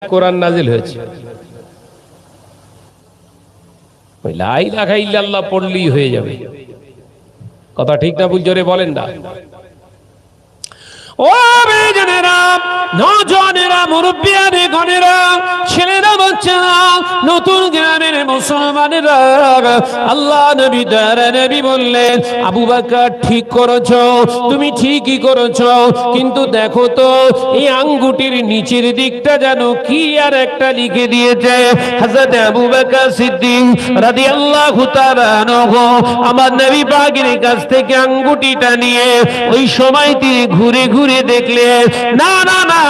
কোরআন নাজিল হয়েছে। ওই লা ইলাহা ইল্লাল্লাহ পড়লেই হয়ে যাবে। কথা ঠিক না ভুল জোরে বলেন না। ও বেজনেরা, নওজওয়ানেরা, মুরব্বিয়ানে গণেরা, ছেলেরা, বাচ্চারা, নতুন গ্রামের মুসলমানেরা, আল্লাহ নবী দয়ার নবী বললেন, আবু বকর ঠিক করেছো, তুমি ঠিকই করেছো, কিন্তু দেখো তো এই আঙ্গুটির নিচের দিকটা যেন কি আর একটা লিখে দিয়েছে। হযরত আবু বকর সিদ্দিক রাদিয়াল্লাহু তাআলা আনহু আমার নবী পাকের কাছ থেকে আঙ্গুটিটা নিয়ে ওই সময় তিনি ঘুরে ঘুরে দেখলে না না না,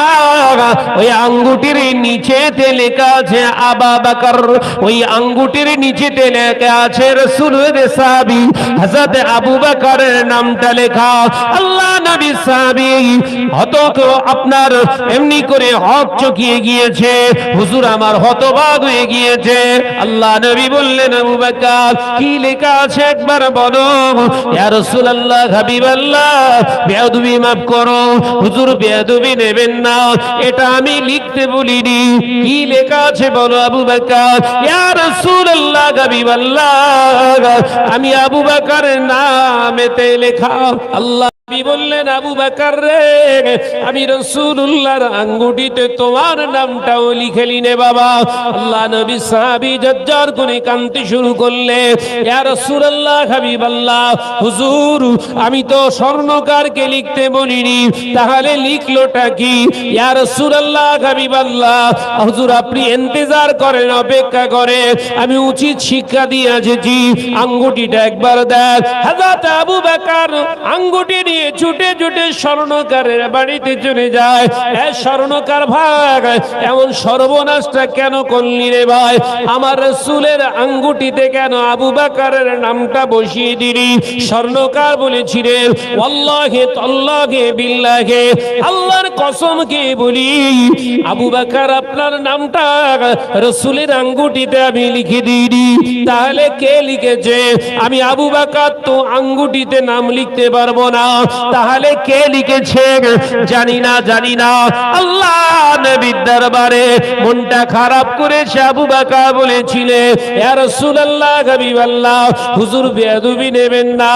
ওই আঙ্গুটির নিচেতে লেখা আছে আবু বকর, ওই আঙ্গুটির নিচেতে লেখা আছে রাসূলের সাহাবী হযরত আবু বকরের নামটা লেখা। আল্লাহ নবী সাহাবী হতক আপনার এমনি করে হক চকিয়ে গিয়েছে, হুজুর আমার হতবাক হয়ে গিয়েছে। আল্লাহ নবী বললেন, আবু বকর কি লেখা আছে একবার বলো। ইয়া রাসূলুল্লাহ, হাবিবাল্লাহ, বেয়াদবি মাফ করো হুজুর, বেয়াদবি নেবেন না, এটা আমি লিখতে বলিনি। কি লেখা আছে বলো আবু বকর। ইয়া রাসূলুল্লাহ, হাবিবাল্লাহ, আমি আবু বকরের নামেতে লেখা। আল্লাহ বললেন, আবু বকর রে, আমি রাসূলুল্লাহর আঙ্গুটিতে তোমার নামটাও লিখে লিনে বাবা। আল্লাহ নবী সাহাবী জজ্জার করে কাঁদতে শুরু করলেন, ইয়া রাসূলুল্লাহ, হাবিবাল্লাহ, হুজুর আমি তো স্বর্ণকারকে লিখতে বলিনি, তাহলে লিখলোটা কি? ইয়া রাসূলুল্লাহ, হাবিবাল্লাহ, হুজুর আপনি ইন্তজার করেন, অপেক্ষা করে, আমি উচিত শিক্ষা দিয়ে এসেছি, আঙ্গুটিটা একবার দেন। হযরত আবু বকর আঙ্গুটি ছুটে ছুটে স্বর্ণকারের বাড়িতে চলে যায়। স্বর্ণকার ভাই, এমন সর্বনাশটা কেন করলি রে ভাই? আমার রাসূলের আঙ্গুটিতে কেন আবু বকরের নামটা বসিয়ে দিলি? স্বর্ণকার বলেছিলেন, ওয়াল্লাহি তাল্লাহি বিল্লাহি, আল্লাহর কসম কে বলি, আবু বকর আপনার নামটা রাসূলের আঙ্গুটিতে আমি লিখে দিইনি। তাহলে কে লিখেছে? আমি আবু বকর তো আঙ্গুটিতে নাম লিখতে পারবো না, তাহলে কে লিখেছে? জানি না, জানি না। আল্লাহ নবীর দরবারে মনটা খারাপ করেছে আবু বকর বলেছিলেন, ইয়া রাসূলুল্লাহ, হাবিবাল্লাহ, হুজুর বেয়াদবি নেবেন না।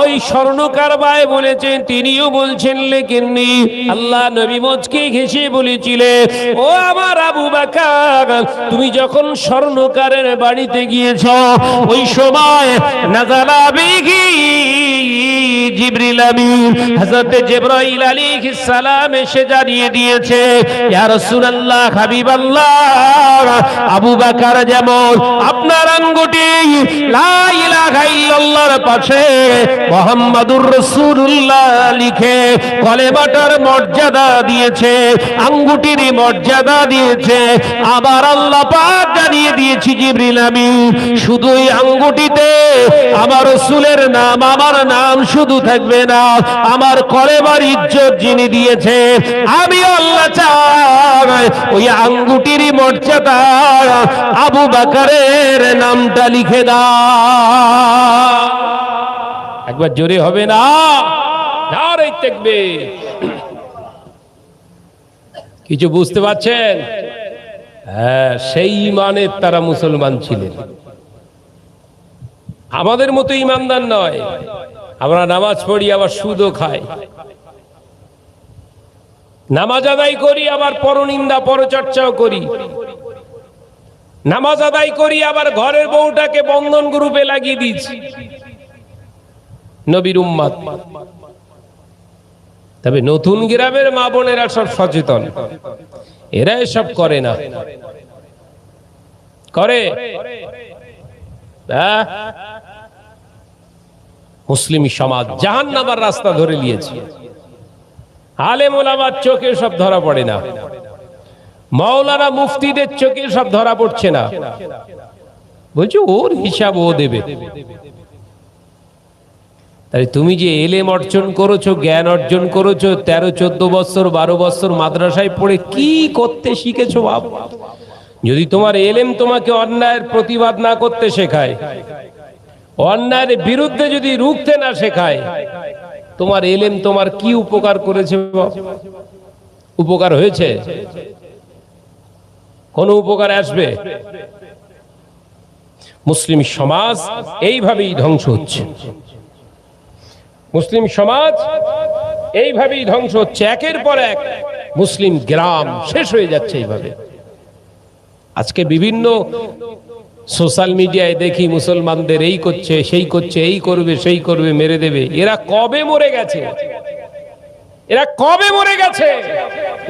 ওই স্বর্ণকার ভাই বলেছেন, তিনিও বলছেন লেখেননি। আল্লাহ নবী মুচকি হেসে বলেছিলেন, ও আমার আবু বকর, তুমি যখন স্বর্ণকারের বাড়িতে গিয়েছ, ওই সময় নাযালা বিহি জিবরিল আমিন, হযরত জিবরাইল আলাইহিস সালাম এসে জানিয়ে দিয়েছে, ইয়া রাসূলুল্লাহ, হাবিবাল্লাহ, আবু বকর যেমন আপনার আঙ্গুটি লা ইলাহা ইল্লাল্লাহর পাশে মুহাম্মাদুর রাসূলুল্লাহ লিখে কলেমাটার মর্যাদা দিয়েছে, আঙ্গুটির মর্যাদা দিয়েছে, আবার আল্লাহ পাক জানিয়ে দিয়েছে জিবরিল আমিন, শুধু এই আঙ্গুটিতে আমার রাসূলের নাম, আমার নাম শুধু থাকবে না, আমার কলেমার ইজ্জত যিনি দিয়েছে, আমি আল্লাহ চাই ওই আঙ্গুটির মর্যাদা আবু বকরের নামটা লিখে দাও। একবার জোরে হবে না? নারে তাকবীর। কিছু বুঝতে পারছেন? হ্যাঁ, সেই ঈমানের তারা মুসলমান ছিলেন, আমাদের মতো ঈমানদার নয়। আমরা নামাজ পড়ি আবার সুদও খাই, নামাজ আদায় করি আবার পরনিন্দা পরচর্চাও করি, নামাজ আদায় করি আবার ঘরের বউটাকে বন্ধন গ্রুপে লাগিয়ে দিচ্ছি। নবীর উম্মত। তবে নতুন গ্রামের মা বোনেরা সব সচেতন, এরা এসব করে না। করে মুসলিম সমাজ জাহান্নামের রাস্তা ধরে নিয়েছে। আলেম ওলামার চোখে সব ধরা পড়ে না, মাওলানা মুফতিদের চোখে সব ধরা পড়ছে না। বলছো ওর হিসাব ও দেবে। তাই তুমি যে এলেম অর্জন করেছো, জ্ঞান অর্জন করেছো, 13-14 বছর 12 বছর মাদ্রাসায় পড়ে কি করতে শিখেছো বাপ? যদি তোমার এলেম তোমাকে অন্যায়ের প্রতিবাদ না করতে শেখায়, অন্যায়ের বিরুদ্ধে যদি রুখতে না শেখায়, তোমার এলেম তোমার কি উপকার করেছে? উপকার হয়েছে? কোনো উপকার আসবে? মুসলিম সমাজ এইভাবেই ধ্বংস হচ্ছে। মুসলিম সমাজ এইভাবেই ধ্বংস হচ্ছে। একের পর এক মুসলিম গ্রাম শেষ হয়ে যাচ্ছে এইভাবে। আজকে বিভিন্ন সোশ্যাল মিডিয়ায় দেখি মুসলমানদের এই করছে, সেই করছে, এই করবে, সেই করবে, মেরে দেবে। এরা কবে মরে গেছে? এরা কবে মরে গেছে?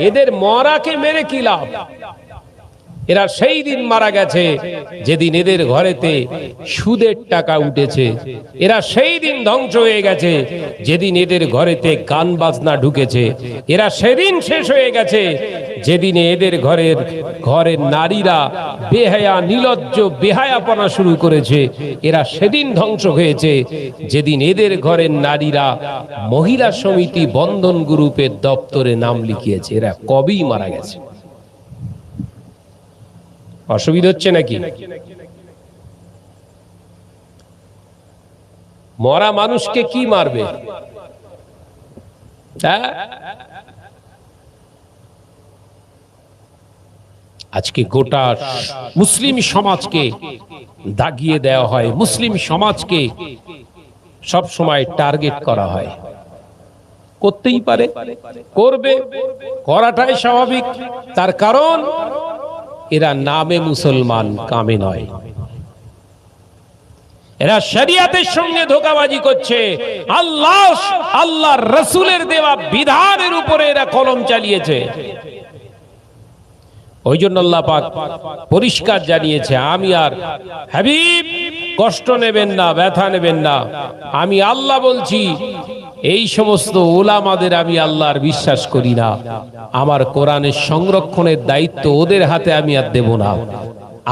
এদের মরাকে মেরে কি লাভ? এরা সেই দিন মারা গেছে যেদিন এদের ঘরেতে সুদের টাকা উঠেছে। এরা সেই দিন ধ্বংস হয়ে গেছে যেদিন এদের ঘরেতে গান বাজনা ঢুকেছে। এরা সেদিন শেষ হয়ে গেছে যেদিন এদের ঘরের নারীরা বেহায়া, নির্লজ্জ, বেহায়াপনা শুরু করেছে। এরা সেদিন ধ্বংস হয়েছে যেদিন এদের ঘরের নারীরা মহিলা সমিতি বন্ধন গ্রুপের দপ্তরে নাম লিখিয়েছে। এরা কবেই মারা গেছে। অসুবিধা হচ্ছে নাকি? মরা মানুষকে কি মারবে? আজকে গোটা মুসলিম সমাজকে দাগিয়ে দেওয়া হয়, মুসলিম সমাজকে সব সময় টার্গেট করা হয়। করতেই পারে, করবে, করাটাই স্বাভাবিক। তার কারণ এরা নামে মুসলমান, কামে নয়। এরা শরিয়াতের সঙ্গে ধোঁকাবাজি করছে। আল্লাহর রাসূলের দেওয়া বিধানের উপরে এরা কলম চালিয়েছে। ওই জন্য আল্লাহ পাক পরিষ্কার জানিয়েছে, আমি আর হাবিব কষ্ট নেবেন না, ব্যথা নেবেন না। আমি আল্লাহ বলছি, এই সমস্ত উলামাদের আমি আল্লাহর বিশ্বাস করি না। আমার কোরআনের সংরক্ষণের দায়িত্ব ওদের হাতে আমি আর দেব না।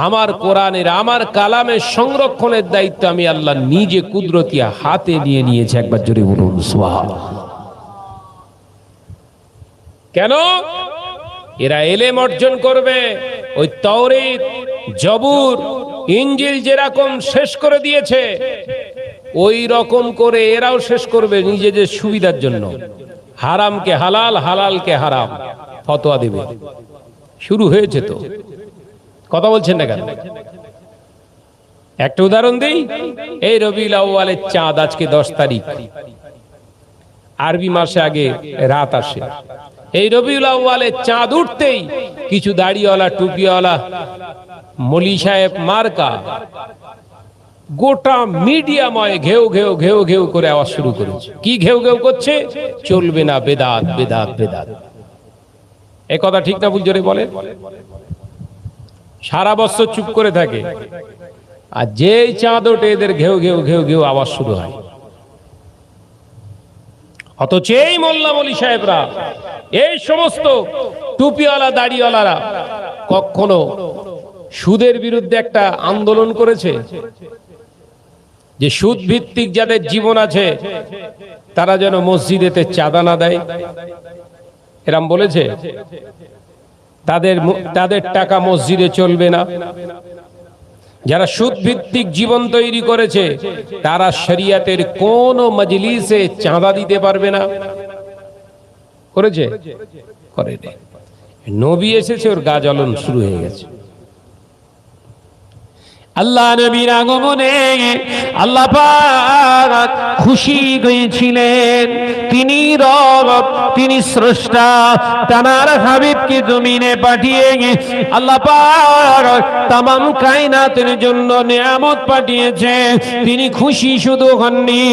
আমার কোরআনের, আমার কালামের সংরক্ষণের দায়িত্ব আমি আল্লাহ নিজে কুদরতিয়া হাতে নিয়ে নিয়েছি। একবার জোরে বলুন সুবহানাল্লাহ। কেন? এরা এলেম অর্জন করবে। ওই তাওরাত, জবুর, ইনজিল যেরকম শেষ করে দিয়েছে, ওই রকম করে এরাও শেষ করবে নিজেদের সুবিধার জন্য। হারামকে হালাল, হালালকে হারাম ফতোয়া দেবে। শুরু হয়েছে তো, কথা বলছেন না কেন? একটা উদাহরণ দিই। এই রবিউল আউয়ালের চাঁদ আজকে 10 তারিখ, আরবি মাসে আগে রাত আসে। এই রবিউল আউয়ালের চাঁদ উঠতেই কিছু দাড়িওয়ালা, টুপিওয়ালা, মলি সাহেব মার্কা গোটা মিডিয়াময় ঘেউ ঘেউ ঘেউ ঘেউ করে আওয়াজ শুরু করেছে। কি ঘেউ ঘেউ করছে? চলবে না, বেদাত, বেদাত, বেদাত। এই কথা ঠিক না ভুল? জোরে বলে। সারা বছর চুপ করে থাকে, আর যেই চাঁদ ওঠে এদের ঘেউ ঘেউ ঘেউ ঘেউ আওয়াজ শুরু হয়। অথচ এই মোল্লা মলি সাহেবরা, এই সমস্ত টুপিওয়ালা, দাড়িওয়ালারা কখনো সুদের বিরুদ্ধে একটা আন্দোলন করেছে? যে সুদ ভিত্তিক যাদের জীবন আছে তারা যেন মসজিদেতে চাঁদা না দেয়, এরম বলেছে? তাদের টাকা মসজিদে চলবে না। যারা সুদ ভিত্তিক জীবন তৈরি করেছে তারা শরিয়াতের কোন মজলিসে চাঁদা দিতে পারবে না। করেছে? করেনি। নবী এসেছে, ওর গা জ্বলন শুরু হয়ে গেছে। আল্লাহ নবীর আগমনে আল্লাহ পাক খুশি হয়েছিলেন। তিনি রব, তিনি স্রষ্টা। তার হাবিবকে জমিনে পাঠিয়ে আল্লাহ পাক তামাম কায়নাতের জন্য নিয়ামত পাঠিয়েছে। তিনি খুশি শুধু হননি,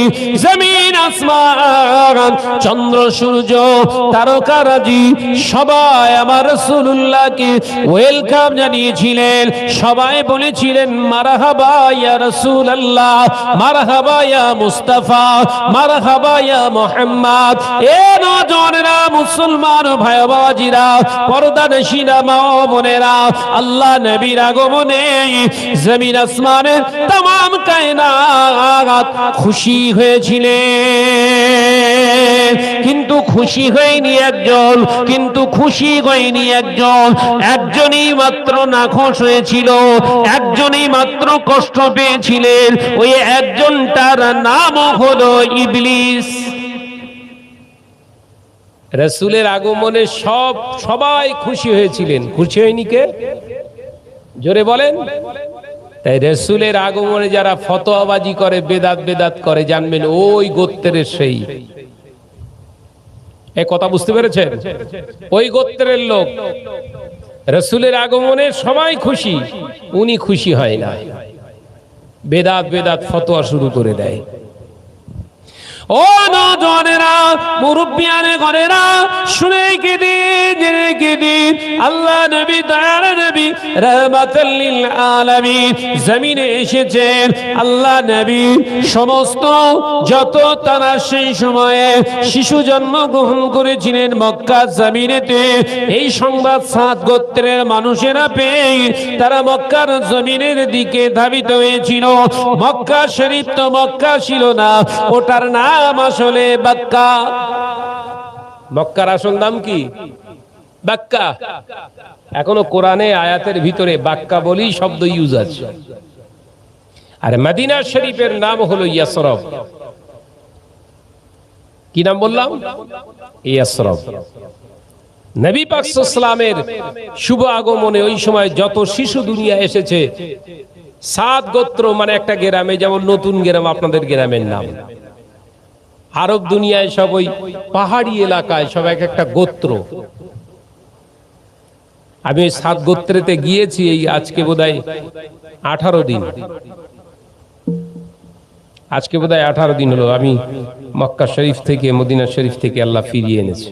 জমিন, আসমান, চন্দ্র, সূর্য, তারকারাজি সবাই আমার রাসূলুল্লাহকে ওয়েলকাম জানিয়েছিলেন। সবাই বলেছিলেন, মারহাবা ইয়া রাসূলুল্লাহ, মারহাবা ইয়া মুস্তাফা, মারহাবা ইয়া মুহাম্মদ। এ নওজওয়ানেরা, মুসলমান ভাই বাবাজিরা, পর্দানশীনা মা ও বোনেরা, আল্লাহ নবীর আগমনে জমিন আসমানের तमाम কায়নাত খুশি হয়েছিলেন। কিন্তু খুশি হয়নি একজন, কিন্তু খুশি হয়নি একজন। একজনই মাত্র নাখোশ হয়েছিল, একজনই মাত্র কষ্ট পেয়েছিলেন। ওই একজনটার নাম হলো ইবলিস। রাসূলের আগমনে সবাই খুশি হয়েছিলেন। খুশি হয়নি কে? জোরে বলেন। তাই রাসূলের আগমনে যারা ফতোয়াবাজি করে, বেদাত বেদাত করে, জানবেন ওই গোত্রের সেই। এই কথা বুঝতে পেরেছেন? ওই গোত্রের লোক। রাসূলের আগমনে সবাই খুশি, উনি খুশি হয় না, বেদাত বেদাত ফতোয়া শুরু করে দেয়। ও নওজওয়ানেরা, মুরব্বিয়ানে ঘরেরা, শুনে কি দিন, জেনে কি দিন, আল্লাহ নবী, দয়ার নবী, রাহমাতাল লিল আলামিন জমিনে এসেছেন। আল্লাহ নবী সমস্ত যত তারা সেই সময়ে শিশু জন্মগ্রহণ করেছিলেন মক্কা জমিনেতে, এই সংবাদ সাত গোত্রের মানুষেরা পেয়ে তারা মক্কার জমিনের দিকে ধাবিত হয়েছিল। মক্কা শরীফ তো মক্কা ছিল না, ওটার নাম আসলে বাক্কা। মক্কার আসল নাম কি? বাক্কা। এখনো কোরআনে আয়াতের ভিতরে বাক্কা বলেই শব্দ ইউজ আছে। আর মদিনা শরীফের নাম হলো ইয়াসরব। কি নাম বললাম? ইয়াসরব। নবী পাক সাল্লাল্লাহু আলাইহি ওয়াসাল্লামের শুভ আগমনে ওই সময় যত শিশু দুনিয়া এসেছে, সাত গোত্র মানে একটা গ্রামে, যেমন নতুন গ্রাম আপনাদের গ্রামের নাম। আরব দুনিয়ায় সব ওই পাহাড়ি এলাকায় সব এক একটা গোত্র। আমি ওই সাত গোত্রেতে গিয়েছি, এই আজকে বোধহয় 18 দিন। আজকে বোধহয় 18 দিন হলো আমি মক্কা শরীফ থেকে, মদিনা শরীফ থেকে আল্লাহ ফিরিয়ে এনেছে।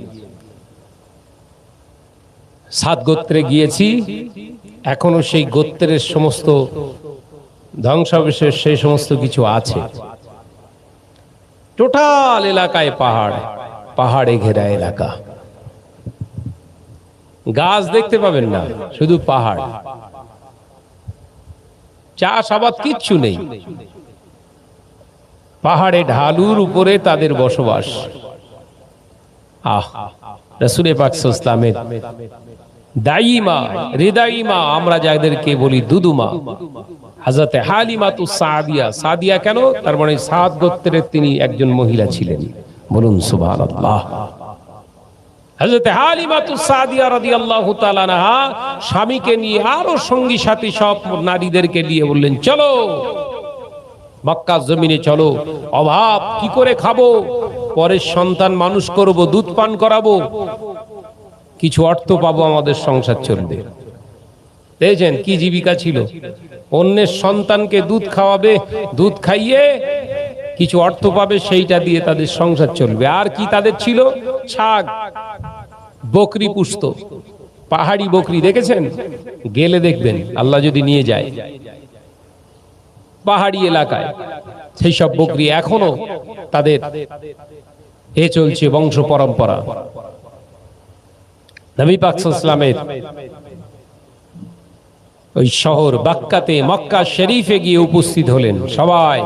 সাত গোত্রে গিয়েছি, এখনো সেই গোত্রের সমস্ত ধ্বংসাবশেষ, সেই সমস্ত কিছু আছে। টোটাল এলাকায় পাহাড়, পাহাড়ে ঘেরা এলাকা, গাছ দেখতে পাবেন না, শুধু পাহাড়, চাষ আবাদ কিচ্ছু নেই। পাহাড়ে ঢালুর উপরে তাদের বসবাস। রাসূল পাক সাল্লাল্লাহু আলাইহি ওয়াসাল্লামের দাইমা, হৃদয়মা, আমরা যাদেরকে বলি দুদুমা, হযরতে হালিমাতুস সাদিয়া। সাদিয়া কেন? তার মানে সাত গোত্রের তিনি একজন মহিলা ছিলেন। বলুন সুবহানাল্লাহ। হযরতে হালিমাতুস সাদিয়া রাদিয়াল্লাহু তাআলা আনহা স্বামীকে নিয়ে আরো সঙ্গী সাথী সব নারীদেরকে নিয়ে বললেন, চলো মক্কা জমিনে চলো। অভাব কি করে খাবো? পরের সন্তান মানুষ করব, দুধ পান করাবো, কিছু অর্থ পাবো, আমাদের সংসার চলবে। দেখেছেন কি জীবিকা ছিল? অন্যের সন্তানকে দুধ খাওয়াবে, দুধ খাইয়ে কিছু অর্থ পাবে, সেইটা দিয়ে তাদের সংসার চলবে। আর কি তাদের ছিল? ছাগ, বকরি পুষতো। পাহাড়ি বকরি দেখেছেন? গেলে দেখবেন, আল্লাহ যদি নিয়ে যায় পাহাড়ি এলাকায়, সেই সব বকরি এখনো তাদের এ চলছে বংশ পরম্পরা। নবী পাক সাল্লাল্লাহু আলাইহি ওয়াসাল্লামের ওই শহর বাক্কাতে, মক্কা শরীফে গিয়ে উপস্থিত হলেন সবাই।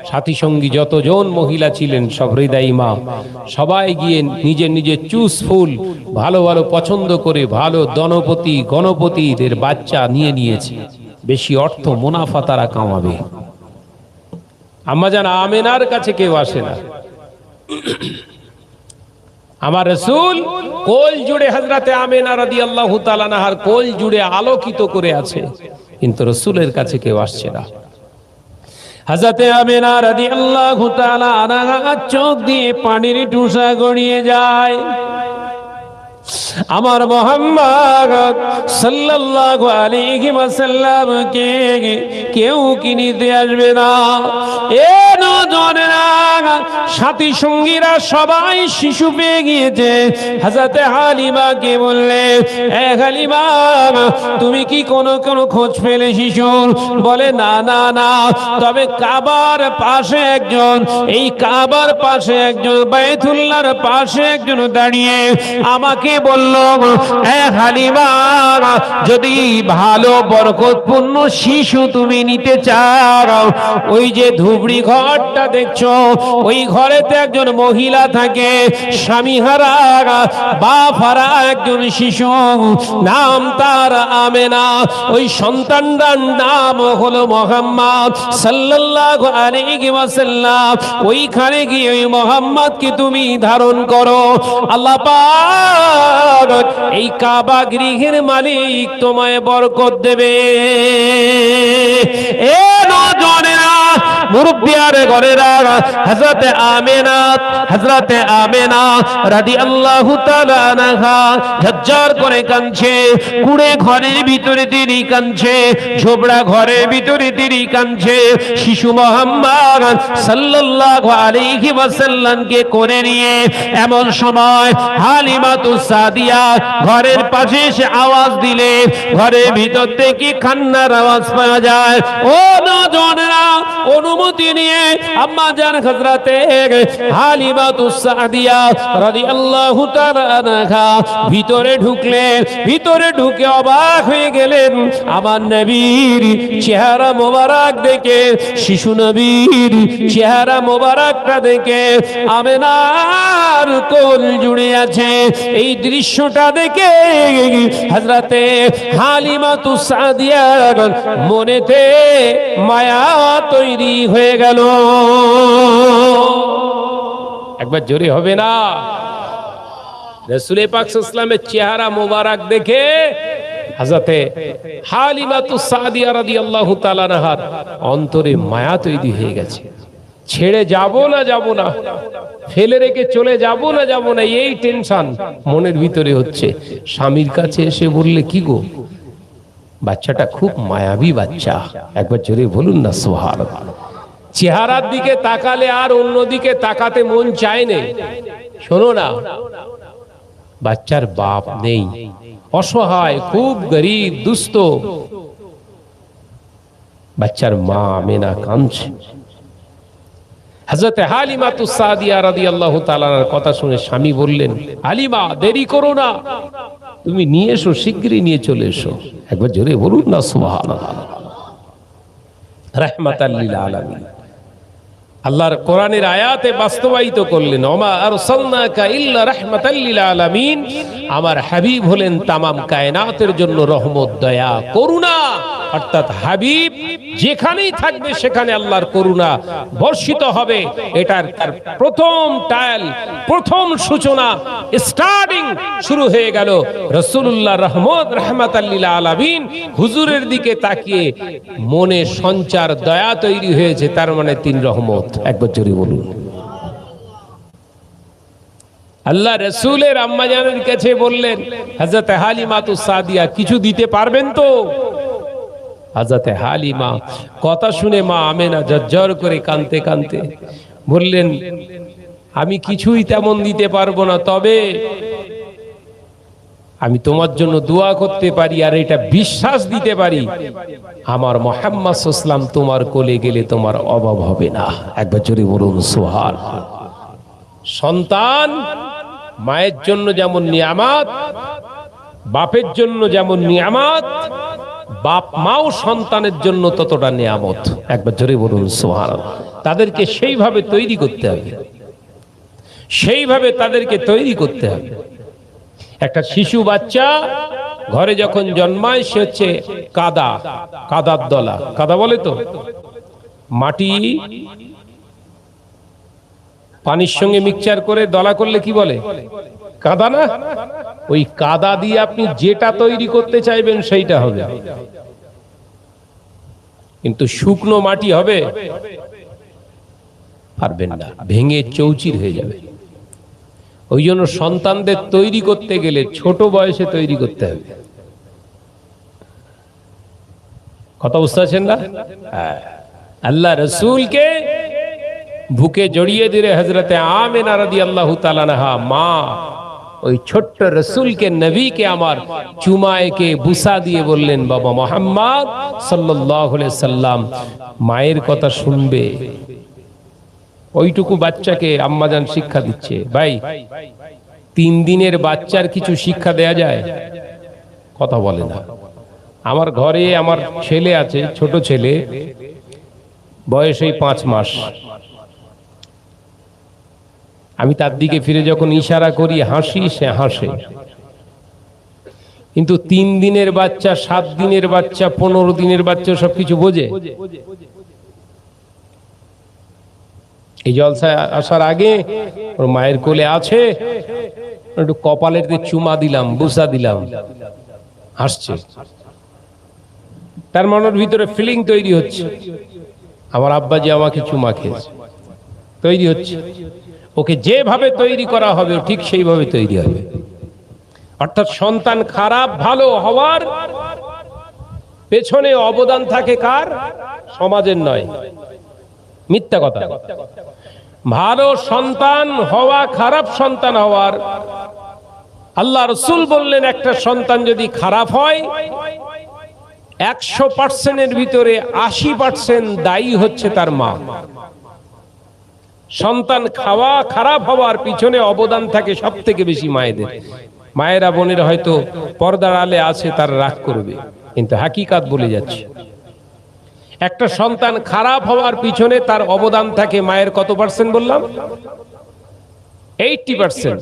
সাথী সঙ্গী যতজন মহিলা ছিলেন সব হৃদয়মা, সবাই গিয়ে নিজের নিজের চুজ ফুল ভালো ভালো পছন্দ করে ভালো দনপতি গণপতিদের বাচ্চা নিয়ে নিয়েছে। বেশি অর্থ মুনাফা তারা কামাবে। আম্মাজান আমেনার কাছে কেউ আসে না। আমার রাসূল কোল জুড়ে হযরতে আমেনা রাদিয়াল্লাহু তাআলা আনহার কোল জুড়ে আলোকিত করে আছে, কিন্তু রাসূলের কাছে কেউ আসছে না। হযরতে আমেনা রাদিয়াল্লাহু তাআলা আনহার চোখ দিয়ে পানির টুসা গড়িয়ে যায়। আমার মুহাম্মদ সাল্লাল্লাহু আলাইহি ওয়াসাল্লাম কে কেউ কি নিতে আসবে না? এ নজনেরা, সাথী সঙ্গীরা সবাই শিশু পেয়ে গিয়েছে। হযরতে হালিমাকে বললে, এ হালিমা, তুমি কি কোনো খোঁজ পেলে শিশুর? বলে, না না না, তবে কাবার পাশে একজন, এই কাবার পাশে একজন, বাইতুল্লাহর পাশে একজন দাঁড়িয়ে আমাকে বলল, এ হালিমা, যদি ভালো বরকতপূর্ণ শিশু তুমি নিতে চাও, ওই যে ধুবড়ি ঘরটা দেখছো, ওই ঘরেতে একজন মহিলা থাকে, স্বামীহারা বাপহারা একজন শিশু, নাম তার আমেনা। ওই সন্তানটার নাম হলো মুহাম্মদ সাল্লাল্লাহু আলাইহি ওয়াসাল্লাম। ওইখানে গিয়ে ওই মুহাম্মদকে তুমি ধারণ করো। আল্লাহ পাক এই কাবা গৃহের মালিক তোমায় বরকত দেবে। এ নওজওয়ানেরা, মুরব্বিয়ারে ঘরেরা, হযরতে আমেনা রাদিয়াল্লাহু তাআলা আনহা ঝরঝর করে কাঁদছে। কুড়ে ঘরের ভিতরে তিনি কাঁদছে, ঝোপড়া ঘরের ভিতরে তিনি কাঁদছে। শিশু মুহাম্মদ সাল্লাল্লাহু আলাইহি ওয়াসাল্লামকে করে নিয়ে এমন সময় হালিমাতুস সাদিয়া ঘরের পাশে এসে আওয়াজ দিলে ঘরের ভিতর থেকে কান্নার আওয়াজ পাওয়া যায়। ও নওজওয়ানেরা, অনুমতি নিয়ে আম্মা জান হযরতে হালিমাতুস সাদিয়া রাদিয়াল্লাহু তাআলা আনহা ভিতরে ঢুকলেন। ভিতরে ঢুকে অবাক হয়ে গেলেন আমার নবীর চেহারা মোবারক দেখে, শিশু নবীর চেহারা মোবারকটা দেখে আমেনার কোল জুড়ে আছে। এই দৃশ্যটা দেখে হযরতে হালিমাতুস সাদিয়া মনেতে মায়া তৈরি হয়ে গেল। একবার জোরে হবে না? রাসূল পাক সাল্লাল্লাহু আলাইহি ওয়াসাল্লামের চেহারা মোবারক দেখে হযরতে হালিমাতুস সাদিয়া রাদিয়াল্লাহু তাআলা আনহার অন্তরে মায়া তৈরি হয়ে গেছে। ছেড়ে যাব না, ফেলে রেখে চলে যাব না, এই টেনশন মনের ভিতরে হচ্ছে। স্বামীর কাছে এসে বললে, কি গো, বাচ্চাটা খুব মায়াবী বাচ্চা। একবার জোরে বলুন না সুবহানাল্লাহ। চেহারার দিকে তাকালে আর অন্যদিকে তাকাতে মন চায় না। শোনো না, বাচ্চার বাপ নেই, অসহায়, খুব গরিব, দুস্থ। বাচ্চার মা আমেনা কাঁদছে। হযরতে হালিমাতুস সাদিয়া রাদিয়াল্লাহু তাআলার কথা শুনে স্বামী বললেন, হালিমা, দেরি করো না, তুমি নিয়ে এসো, শিগগিরই নিয়ে চলে এসো। একবার জোরে বলুন না সুবহানাল্লাহ। রাহমাতাল লিল আলামিন। আল্লাহর কোরআনের আয়াতে বাস্তবায়িত করলেন, ওমা আরসালনাকা ইল্লা রাহমাতাল লিল আলামিন। আমার হাবিব হলেন তামাম কায়নাতের জন্য রহমত, দয়া, করুণা। অর্থাৎ হাবিব যেখানেই থাকবে সেখানে আল্লাহর করুণা বর্ষিত হবে। এটার তার প্রথম টায়াল, প্রথম সূচনা, স্টার্টিং শুরু হয়ে গেল। রাসূলুল্লাহ রাহমাতাল লিল আলামিন হুজুরের দিকে তাকিয়ে মনে সঞ্চার, দয়া তৈরি হয়েছে, তার মানে তিন রহমত। একবার জোরে বলুন। আল্লাহ রাসূলের আম্মা জানের কাছে বললেন, হযরত হালিমাতুস সাদিয়া, কিছু দিতে পারবেন তো? হযরত হালিমা কথা শুনে মা আমেনা ঝরঝর করে কাঁদতে কাঁদতে বললেন, আমি কিছুই তেমন দিতে পারবো না, তবে আমি তোমার জন্য দোয়া করতে পারি আর এটা বিশ্বাস দিতে পারি, আমার মুহাম্মদ সাল্লাল্লাহু আলাইহি ওয়াসাল্লাম তোমার কোলে গেলে তোমার অভাব হবে না। একবার জোরে বলুন সুবহানাল্লাহ। সন্তান মায়ের জন্য যেমন নিয়ামত, বাপের জন্য যেমন নিয়ামত, বাপ মাও সন্তানের জন্য ততটা নিয়ামত। একবার জোরে বলুন সুবহানাল্লাহ। তাদেরকে সেইভাবে তৈরি করতে হবে, সেইভাবে তাদেরকে তৈরি করতে হবে। একটা শিশু বাচ্চা ঘরে যখন জন্মায়, সে হচ্ছে কাদার দলা। কাদা বলে তো, মাটি পানির সঙ্গে মিক্সচার করে দলা করলে কি বলে? কাদা না? ওই কাদা দিয়ে আপনি যেটা তৈরি করতে চাইবেন সেইটা হবে, কিন্তু শুকনো মাটি হবে পারবেন না, ভেঙে চৌচির হয়ে যাবে। ওই জন্য সন্তানদের তৈরি করতে গেলে ছোট বয়সে তৈরি করতে হবে। কথা বুঝতে পারছেন না? আল্লাহ রাসূলকে বুকে জড়িয়ে দিলে হযরতে আমেনা রাদিয়াল্লাহু তাআলা আনহা মা ওই ছোট্ট রাসূলকে, নবীকে আমার চুমায়কে বুসা দিয়ে বললেন, বাবা মুহাম্মদ সাল্লাল্লাহু আলাইহি সাল্লাম মায়ের কথা শুনবে। ওইটুকু বাচ্চাকে আম্মাজান শিক্ষা দিচ্ছে। ভাই, 3 দিনের বাচ্চার কিছু শিক্ষা দেয়া যায়? কথা বলে না। আমার ঘরে আমার ছেলে আছে, ছোট ছেলে, বয়স এই 5 মাস। আমি তার দিকে ফিরে যখন ইশারা করি, হাসি, সে হাসে। কিন্তু 3 দিনের বাচ্চা, 7 দিনের বাচ্চা, 15 দিনের বাচ্চা সবকিছু বোঝে। এই জলসায় আসার আগে ওর মায়ের কোলে আছে, একটু কপালেতে চুমা দিলাম, বুসা দিলাম, হাসছে। তার মনের ভিতরে ফিলিং তৈরি হচ্ছে, আমার আব্বাজি আমাকে চুমা খেয়েছে, তৈরি হচ্ছে। ওকে যেভাবে তৈরি করা হবে ঠিক সেইভাবে তৈরি হবে। অর্থাৎ সন্তান খারাপ ভালো হওয়ার পেছনে অবদান থাকে কার? সমাজের নয়, মিথ্যা কথা। ভালো সন্তান হওয়া, খারাপ সন্তান হওয়ার, আল্লাহ রাসূল বললেন একটা সন্তান যদি খারাপ হয় 100%-এর ভিতরে 80% দায়ী হচ্ছে তার মা। সন্তান খারাপ হওয়ার পিছনে অবদান থাকে সব থেকে বেশি মায়েদের। মায়েরা বোনেরা হয়তো পর্দার আলে আছে, তার রাগ করবে, কিন্তু হাকিকাত বলে যাচ্ছে একটা সন্তান খারাপ হওয়ার পিছনে তার অবদান থাকে মায়ের কত পার্সেন্ট বললাম? 80%।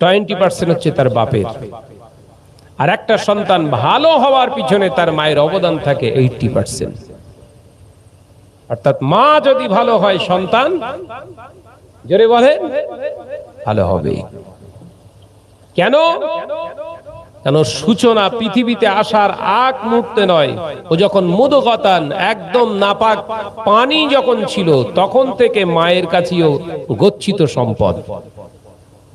20% হচ্ছে তার বাপের। আর একটা সন্তান ভালো হওয়ার পিছনে তার মায়ের অবদান থাকে 80%। অর্থাৎ মা যদি ভালো হয় সন্তান, জোরে বলে, ভালো হবে। কেন? কেন সূচনা পৃথিবীতে আসার আগ মুহূর্তে নয়, ও যখন মুদগাতান একদম নাপাক পানি যখন ছিল তখন থেকে মায়ের কাছেও গচ্ছিত সম্পদ,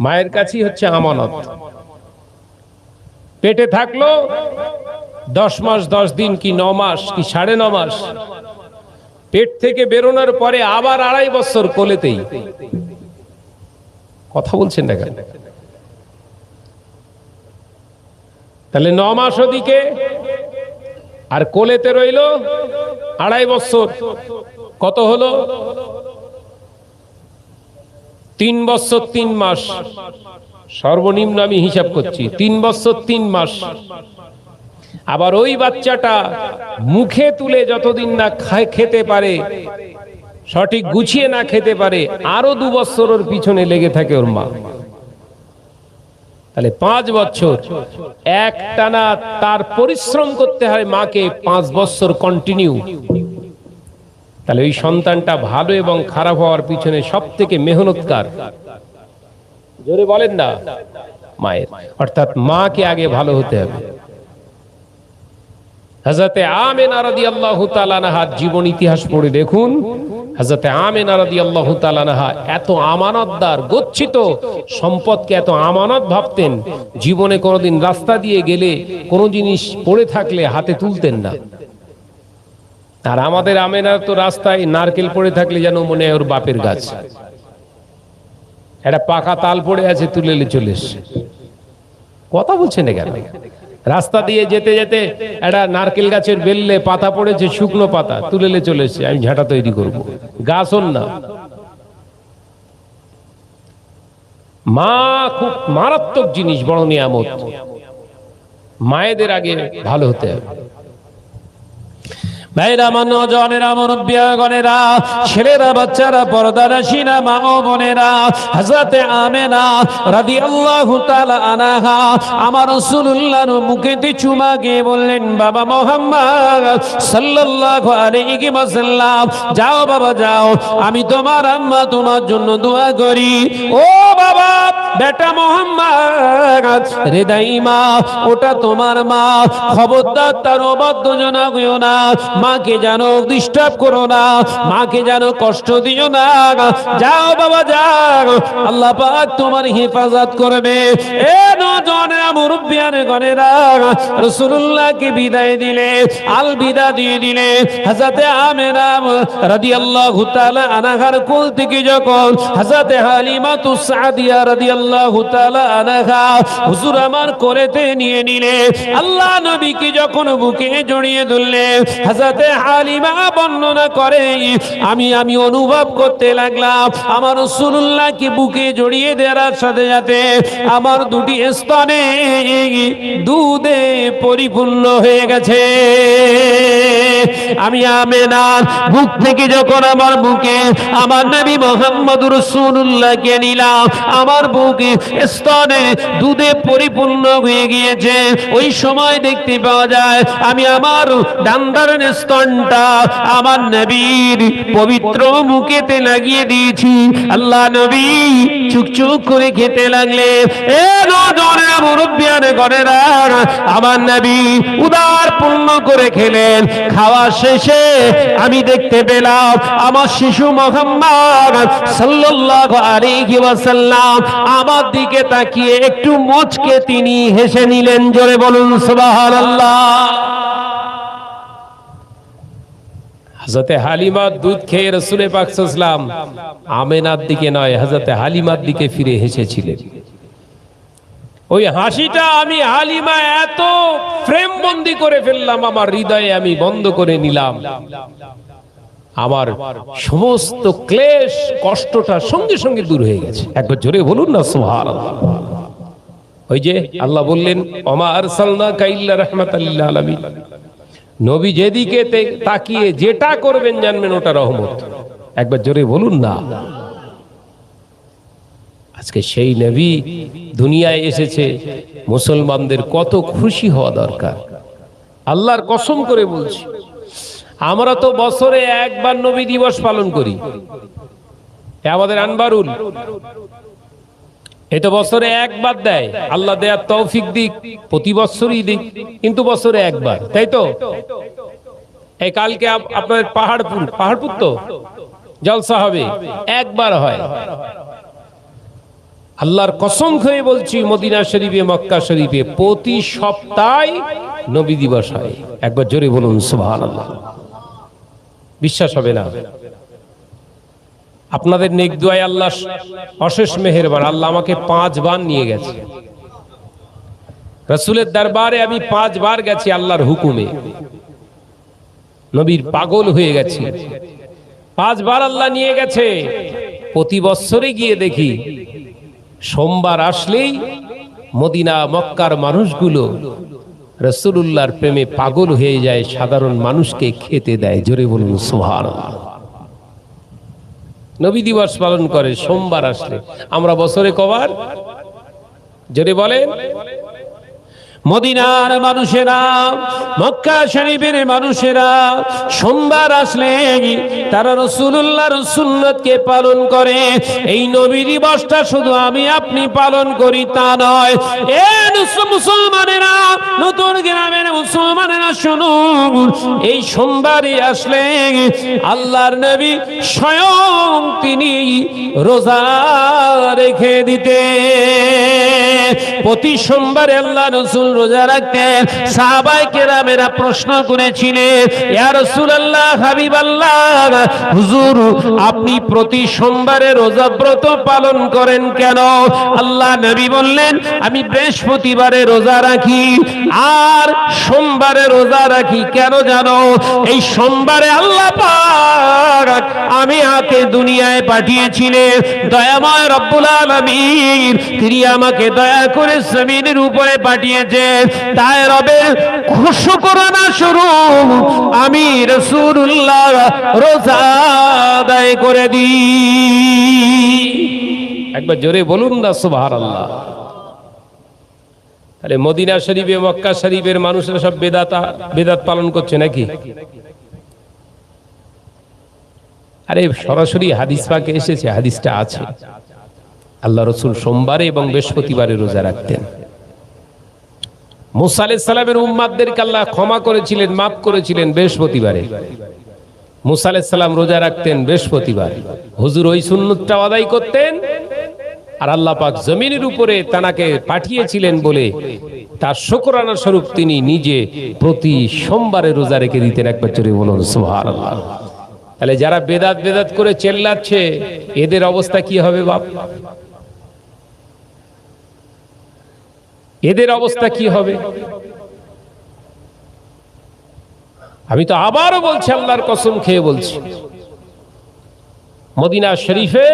মায়ের কাছেই হচ্ছে আমানত। পেটে থাকলো 10 মাস 10 দিন কি 9 মাস কি 9.5 মাস, পেট থেকে বেরোনোর পরে আবার 2.5 বছর কোলেতেই। কথা বলছেন না কেন? তাহলে 9 মাস ওদিকে আর কোলেতে রইল 2.5 বছর। কত হলো? 3 বছর 3 মাস, সর্বনিম্ন আমি হিসাব করছি 3 বছর 3 মাস। আবার ওই বাচ্চাটা মুখে তুলে যতদিন না খেতে পারে, সঠিক গুছিয়ে না খেতে পারে, আরো 2 বছর ওর পিছনে লেগে থাকে ওর মা। তাহলে 5 বছর একটানা তার পরিশ্রম করতে হয় মাকে, 5 বছর কন্টিনিউ। তাহলে ওই সন্তানটা ভালো এবং খারাপ হওয়ার পিছনে সব থেকে মেহনতকার, জোরে বলেন না, মায়ের। অর্থাৎ মাকে আগে ভালো হতে হবে। হযরতে আমেনা রাদিয়াল্লাহু তাআলা আনহার জীবন ইতিহাস পড়ে দেখুন। হযরতে আমেনা রাদিয়াল্লাহু তাআলা আনহা এত আমানতদার, গচ্ছিত সম্পদকে এত আমানত ভাবতেন, জীবনে কোনোদিন রাস্তা দিয়ে গেলে কোনো জিনিস পড়ে থাকলে হাতে তুলতেন না। আর আমাদের আমেনার তো রাস্তায় নারকেল পড়ে থাকলে যেন মনে হয় ওর বাপের গাছ, একটা পাকা তাল পড়ে আছে, তুলে চলে এসছে। কথা বলছেন না কেন? রাস্তা দিয়ে যেতে যেতে একটা নারকেল গাছের বেললে পাতা পড়েছে, শুকনো পাতা, তুলে চলে এসছে, আমি ঝাঁটা তৈরি করব। গাছ হন না। মা খুব মারাত্মক জিনিস, বড় নিয়ামত। মায়েদের আগে ভালো হতে হবে। ভাইরা, নওজওয়ানেরা, মুরব্বিয়াগণেরা, ছেলেরা, বাচ্চারা, পর্দানশীনা মা ও বোনেরা, হযরতে আমেনা রাদিয়াল্লাহু তাআলা আনহা আমার রাসূলুল্লাহর মুখেতে চুমা দিয়ে বললেন, বাবা মুহাম্মদ সাল্লাল্লাহু আলাইহি ওয়াসাল্লাম, যাও বাবা যাও, আমি তোমার আম্মা তোমার জন্য দোয়া করি। ও বাবা, বেটা মুহাম্মদ, রেদাইমা ওটা তোমার মা, খবরদার তার অবাধ্য জানা হইও না, মাকে জানো ডিস্টার্ব করো না, মাকে জানো কষ্ট দিও না। যাও বাবা যাও, আল্লাহ পাক তোমার হেফাজত করবে। এ নওজওয়ানেরা, মুরব্বিয়ানেরা, রাসূলুল্লাহকে বিদায় দিলে, আল বিদা দিয়ে দিলে। হযরতে আমেনা রাদিয়াল্লাহু তাআলা আনহার কোল থেকে যখন হযরতে হালিমাতুস সাদিয়া রাদিয়াল্লাহু তাআলা আনহা হুজুর আমার কোলেতে নিয়ে নিলে, আল্লাহ নবীকে যখন বুকে জড়িয়ে ধরলে, হযরতে হালিমা বর্ণনা করে, আমি অনুভব করতে লাগলাম আমার রাসূলুল্লাহকে বুকে জড়িয়ে দেওয়ার সাথে সাথে আমার দুটি স্তনে দুধে পরিপূর্ণ হয়ে গেছে। আমি আমেনার বুক থেকে যখন আমার বুকে আমার নবী মুহাম্মদুর রাসূলুল্লাহকে নিলাম, আমার বুকে স্তনে দুধে পরিপূর্ণ হয়ে গিয়েছে। ওই সময় দেখতে পাওয়া যায় আমি আমার ডান্ডার স্তনটা আমার নবীর পবিত্র মুখেতে লাগিয়ে দিয়েছি। আল্লাহ নবী চুকচুক করে খেতে লাগলে। এ নজরে মুরব্বিয়ান গণেরা, আমার নবী উদার পূর্ণ করে খেলেন। খাওয়া শেষে আমি দেখতে পেলাম আমার শিশু মুহাম্মদ সাল্লাল্লাহু আলাইহি ওয়াসাল্লাম আমার দিকে তাকিয়ে একটু মুচকে তিনি হেসে নিলেন। জোরে বলুন সুবহানাল্লাহ। হযরতে হালিমা দুধ খেয়ে রাসূল পাক সাল্লাল্লাহু আলাইহি ওয়াসাল্লাম আমেনার দিকে নয়, হযরতে হালিমার দিকে ফিরে হেসেছিলেন। ওই হাসিটা আমি হালিমা এত ফ্রেম বন্দি করে ফেললাম, আমার হৃদয়ে আমি বন্ধ করে নিলাম। আমার সমস্ত ক্লেশ কষ্টটা সঙ্গে সঙ্গে দূর হয়ে গেছে। একবার জোরে বলুন না সুবহানাল্লাহ। ওই যে আল্লাহ বললেন ওমা আরসালনাকা ইল্লা রাহমাতাল লিল আলামিন, নবী যেদিকে তাকিয়ে যেটা করবেন জানবেন ওটা রহমত। একবার জোরে বলুন না। আজকে সেই নবী দুনিয়ায় এসেছে, মুসলমানদের কত খুশি হওয়া দরকার। আল্লাহর কসম করে বলছি, আমরা তো বছরে একবার নবী দিবস পালন করি, আমাদের আনবারুল এই তো বছরে একবার দেয়। আল্লাহ দেয়ার তৌফিক দিক, প্রতি বছরই দিক, কিন্তু বছরে একবার, তাই তো? এই কালকে আপনাদের পাহাড়পুর তো জলসা হবে, একবার হয়। আল্লাহর কসম খেয়ে বলছি, মদিনা শরীফে মক্কা শরীফে প্রতি সপ্তাহে নবী দিবস হয়। একবার জোরে বলুন সুবহানাল্লাহ। বিশ্বাস হবে না। আপনাদের নেক দুআয় আল্লাহ অশেষ মেহেরবান। আল্লাহ আমাকে 5 বার নিয়ে গেছে রাসূলের দরবারে। আমি 5 বার গেছি আল্লাহর হুকুমে। নবীর পাগল হয়ে গেছি। 5 বার আল্লাহ নিয়ে গেছে। প্রতি বছরে গিয়ে দেখি সোমবার আসলেই মদিনা মক্কার মানুষগুলো রাসূলুল্লাহর প্রেমে পাগল হয়ে যায়, সাধারণ মানুষকে খেতে দেয়। জোরে বলুন সুবহানাল্লাহ। নবী দিবস পালন করে সোমবার আসলে। আমরা বছরে কবার? জোরে বলেন। মদিনার মানুষেরা, মক্কা শরীফের মানুষেরা সোমবার আসলে তারা রাসূলুল্লাহর সুন্নতকে পালন করে। এই নবী দিবসটা শুধু আমি আপনি পালন করি তা নয়। এ মুসলমানেরা, নতুন গ্রামের মুসলমানেরা শুনুন, এই সোমবারে আসলে আল্লাহর নবী স্বয়ং তিনি রোজা রেখে দিতে। প্রতি সোমবারে আল্লাহ রাসূল রোজা রাখতেন। সাহাবায়ে কেরামেরা প্রশ্ন করেছিলেন, ইয়া রাসূলুল্লাহ, হাবিবাল্লাহ, হুজুর আপনি প্রতি সোমবারে রোজা ব্রত পালন করেন কেন? আল্লাহ নবী বললেন, আমি বৃহস্পতিবারে রোজা রাখি আর সোমবারে রোজা রাখি। কেন জানো? এই সোমবারে আল্লাহ পাক আমি হাতে দুনিয়ায় পাঠিয়েছিলেন দয়াময় রব্বুল আলামিন, তিনি আমাকে দয়া করে জমিনের উপরে পাঠিয়েছে। তাই রবের শুকরানা স্বরূপ আমি রাসূলুল্লাহ রোজা আদায় করে দিই। একবার জোরে বলুন না সুবহানাল্লাহ। তাহলে মদিনা শরীফে মক্কা শরীফের মানুষরা সব বেদাত পালন করছে নাকি? আরে সরাসরি হাদিস পাকে এসেছে, হাদিসটা আছে। আল্লাহ রাসূল সোমবারে এবং বৃহস্পতিবারে রোজা রাখতেন। মুসা আলাইহিস সালামের উম্মতদেরকে আল্লাহ ক্ষমা করেছিলেন, মাফ করেছিলেন বৃহস্পতিবারে। মুসা আলাইহিস সালাম রোজা রাখতেন বৃহস্পতিবার। হুজুর ওই সুন্নতটা আদায় করতেন, আর আল্লাহ পাক জমিনের উপরে তানাকে পাঠিয়েছিলেন বলে তার শুকরানা স্বরূপ তিনি নিজে প্রতি সোমবারে রোজা রেখে দিতেন। একবার জোরে বলুন সুবহানাল্লাহ। তাহলে যারা বেদাত করে চেল্লাচ্ছে, এদের অবস্থা কি হবে বাপ? এদের অবস্থা কি হবে? আমি তো আবারও বলছি, আল্লাহর কসম খেয়ে বলছি, মদিনা শরীফে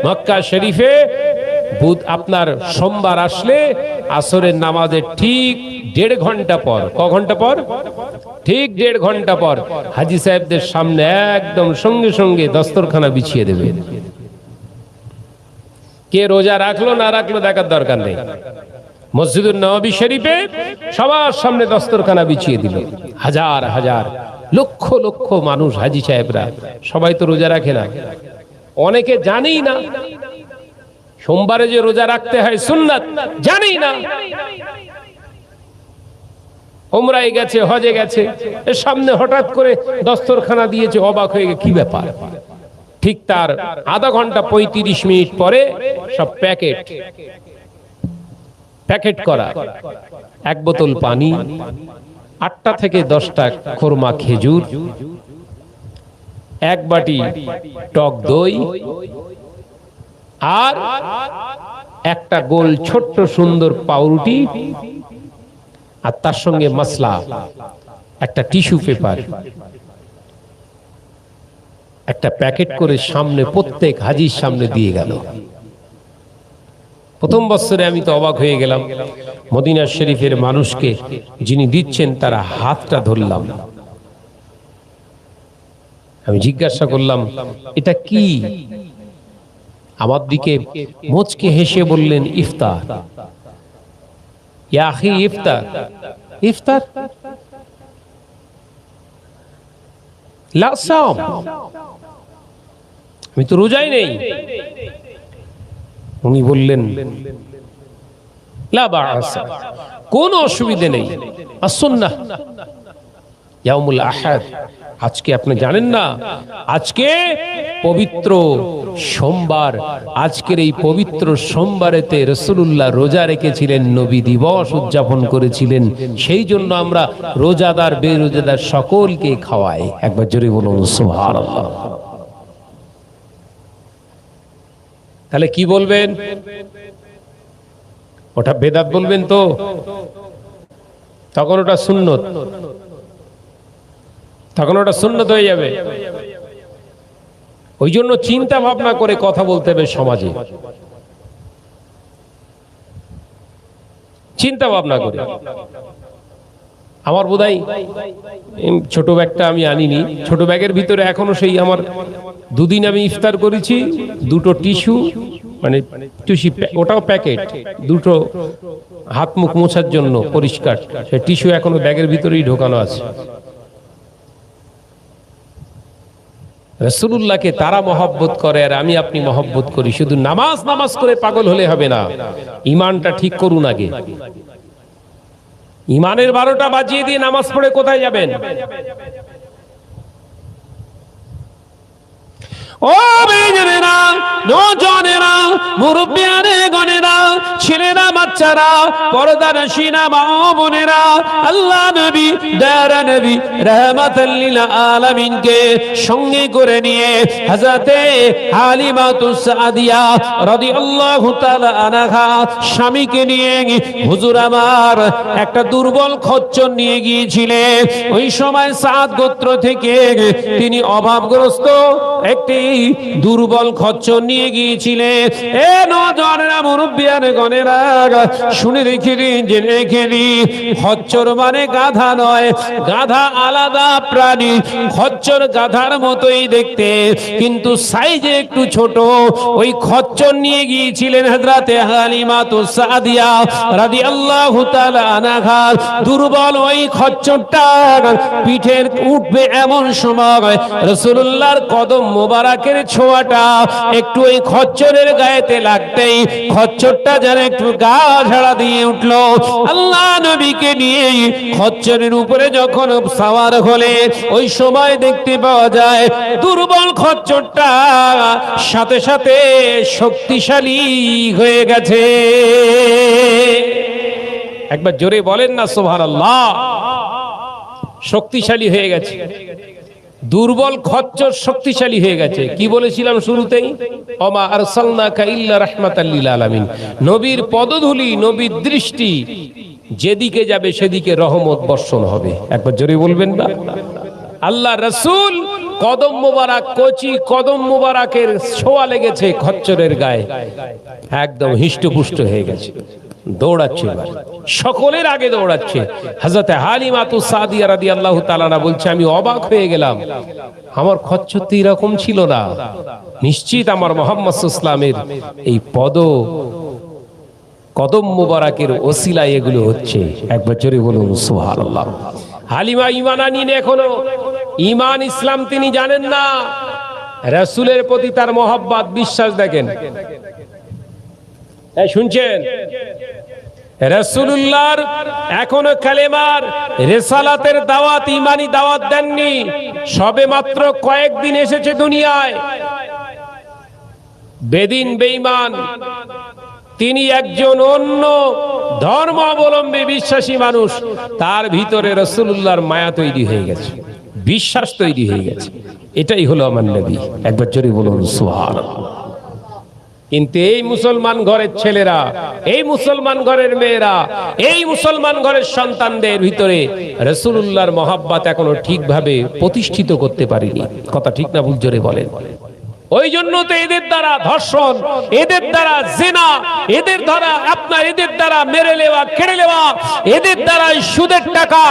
মক্কা শরীফে আপনার সোমবার আসলে আসরের নামাজের ঠিক 1.5 ঘন্টা পর, ক ঘন্টা পর? ঠিক 1.5 ঘন্টা পর হাজী সাহেবদের সামনে একদম সঙ্গে সঙ্গে দস্তরখানা বিছিয়ে দেবে। কে রোজা রাখলো না রাখলো দেখার দরকার নেই। মসজিদুন নববী শরীফে সবার সামনে দস্তরখানা বিছিয়ে দিল। হাজার হাজার লক্ষ লক্ষ মানুষ, হাজী সাহেবরা সবাই তো রোজা রাখে না, অনেকে জানেই না সোমবারে যে রোজা রাখতে হয় সুন্নাত, জানেই না। উমরায় গেছে, হজে গেছে, এর সামনে হঠাৎ করে দস্তরখানা দিয়েছে, অবাক হয়ে গেছে কি ব্যাপার। ঠিক তার আধা ঘন্টা 35 মিনিট পরে সব প্যাকেট করা 1 বোতল পানি, 8টা থেকে 10টা খোরমা খেজুর, 1 বাটি টক দই, আর একটা গোল ছোট্ট সুন্দর পাউরুটি, আর তার সঙ্গে মশলা, একটা টিস্যু পেপার, একটা প্যাকেট করে সামনে প্রত্যেক হাজীর সামনে দিয়ে গেল। প্রথম বছরে আমি তো অবাক হয়ে গেলাম। মদিনা শরীফের মানুষকে যিনি দিচ্ছেন তারা হাতটা ধরলাম, আমি জিজ্ঞাসা করলাম এটা কি? আমার দিকে মুচকে হেসে বললেন ইফতার। ইয়া আখি ইফতার। ইফতার লা সাওম, আমি তো রোজাই নেই। উনি বললেন লা বা'স, কোনো অসুবিধা নেই। as-সুন্নাহ ইয়াউমুল আহাদ, আজকে আপনি জানেন না আজকে পবিত্র সোমবার, আজকের এই পবিত্র সোমবারেতে রাসূলুল্লাহ রোজা রেখেছিলেন, নবী দিবস উদযাপন করেছিলেন, সেই জন্য আমরা রোজাদার বেরোজাদার সকলকে খাওয়াই। একবার জোরে বলুন সুবহানাল্লাহ। তাহলে কি বলবেন? ওটা বেদাত বলবেন তো? তখন ওটা সুন্নত, তখন ওটা সুন্নত হয়ে যাবে। ওই জন্য চিন্তা ভাবনা করে কথা বলতে হবে সমাজে, চিন্তা ভাবনা করে। আমার বোধহয় ছোট ব্যাগটা আমি আনিনি, ছোট ব্যাগের ভিতরে এখনো সেই আমার 2 দিন আমি ইফতার করেছি, 2টো টিস্যু, মানে টিস্যু, ওটাও প্যাকেট, 2টো হাত মুখ মোছার জন্য পরিষ্কার, সেই টিস্যু এখনো ব্যাগের ভিতরেই ঢোকানো আছে। রাসূলুল্লাহকে তারা মহব্বত করে আর আমি আপনি মহব্বত করি। শুধু নামাজ নামাজ করে পাগল হলে হবে না, ইমানটা ঠিক করুন আগে। ইমানের 12টা বাজিয়ে দিয়ে নামাজ পড়ে কোথায় যাবেন? ও বেজনেরা, নওজওয়ানেরা, মুরব্বিয়ানে গনেরা, ছেলেরা, বাচ্চারা, পর্দানশীনা মা বোনেরা, আল্লাহ নবী দয়ার নবী রাহমাতাল লিল আলামিনকে সঙ্গে করে নিয়ে হযরতে হালিমাতুস সাদিয়া রাদিয়াল্লাহু তাআলা আনহা স্বামীকে নিয়ে হুজুর আমার একটা দুর্বল খচ্চর নিয়ে গিয়েছিলেন। ওই সময় সাদ গোত্র থেকে তিনি অভাবগ্রস্ত একটি দুর্বল খচ্চর নিয়ে গিয়েছিলেন। এ নওজওয়ানেরা, মুরব্বিয়ানে গনেরা, শুনে রেখে জেনে রেখে খচ্চর মানে গাধা নয়, গাধা আলাদা প্রাণী। খচ্চর গাধার মতোই দেখতে, কিন্তু সাইজে একটু ছোট। ওই খচ্চর নিয়ে গিয়েছিলেন হযরতে হালিমাতুস সাদিয়া রাদিয়াল্লাহু তাআলা আনহা। দুর্বল ওই খচ্চরটা পিঠের উঠবে এমন সময় রাসূলুল্লাহর কদম মোবারকের ছোঁয়াটা একটু ওই খচ্চরের গায়েতে লাগতেই খচ্চরটা যেন একটু গা ঝাড়া দিয়ে উঠলো। আল্লাহ নবীকে নিয়ে খচ্চরের উপরে যখন সওয়ার হলে ওই সময় দেখতে পাওয়া যায় দুর্বল খচ্চরটা সাথে সাথে শক্তিশালী হয়ে গেছে। একবার জোরে বলেন না সুবহানাল্লাহ। শক্তিশালী হয়ে গেছে, দুর্বল খচ্চর শক্তিশালী হয়ে গেছে। কি বলেছিলাম শুরুতেই? ওমা আরসালনাকা ইল্লা রাহমাতাল লিল আলামিন। নবীর পদধূলি, নবীর দৃষ্টি যেদিকে যাবে সেদিকে রহমত বর্ষণ হবে। একবার জোরে বলবেন না? আল্লাহ রাসূল কদম মোবারক, কচি কদম মোবারকের ছোঁয়া লেগেছে খচ্চরের গায়ে, একদম হিষ্টপুষ্ট হয়ে গেছে। দৌড়াচ্ছে, সকলের আগে দৌড়াচ্ছে। হযরত হালিমাতু সাদিয়া রাদিয়াল্লাহু তাআলা আনহা বলছে, আমি অবাক হয়ে গেলাম, আমার খচ্চর তো এরকম ছিল না, নিশ্চিত আমার মুহাম্মদ সাল্লাল্লাহু আলাইহি ওয়াসাল্লামের এই কদম মুবারকের ওসিলায় এগুলো হচ্ছে। একবার জোরে বলুন সুবহানাল্লাহ। হালিমা ঈমান আনেন, এখনো ঈমান ইসলাম তিনি জানেন না। রাসূলের প্রতি তার মহব্বত বিশ্বাস দেখেন, শুনছেন? রাসূলুল্লাহর এখনো কালেমার রিসালাতের দাওয়াত, ঈমানি দাওয়াত দেননি, সবে মাত্র কয়েকদিন এসেছে দুনিয়ায়। বেদিন বেঈমান, তিনি একজন অন্য ধর্ম অবলম্বী বিশ্বাসী মানুষ, তার ভিতরে রাসূলুল্লাহর মায়া তৈরি হয়ে গেছে, বিশ্বাস তৈরি হয়ে গেছে। এটাই হলো আমার নবী। একবার জোরে বলুন সুবহানাল্লাহ। কিন্তু এই মুসলমান ঘরের ছেলেরা, এই মুসলমান ঘরের মেয়েরা, এই মুসলমান ঘরের সন্তানদের ভিতরে রাসূলুল্লাহর মহব্বত এখনো ঠিকভাবে প্রতিষ্ঠিত করতে পারেনি। কথা ঠিক না ভুল? জোরে বলেন। ওই জন্য তো এদের দ্বারা ধর্ষণ, এদের দ্বারা জিনা, এদের দ্বারা মেরে নেওয়া, কেড়ে নেওয়া, এদের দ্বারাই সুদের টাকা,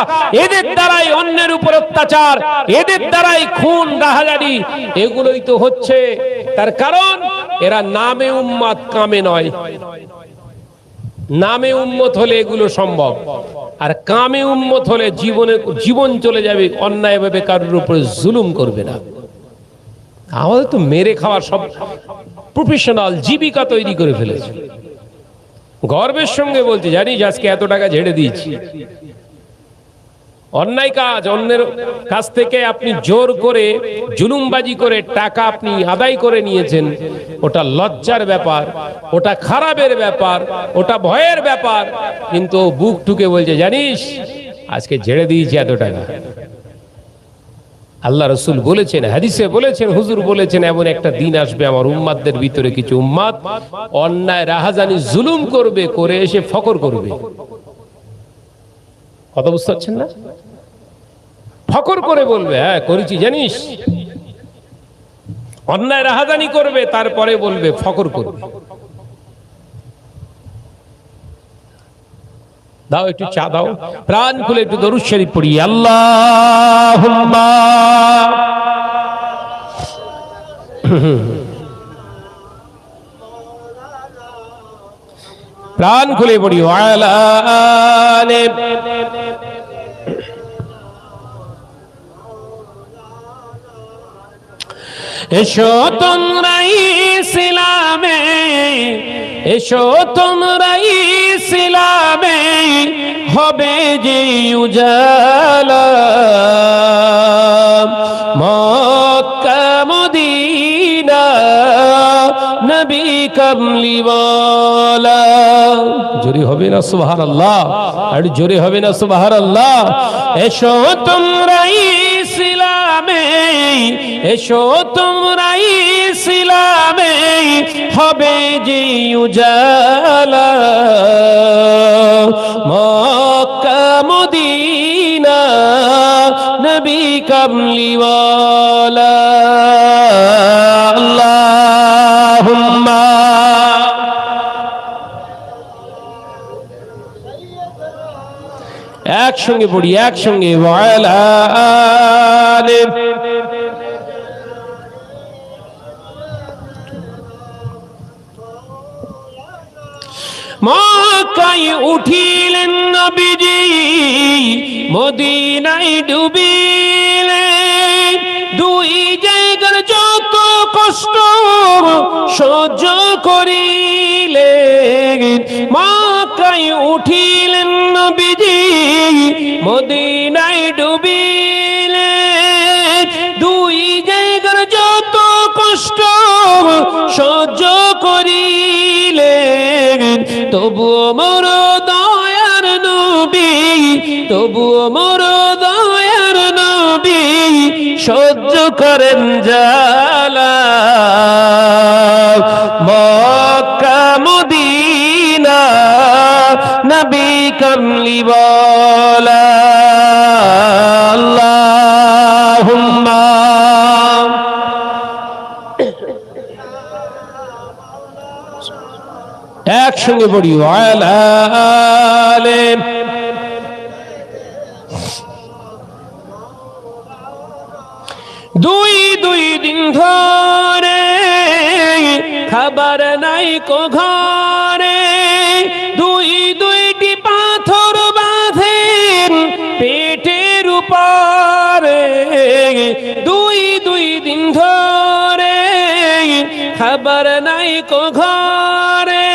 এদের দ্বারাই অন্যের উপর অত্যাচার, এদের দ্বারাই খুন রাহাজানি, এগুলোই তো হচ্ছে। তার কারণ এরা নামে উম্মত, কামে নয়। নামে উম্মত হলে এগুলো সম্ভব, আর কামে উম্মত হলে জীবন চলে যাবে, অন্যায়ভাবে কারোর উপরে জুলুম করবে না। আমাদের তো মেরে খাওয়ার সব প্রফেশনাল জীবিকা তৈরি করে ফেলেছে। গর্বের সঙ্গে বলছি, জানিস আজকে এত টাকা ঝেড়ে দিয়েছি। অন্যায় কাজ, অন্যের কাছ থেকে আপনি জোর করে জুলুমবাজি করে টাকা আপনি আদায় করে নিয়েছেন, ওটা লজ্জার ব্যাপার, ওটা খারাপের ব্যাপার, ওটা ভয়ের ব্যাপার। কিন্তু বুক ঠুকে বলছে, জানিস আজকে ঝেড়ে দিয়েছি এত টাকা। আল্লাহ রাসূল বলেছেন, হাদিসে বলেছেন, হুজুর বলেছেন, এমন একটা দিন আসবে আমার উম্মাতদের ভিতরে কিছু উম্মাত অন্যায় রাহাজানি জুলুম করবে, করে এসে ফখর করবে। কথা বুঝতে পারছেন না? ফখর করে বলবে, হ্যাঁ করেছি জানিস। অন্যায় রাহাজানি করবে, তারপরে বলবে, ফখর করবে। দাও একটু চা দাও, প্রাণ খুলে একটু দরুদ শরীফ পড়ি। আল্লাহুম্মা প্রাণ খুলে পড়ি। ওয়ালা আলে এসো তোমরা ইসলামে, এসো তোমরা ইসলামে, হবে যে উজালা, মক্কা মদিনা নবী কামলিওয়ালা। জোরে হবে না সুবহানাল্লাহ? আর জোরে হবে না সুবহানাল্লাহ? এসো তোমরা ইসলামে, এসো তোমরা ইসলামে, হবে যে উজালা, মক্কা মদিনা নবী কামলিওয়ালা। আল্লাহুম্মা একসঙ্গে পড়ি, একসঙ্গে। ওয়ালা আলে মক্কায় উঠিলেন নবীজি, মদিনায় ডুবিলেন, দুই জায়গার যত কষ্ট সহ্য করিলেন। মক্কায় উঠিলেন নবীজি, মদিনায় ডুবিলেন, দুই জায়গার যত কষ্ট সহ্য করিলেন। তবুও মোর দয়ার নবী, তবুও মোর দয়ার নবী সহ্য করেন জ্বালা, মক্কা মদিনা নবী কামলিওয়ালা। আল্লাহুম্মা একসঙ্গে পড়ি ওয়ালা আলে দুই দিন ধরে খাবার নাই কো ঘরে দুইটি পাথর বাঁধেন পেটের উপরে দুই দিন ধরে খাবার নাই কো ঘরে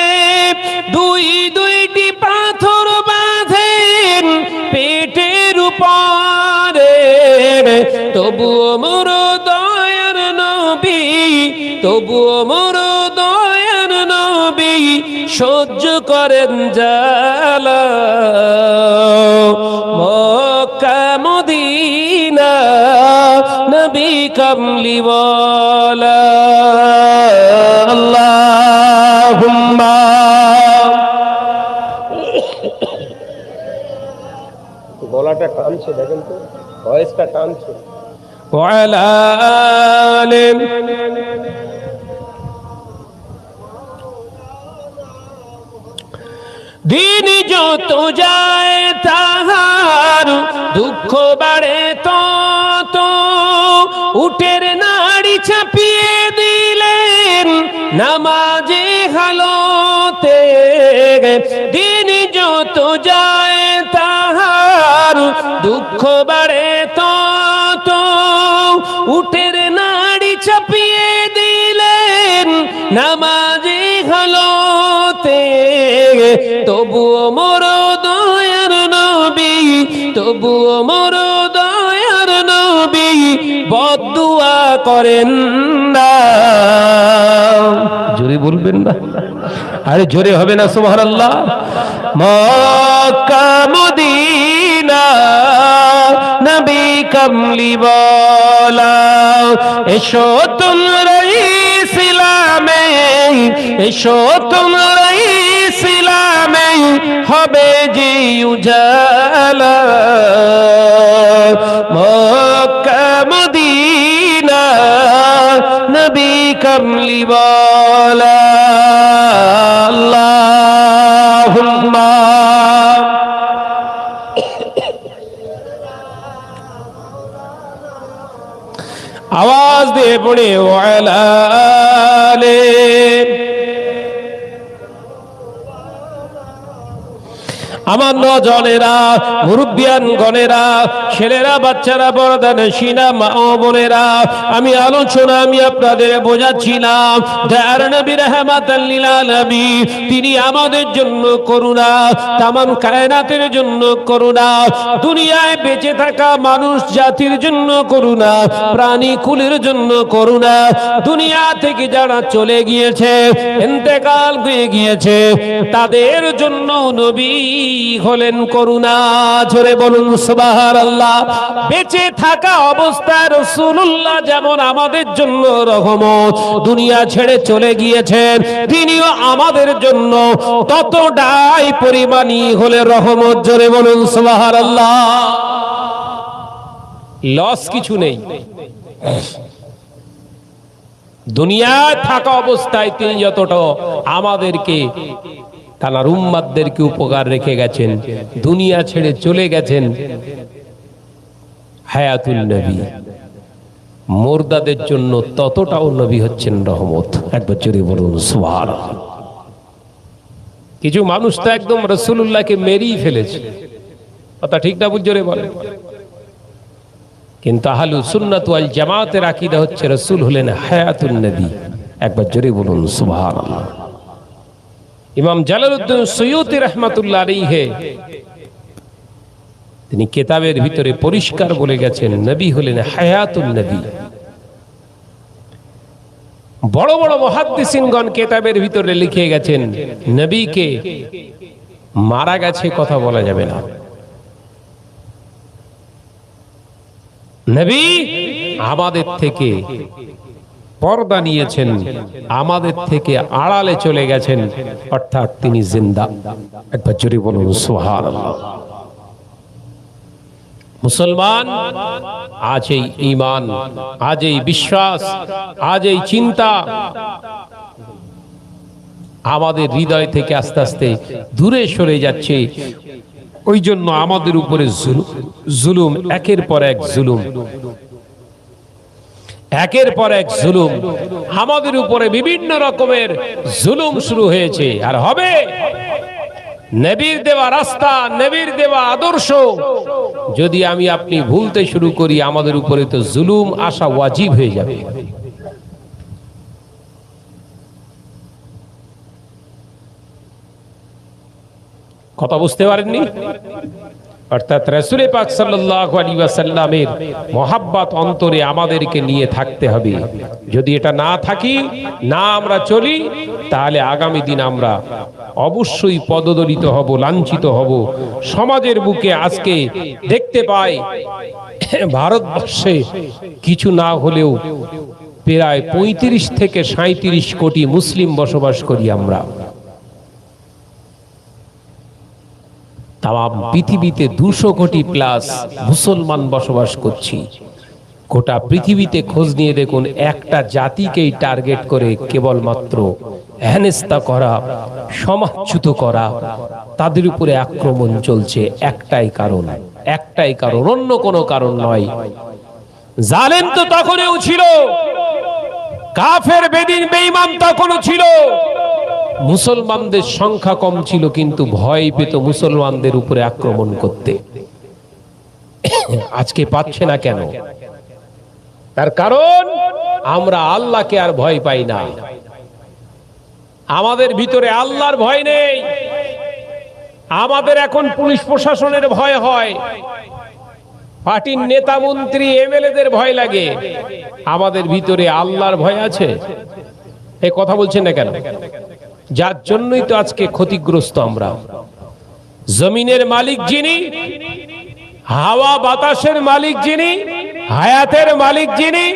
দুইটি পাথর বাঁধেন পেটের উপরে তবুও মোর দয়ার নবী তবুও মোর দয়ার নবী সহ্য করেন জ্বালা মক্কা মদিনা নবী কামলিওয়ালা আল্লাহুম্মা গলাটা টানছে, দেখেন তো ভয়েসটা টানছে। ওয়ালা আলে দিন যত যায় তাহার দুঃখ বাড়ে তত উটের নাড়ি চাপিয়ে দিলেন নামাজে হালতে দিন যত যায় তাহার দুঃখ বাড়ে তত উটের নাড়ি চাপিয়ে দিলেন নামাজে হালতে তবুও মোর দয়ার নবী তবুও মোর দয়ার নবী বদদুয়া করেন না। জোরে বলবেন না, আরে জোরে হবে না সুবহানাল্লাহ। মক্কা মদিনা নবী কামলিওয়ালা এসো তোমরা ইসলামে এসো তোমরা ইসলামে হবে যে উজালা মক্কা মদিনা নবী কামলিওয়ালা আল্লাহুম্মা आवाज दे पड़े वाला ले আমার নজনেরা মুরব্বিয়ান গণেরা ছেলেরা বাচ্চারা বড়রা নশিনা মা ও বোনেরা আমি আলোচনা আমি আপনাদের বোঝাচ্ছিলাম দয়ার নবী রাহমাতাল লিল আলামিন তিনি আমাদের জন্য করুণা তামাম কায়নাতের জন্য করুণা দুনিয়ায় বেঁচে থাকা মানুষ জাতির জন্য করুণা প্রাণী কুলের জন্য করুণা দুনিয়া থেকে যারা চলে গিয়েছে ইন্তেকাল হয়ে গিয়েছে তাদের জন্য নবী হলেন করুণা। জোরে বলুন সুবহানাল্লাহ। বেঁচে থাকা অবস্থায় রাসূলুল্লাহ যেমন আমাদের জন্য রহমত দুনিয়া ছেড়ে চলে গিয়েছেন তিনিও আমাদের জন্য ততটাই পরিমাণই হলে রহমত। জোরে বলুন সুবহানাল্লাহ। লস কিছু নেই, দুনিয়ায় থাকা অবস্থায় তিনি যতটা আমাদেরকে তানার উম্মাতদেরকে উপকার রেখে গেছেন দুনিয়া ছেড়ে চলে গেছেন হায়াতুল নবী মুর্দাদের জন্য ততটাও নবী হচ্ছেন রহমত। একবার জোরে বলুন সুবহানাল্লাহ। কিছু মানুষ তো একদম রাসূলুল্লাহকে মেরেই ফেলেছে, কথা ঠিক না? জোরে বলেন। কিন্তু আহলুস সুন্নাত ওয়াল জামাতের আকীদা হচ্ছে রাসূল হলেন হায়াতুন নবী। একবার জোরে বলুন সুবহানাল্লাহ। ইমাম জালালউদ্দিন সুয়ুতি রাহমাতুল্লাহ আলাইহি তিনি কিতাবের ভিতরে পরিষ্কার বলে গেছেন নবী হলেন হায়াতুন নবী। বড় বড় মুহাদ্দিসিনগণ কিতাবের ভিতরে লিখে গেছেন নবীকে মারা গেছে কথা বলা যাবে না, নবী আমাদের থেকে পর্দা নিয়েছেন, আমাদের থেকে আড়ালে চলে গেছেন, অর্থাৎ তিনি জিন্দা। একবার জোরে বলুন সুবহানাল্লাহ। মুসলমান আজ এই ঈমান, আজ এই বিশ্বাস, আজ এই চিন্তা, আমাদের হৃদয় থেকে আস্তে আস্তে দূরে সরে যাচ্ছে। ওই জন্য আমাদের উপরে জুলুম, একের পর এক জুলুম, একের পর এক জুলুম, আমাদের উপরে বিভিন্ন রকমের জুলুম শুরু হয়েছে আর হবে। নবীর দেওয়া রাস্তা, নবীর দেওয়া আদর্শ যদি আমি আপনি ভুলতে শুরু করি, আমাদের উপরে তো জুলুম আসা ওয়াজিব হয়ে যাবে। কথা বুঝতে পারেননি? অর্থাৎ রাসূল পাক সাল্লাল্লাহু আলাইহি ওয়াসাল্লামের মহাব্বত অন্তরে আমাদেরকে নিয়ে থাকতে হবে। যদি এটা না থাকি, না আমরা চলি, তাহলে আগামী দিন আমরা অবশ্যই পদদলিত হব, লাঞ্ছিত হব। সমাজের বুকে আজকে দেখতে পাই ভারতবর্ষে কিছু না হলেও প্রায় ৩৫ থেকে ৩৭ কোটি মুসলিম বসবাস করি আমরা। তাম পৃথিবীতে ২০০ কোটি প্লাস মুসলমান বসবাস করছি। গোটা পৃথিবীতে খোঁজ নিয়ে দেখুন, একটা জাতিকেই টার্গেট করে কেবলমাত্র হেনস্থা করা, সমাজচ্যুত করা, তাদের উপরে আক্রমণ চলছে। একটাই কারণ, একটাই কারণ, অন্য কোনো কারণ নয়। জালেম তো তখনও ছিল, কাফের বেদিন বেঈমান তখনও ছিল। মুসলমানদের সংখ্যা কম ছিল, কিন্তু ভয় পেত মুসলমানদের উপরে আক্রমণ করতে। আজকে পাচ্ছে না কেন? তার কারণ আমরা আল্লাহকে আর ভয় পাই না। আমাদের ভিতরে আল্লাহর ভয় নেই। আমাদের এখন পুলিশ প্রশাসনের ভয় হয়, পার্টির নেতা মন্ত্রী এমএলএদের ভয় লাগে। আমাদের ভিতরে আল্লাহর ভয় আছে? এই কথা বলছেন না কেন? যার জন্যই তো আজকে ক্ষতিগ্রস্ত আমরা। জমিনের মালিক যিনি, হাওয়া বাতাসের মালিক যিনি, হায়াতের মালিক যিনি,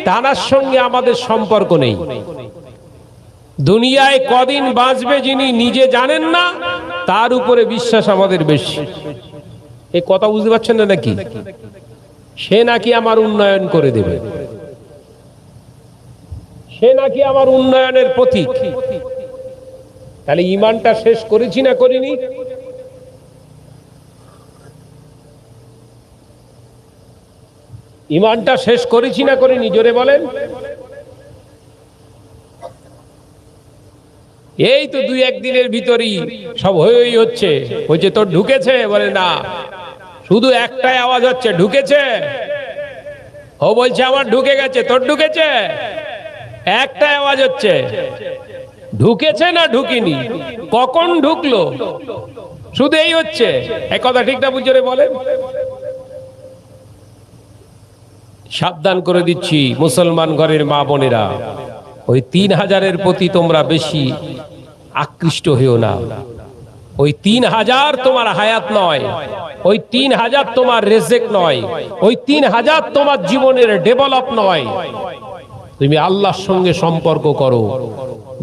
তার সঙ্গে আমাদের সম্পর্ক নেই। দুনিয়ায় কদিন বাঁচবে যিনি নিজে জানেন না, তার উপরে বিশ্বাস আমাদের বেশি। এই কথা বুঝতে পারছেন না নাকি? সে নাকি আমার উন্নয়ন করে দেবে, সে নাকি আমার উন্নয়নের প্রতীক। তাহলে ঈমানটা শেষ করেছি না করিনি? ঈমানটা শেষ করেছি না করিনি? জোরে বলেন। এই তো ২-১ দিনের ভিতরই সব হয়েই হচ্ছে। বলছে তোর ঢুকেছে? বলে না, শুধু একটাই আওয়াজ হচ্ছে, ঢুকেছে। ও বলছে আমার ঢুকে গেছে। তোর ঢুকেছে? একটাই আওয়াজ হচ্ছে, ঢুকেছে না ঢুকিনি, কখন ঢুকলো, শুধু এই হচ্ছে। এই কথা ঠিক না বুঝে বলেন? সাবধান করে দিচ্ছি মুসলমান ঘরের মা বোনেরা, ওই ৩,০০০-এর প্রতি তোমরা বেশি আকৃষ্ট হইও না। ওই ৩,০০০ তোমার হায়াত নয়, ওই ৩,০০০ তোমার রেজেক নয়, ওই ৩,০০০ তোমার জীবনের ডেভেলপ নয়। তুমি আল্লাহর সঙ্গে সম্পর্ক করো,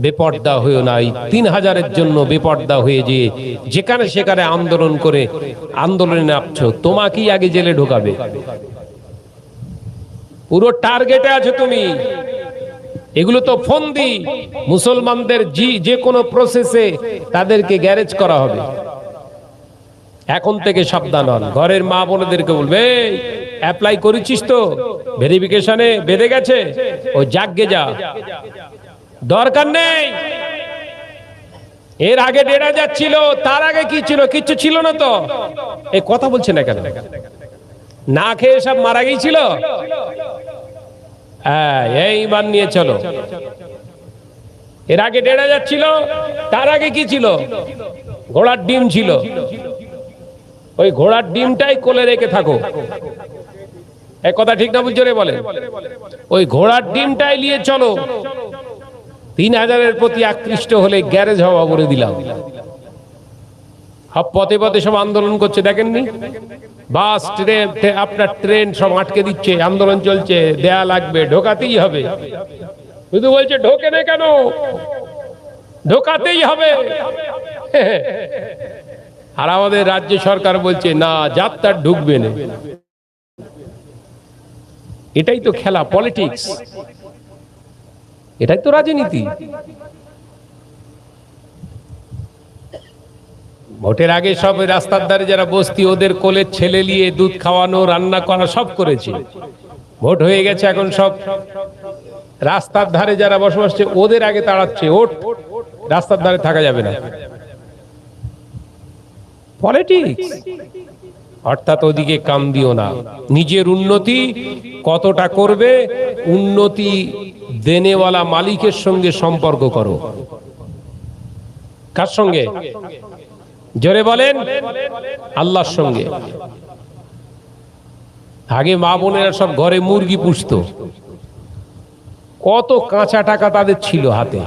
বেপর্দা হইও না। এই ৩,০০০-এর জন্য বেপর্দা হয়ে যে যেখানে সেখানে আন্দোলন করে আন্দোলনে নামছো, তোমাকেই আগে জেলে ঢোকাবে। পুরো টার্গেটে আছো তুমি। এগুলো তো ফন্দি। মুসলমানদের যে কোনো প্রসেসে তাদেরকে গ্যারেজ করা হবে। এখন থেকে সাবধান হন। ঘরের মা বোনদেরকে বলবে, অ্যাপ্লাই করেছিস তো, ভেরিফিকেশনে বেঁধে গেছে, ও জাগে যা, দরকার নেই। এর আগে ১,৫০০ ছিল, তার আগে কি ছিল? কিচ্ছু ছিল না তো। এই কথা বলছে না কেন? না খেয়ে সব মারা গিয়েছিল। হ্যাঁ, এই ঈমান নিয়ে চলো। এর আগে ১,৫০০ ছিল, তার আগে কি ছিল? ঘোড়ার ডিম ছিল। ওই ঘোড়ার ডিমটাই কোলে রেখে থাকো। এক কথা ঠিক না বুঝে বলে? ওই ঘোড়ার ডিমটাই নিয়ে চলো। ৩,০০০-এর প্রতি আকৃষ্ট হলে গ্যারেজ হওয়া বলে দিলাম। সব পথে পথে সব আন্দোলন করছে, দেখেননি? বাস, ট্রেন, আপনার ট্রেন সব আটকে দিচ্ছে, আন্দোলন চলছে, দেয়া লাগবে, ঢোকাতেই হবে। শুধু বলছে ঢোকে না কেন, ঢোকাতেই হবে। আর আমাদের রাজ্য সরকার বলছে না, যাত্রার ঢুকবে না। এটাই তো খেলা, পলিটিক্স, এটাই তো রাজনীতি। ভোটের আগে সব রাস্তার ধারে যারা বস্তি ওদের কোলে ছেলে নিয়ে দুধ খাওয়ানো রান্না করা সব করেছে। ভোট হয়ে গেছে, এখন সব রাস্তার ধারে যারা বসবাস করছে ওদের আগে তাড়াচ্ছে, ওট রাস্তার ধারে থাকা যাবে না। পলিটিক্স, অর্থাৎ ওদিকে কাম দিও না। নিজের উন্নতি কতটা করবে, উন্নতি দেনেওয়ালা মালিকের সঙ্গে সম্পর্ক করো। কার সঙ্গে? জোরে বলেন, আল্লাহর সঙ্গে। আগে মা বোনেরা সব ঘরে মুরগি পুষতো, কত কাঁচা টাকা তাদের ছিল হাতে,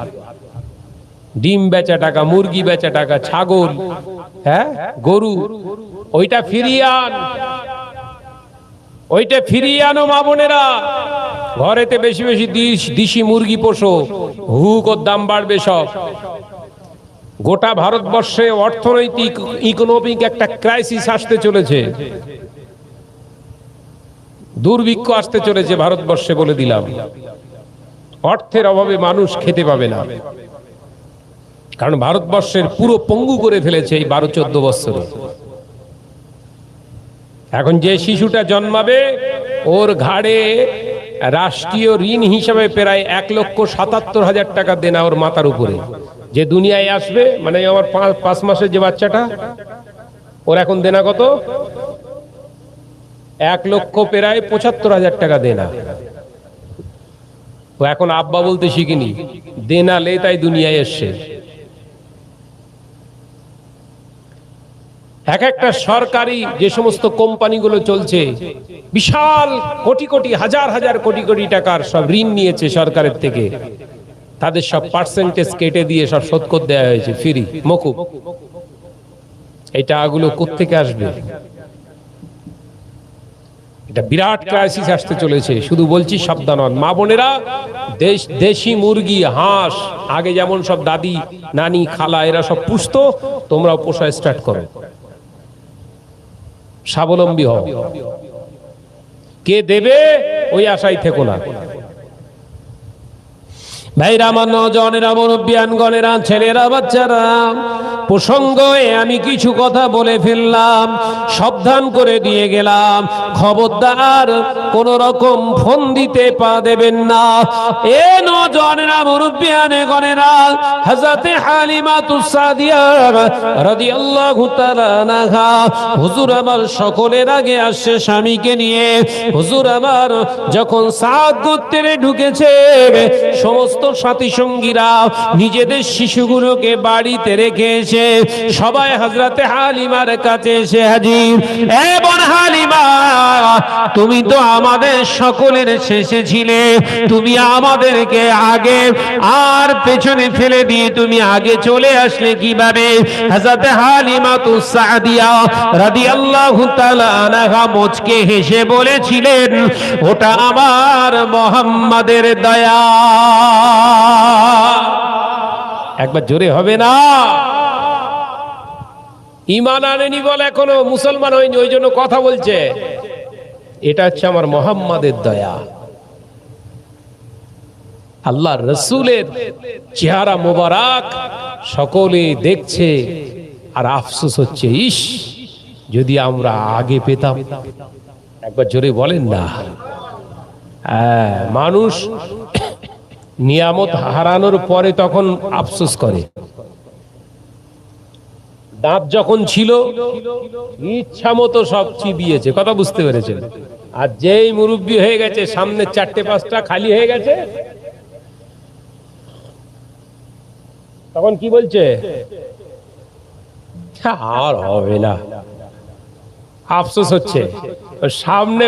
ডিম বেচা টাকা, মুরগি বেচা টাকা, ছাগল, হ্যাঁ গরু, ওইটা ফিরিয়ে আন, ওইটা ফিরিয়ে আনো মা বোনেরা। ঘরেতে বেশি বেশি দেশি মুরগি পোষো, হুক ওর দাম বাড়বে সব। গোটা ভারতবর্ষে অর্থনৈতিক ইকোনমিক একটা ক্রাইসিস আসতে চলেছে, দুর্ভিক্ষ আসতে চলেছে ভারতবর্ষে, বলে দিলাম। অর্থের অভাবে মানুষ খেতে পাবে না, কারণ ভারতবর্ষের পুরো পঙ্গু করে ফেলেছে এই 12-14 বছরে। এখন যে শিশুটা জন্মাবে ওর ঘাড়ে রাষ্ট্রীয় ঋণ হিসাবে প্রায় 1,77,000 টাকা দেনা ওর মাথার উপরে। যে দুনিয়ায় আসবে, মানে আমার 5 মাসের যে বাচ্চাটা, ওর এখন দেনা কত? 1,75,000 টাকা দেনা। ও এখন আব্বা বলতে শিখিনি, দেনা লে তাই দুনিয়ায় এসছে। এক একটা সরকারি যে সমস্ত কোম্পানিগুলো চলছে, বিশাল কোটি কোটি, হাজার হাজার কোটি কোটি টাকার সব ঋণ নিয়েছে সরকারের থেকে, তাদের সব পার্সেন্টেজ কেটে দিয়ে সব শোধ করে দেওয়া হয়েছে, ফ্রি, মকুব। এই টাকাগুলো কোত্থেকে আসবে? এটা বিরাট ক্রাইসিস আসতে চলেছে। শুধু বলছি সাবধান হন মা বোনেরা। দেশি মুরগি, হাঁস আগে যেমন সব দাদি, নানি, খালা এরা সব পুষতো, তোমরাও পোষা স্টার্ট করো, স্বাবলম্বী হও। কে দেবে ওই আশায় থেকো না। ভাইরা, আমার নওজওয়ানেরা, মুরব্বিয়ানগণেরা, ছেলেরা, বাচ্চারা, প্রসঙ্গে আমি কিছু কথা বলে ফেললাম, সাবধান করে দিয়ে গেলাম, খবরদার কোন রকম ফোন দিতে পা দেবেন না। এ নওজওয়ানেরা, মুরব্বিয়ানগণেরা, হযরতে হালিমাতুস সাদিয়া রাদিয়াল্লাহু তাআলা আনহা, হুজুর আমার সকলের আগে আসছে স্বামীকে নিয়ে। হুজুর আমার যখন সাদ গোত্রে ঢুকেছে, সমস্ত সাথী সঙ্গীরা নিজেদের শিশুগুলোকে বাড়িতে রেখে এসে সবাই হযরতে হালিমার কাছে এসে হাজির। এ বোন হালিমা, তুমি তো আমাদের সকলের শেষে ছিলে, তুমি আমাদেরকে আগে আর পেছনে ফেলে দিয়ে তুমি আগে চলে আসলে কিভাবে? হযরতে হালিমাতুস সাদিয়া রাদিয়াল্লাহু তাআলা আনহা মুচকে হেসে বলেছিলেন, ওটা আমার মুহাম্মাদের দয়া। একবার জোরে হবে না? ঈমান আনেনি বলে এখনো মুসলমান হয়নি, ওই জন্য কথা বলছে। এটা হচ্ছে আমার মুহাম্মাদের দয়া। আল্লাহর রাসূলের চেহারা মোবারক সকলে দেখছে, আর আফসোস হচ্ছে, ইস যদি আমরা আগে পেতাম। একবার জোরে বলেন না। মানুষ নিয়ামত হারানোর পরে তখন আফসোস করে। দাঁত যখন ছিল ইচ্ছা মতো সব চিবিয়েছে, কথা বুঝতে পেরেছেন? আর যেই মুরব্বি হয়ে গেছে, সামনে 4-5টা খালি হয়ে গেছে, তখন কি বলছে? আর হবে না। আফসোস হচ্ছে। সামনে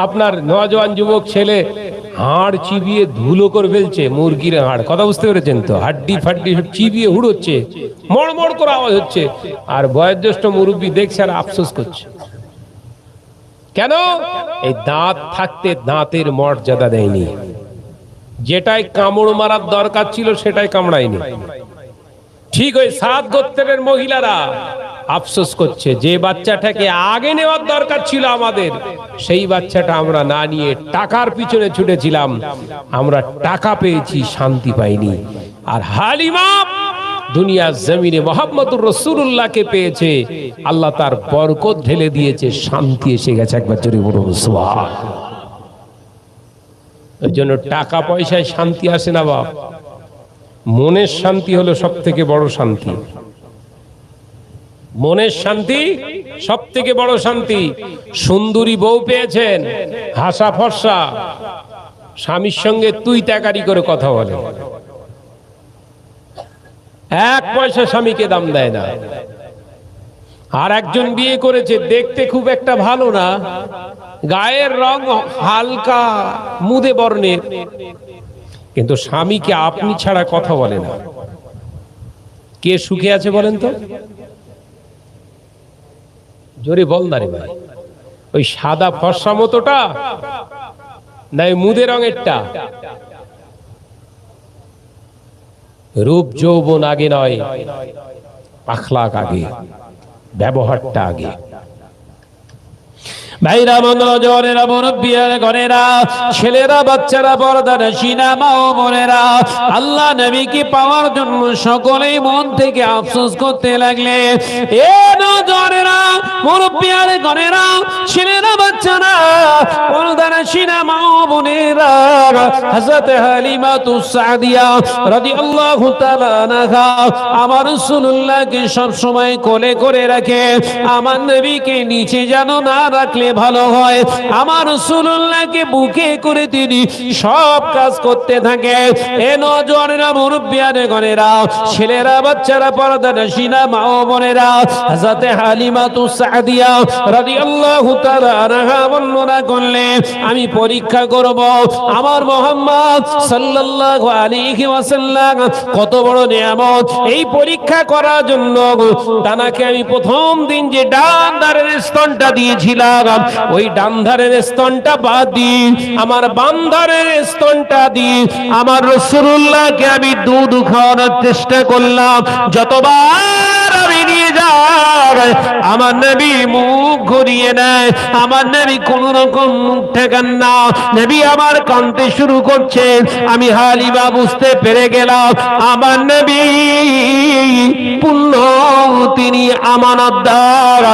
আপনার নওজোয়ান যুবক ছেলে হাড় চিবিয়ে ধুলো করে ফেলছে, মুরগির হাড়, কথা বুঝতে পেরেছেন তো? হাড্ডি ফাড্ডি সব চিবিয়ে হুড়োচ্ছে, মড়মড় করে আওয়াজ হচ্ছে, আর বয়োজ্যেষ্ঠ মুরব্বি দেখছে আর আফসোস করছে। কেন? এই দাঁত থাকতে দাঁতের মর্যাদা দেয়নি, যেটাই কামড় মারার দরকার ছিল সেটাই কামড়ায়নি। ঠিক ওই সাত গোত্রের মহিলারা আফসোস করছে, যে বাচ্চাটাকে আগে নেওয়ার দরকার ছিল আমাদের, সেই বাচ্চাটা আমরা না নিয়ে টাকার পিছনে ছুটেছিলাম, আমরা টাকা পেয়েছি, শান্তি পাইনি। আর হালিমা দুনিয়ার জমিনে মুহাম্মদুর রাসূলুল্লাহকে পেয়েছে, আল্লাহ তার বরকত ঢেলে দিয়েছে, শান্তি এসে গেছে। একবার জোরে বলুন সুবহানাল্লাহ। ওই জন্য টাকা পয়সায় শান্তি আসে না বাপ, মনের শান্তি হলো সব থেকে বড় শান্তি। মনের শান্তি সব থেকে বড় শান্তি। সুন্দরী বউ পেয়েছেন, হাসা ফর্সা, স্বামীর সঙ্গে তুই তাকারি করে কথা বলে, এক পয়সা স্বামীকে দাম দেয় না। আর একজন বিয়ে করেছে, দেখতে খুব একটা ভালো না, গায়ের রং হালকা মুদে বর্ণের, কিন্তু স্বামীকে আপনি ছাড়া কথা বলে না। কে সুখে আছে বলেন তো? জোরে বল না রে ভাই, ওই সাদা ফর্সা মতোটা না মুদে রঙেরটা? রূপ যৌবন আগে নয়, আখলাক আগে, ব্যবহারটা আগে। ভাইরা মনোজনেরা, মুরব্বিয়ার ঘরেরা, ছেলেরা, বাচ্চারা, পর্দানশী মা ও বোনেরা, আল্লাহ নবীকে পাওয়ার জন্য সকলেই মন থেকে আফসোস করতে লাগলে। এ নজনেরা, মুরব্বিয়ার ঘরেরা, ছেলেরা, বাচ্চারা, পর্দানশী মা ও বোনেরা, হযরত হালিমাতুস সাদিয়া রাদিয়াল্লাহু তাআলা আনহা আমার রাসূলুল্লাহকে সব সময় কোলে করে রাখে। আমার নবীকে নিচে যেন না রাখলে ভালো হয়, আমার রাসূলুল্লাহকে বুকে করে তিনি সব কাজ করতে থাকে। এ নজওয়ানেরা, মুরব্বিয়ানে ঘরেরা, ছেলেরা, বাচ্চারা, পর্দানশী মা ও বোনেরা, হযরত হালিমাতুস সাদিয়া রাদিয়াল্লাহু তাআলা আনহা বর্ণনা করলে, আমি পরীক্ষা করব আমার মুহাম্মদ সাল্লাল্লাহু আলাইহি ওয়াসাল্লাম কত বড় নিয়ামত। এই পরীক্ষা করার জন্য তানাকে আমি প্রথম দিন যে ডান ধারের স্তনটা দিয়েছিলাম, ওই ডান ধারের স্তনটা বাদ দিয়ে আমার বাম ধারের স্তনটা দিয়ে আমার রাসূলুল্লাহকে আমি দুধ খাওয়ানোর চেষ্টা করলাম। যতবার আমি নিয়ে যাই, আমার নবী মুখ ঘুরিয়ে নেয়, আমার নবী কোন রকম মুখ ঠেকান না। নবী আমার কাঁদতে শুরু করছে, আমি হালিমা বুঝতে পেরে গেলাম আমার নবী পূর্ণ তিনি আমানতদার,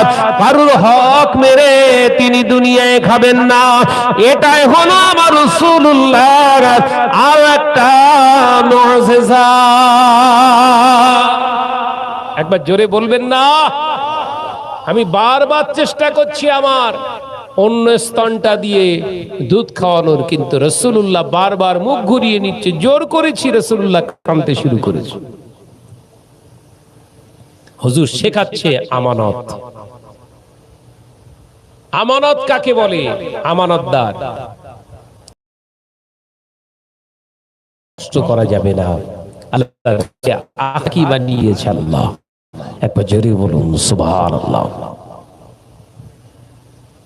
কারোর হক মেরে তিনি দুনিয়ায় খাবেন না। এটাই হলো আমার রাসূলুল্লাহর আর একটা মুজিজা। একবার জোরে বলবেন না? আমি বারবার চেষ্টা করছি আমার অন্য স্তনটা দিয়ে দুধ খাওয়ানোর, কিন্তু রাসূলুল্লাহ বারবার মুখ ঘুরিয়ে নিচ্ছে। জোর করেছি, রাসূলুল্লাহ কাঁদতে শুরু করেছে। হুজুর শেখাচ্ছে আমানত। আমানত কাকে বলে? আমানতদার। কষ্ট করা যাবে না, আল্লাহ আকি বানিয়েছে আল্লাহ। একবার জোরে বলুন সুবহানাল্লাহ।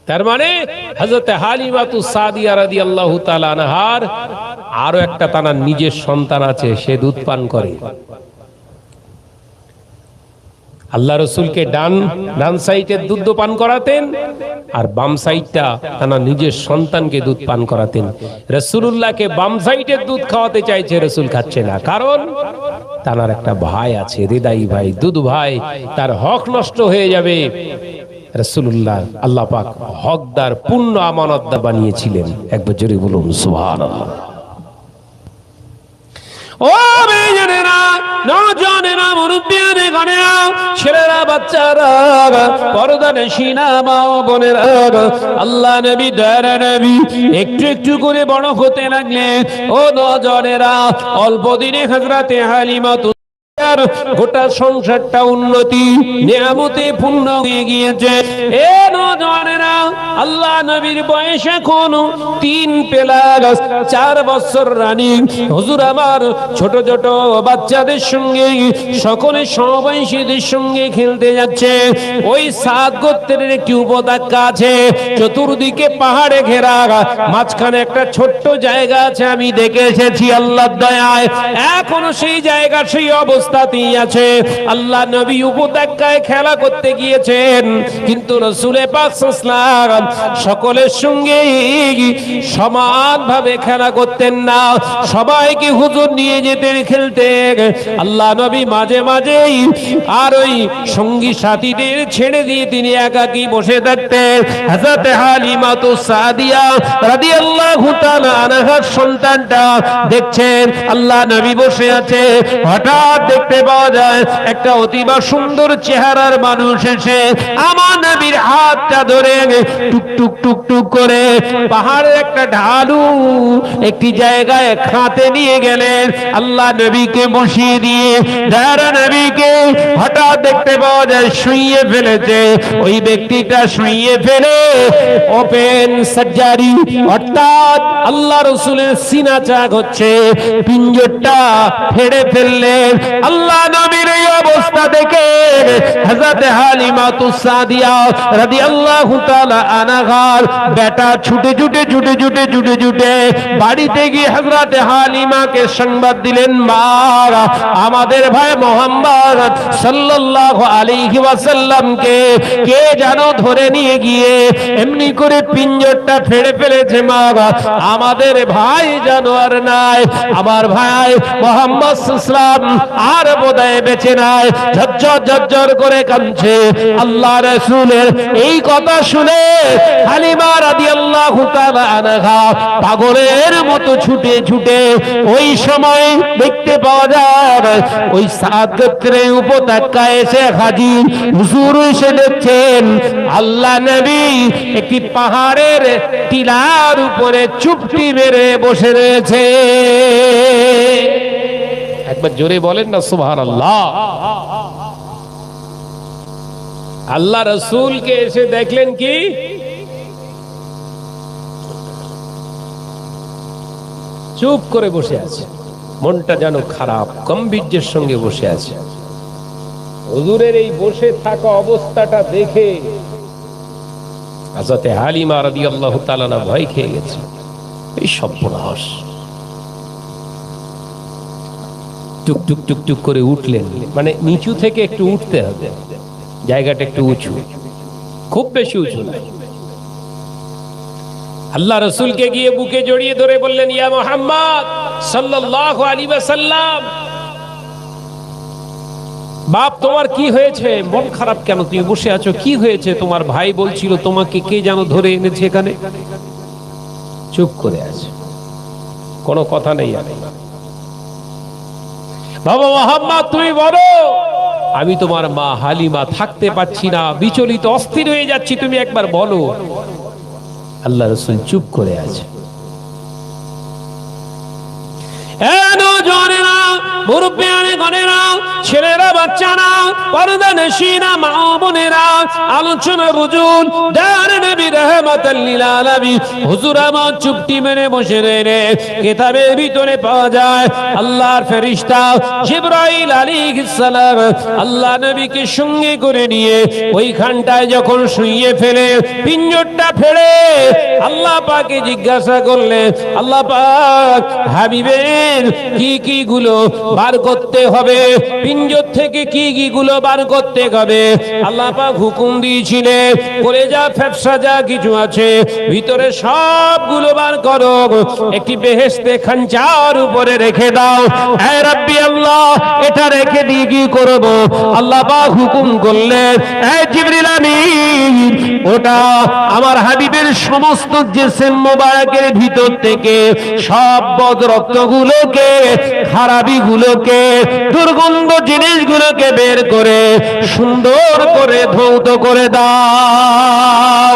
তার মানে হযরত হালিমাতুস সাদিয়া রাদিয়াল্লাহু তাআলা আনহার আরো একটা তার নিজের সন্তান আছে, সে দুধ পান করে। আল্লাহ রসুলকে ডান সাইডে দুধ পান করাতেন, আর বাম সাইডটা তার নিজের সন্তানকে দুধ পান করাতেন। রাসূলুল্লাহকে বাম সাইডে দুধ খাওয়াতে চাইছে, রাসূল খাচ্ছে না, কারণ তার একটা ভাই আছে, হৃদয়ী ভাই, দুধ ভাই, তার হক নষ্ট হয়ে যাবে। রাসূলুল্লাহ আল্লাহ পাক হকদার, পূর্ণ আমানতদার বানিয়েছিলেন। একবার জোরে বলুন সুবহানাল্লাহ। ও মেয়েরা, নওজওয়ানেরা, মুরব্বিয়ানে ঘরেরা, ছেলেরা, বাচ্চারা, পর্দানশী মা ও বোনেরা, আল্লাহ নবী দয়ার নবী একটু একটু করে বড় হতে লাগলেন। ও নওজওয়ানেরা, অল্প দিনে হযরতে হালিমাতুস গোটা সংসারটা উন্নতি নিয়ামতে পূর্ণ হয়ে গিয়েছে। এ নওজওয়ানেরা, আল্লাহ নবীর বয়স এখন 3 প্লাস 4 বছর রানিং। হুজুর আমার ছোট ছোট বাচ্চাদের সঙ্গে, সকলে সমবয়সীদের সঙ্গে খেলতে যাচ্ছে। ওই সাত গোত্রের একটি উপত্যকা আছে, চতুর্দিকে পাহাড়ে ঘেরা, মাঝখানে একটা ছোট্ট জায়গা আছে, আমি দেখে এসেছি আল্লাহর দয়ায়। এখনো সেই জায়গা সেই অবস্থা সাথী আছে। আল্লাহ নবী উপত্যকায় খেলা করতে গিয়েছেন, কিন্তু রাসূল পাক সাল্লাল্লাহু আলাইহি ওয়াসাল্লাম সকলের সঙ্গে সমানভাবে খেলা করতেন না, সবাইকে হুজুর নিয়ে যেতেন খেলতে। আল্লাহ নবী মাঝে মাঝেই আর ওই সঙ্গী সাথীদের ছেড়ে দিয়ে তিনি একাকী বসে থাকতেন। হযরত হালিমাতুস সাদিয়া রাদিয়াল্লাহু তাআলা আনহার সন্তানটা দেখছেন আল্লাহ নবী বসে আছে, হঠাৎ দেখতে পাওয়া যায় একটা অতিবা সুন্দর চেহারার মানুষ এসে আমার নবীর হাতটা ধরে টুক টুক টুক টুক করে পাহাড়ের একটা ঢালু একটি জায়গায় খাতে নিয়ে গেলেন। আল্লাহ নবীকে বসিয়ে দিয়ে যারা নবীকে হঠাৎ দেখতে পাওয়া যায় শুইয়ে ফেলেছে, ওই ব্যক্তিটা শুইয়ে ফেলে ওপেন সার্জারি অর্থাৎ আল্লাহ রাসূলের সিনা চাক হচ্ছে, পিঞ্জরটা ফেড়ে ফেললেন। আল্লাহ নবীর এই অবস্থা দেখে হযরত হালিমাতুস সাদিয়া রাদিয়াল্লাহু তাআলা আনহার বেটা ছুটে ছুটে ছুটে ছুটে ছুটে ছুটে বাড়িতে গিয়ে হযরত হালিমাকে সংবাদ দিলেন, মা আমাদের ভাই মুহাম্মদ সাল্লাল্লাহু আলাইহি ওয়াসাল্লামকে কে যেন ধরে নিয়ে গিয়ে এমনি করে পিঞ্জরটা ফেড়ে ফেলেছে। মা আমাদের ভাই যেন আর নাই, আমার ভাই মুহাম্মদ সাল্লাল্লাহু আলাইহি ওয়াসাল্লাম আর বোধহয় বেঁচে নাই। ঝরঝর ঝরঝর করে কাঁদছে। আল্লাহ রাসূলের এই কথা শুনে হালিমা রাদিয়াল্লাহু তাআলা আনহা পাগলের মতো ছুটে ছুটে ওই সময় দেখতে পাওয়া যায় ওই সাদ গোত্রের উপত্যকায় এসে হাজির। হুজুর এসে দেখছেন আল্লাহ নবী একটি পাহাড়ের টিলার উপরে চুপটি মেরে বসে রয়েছে। একবার জোরে বলেন না সুবহানাল্লাহ। আল্লাহ রাসূলকে এসে দেখলেন কি চুপ করে বসে আছে, মনটা যেন খারাপ, গম্ভীর্যের সঙ্গে বসে আছে। হুজুরের এই বসে থাকা অবস্থাটা দেখে হযরত হালিমা রাদিয়াল্লাহু তাআলা ভয় খেয়ে গেছে, এই সর্বনাশ। টুক টুক টুক টুক করে উঠলেন, মানে নিচু থেকে একটু উঠতে হবে, জায়গাটা একটু উঁচু, খুব বেশি উঁচু নয়। আল্লাহ রাসূলকে গিয়ে বুকে জড়িয়ে ধরে বললেন, ইয়া মুহাম্মদ সাল্লাল্লাহু আলাইহি ওয়াসাল্লাম, বাপ তোমার কি হয়েছে? মন খারাপ কেন? তুমি বসে আছো, কি হয়েছে? তোমার ভাই বলছিল তোমাকে কে যেন ধরে এনেছে এখানে। চুপ করে আছে, কোনো কথা নেই। বাবা মুহাম্মদ তুমি বলো, আমি তোমার মা হালিমা, থাকতে পাচ্ছি না, বিচলিত অস্থির হয়ে যাচ্ছি, তুমি একবার বলো। আল্লাহ রাসূল চুপ করে আছে। ছেলেরা বাচ্চারা পর্দা নশীনা মা বোনেরা আলোচনা বুঝুন। যার নবী রাহমাতাল লিল আলামিন হুজুর আমার চুপটি মেরে বসে রয়ে কিতাবের ভিতরে পাওয়া যায় আল্লাহর ফেরেশতা জিবরাইল আলাইহিস সালাম আল্লাহ নবীকে সঙ্গে করে নিয়ে ওইখানটায় যখন শুইয়ে ফেলে পিঞ্জরটা ফেলে আল্লাহ পাকে জিজ্ঞাসা করলেন, আল্লাহ পাক হাবিবের কি কি গুলো বার করতে হবে, পিঞ্জর থেকে কি কি গুলো বার করতে হবে। আল্লাহ পাক হুকুম দিয়েছিলেন কলেজা ফেফসা যা কিছু আছে ভিতরে সবগুলো বার করো, একটি বেহেশতে খাঞ্চার উপরে রেখে দাও। হে রাব্বি আল্লাহ, এটা রেখে দিয়ে কি করব? আল্লাহ পাক হুকুম করলেন, হে জিবরিল আমিন, ওটা আমার হাবিবের সমস্ত জিসম মোবারকের ভিতর থেকে সব বদ রক্তগুলোকে, খারাপিগুলোকে, দুর্গন্ধ জিনিসগুলোকে বের করে সুন্দর করে ধৌত করে দাও।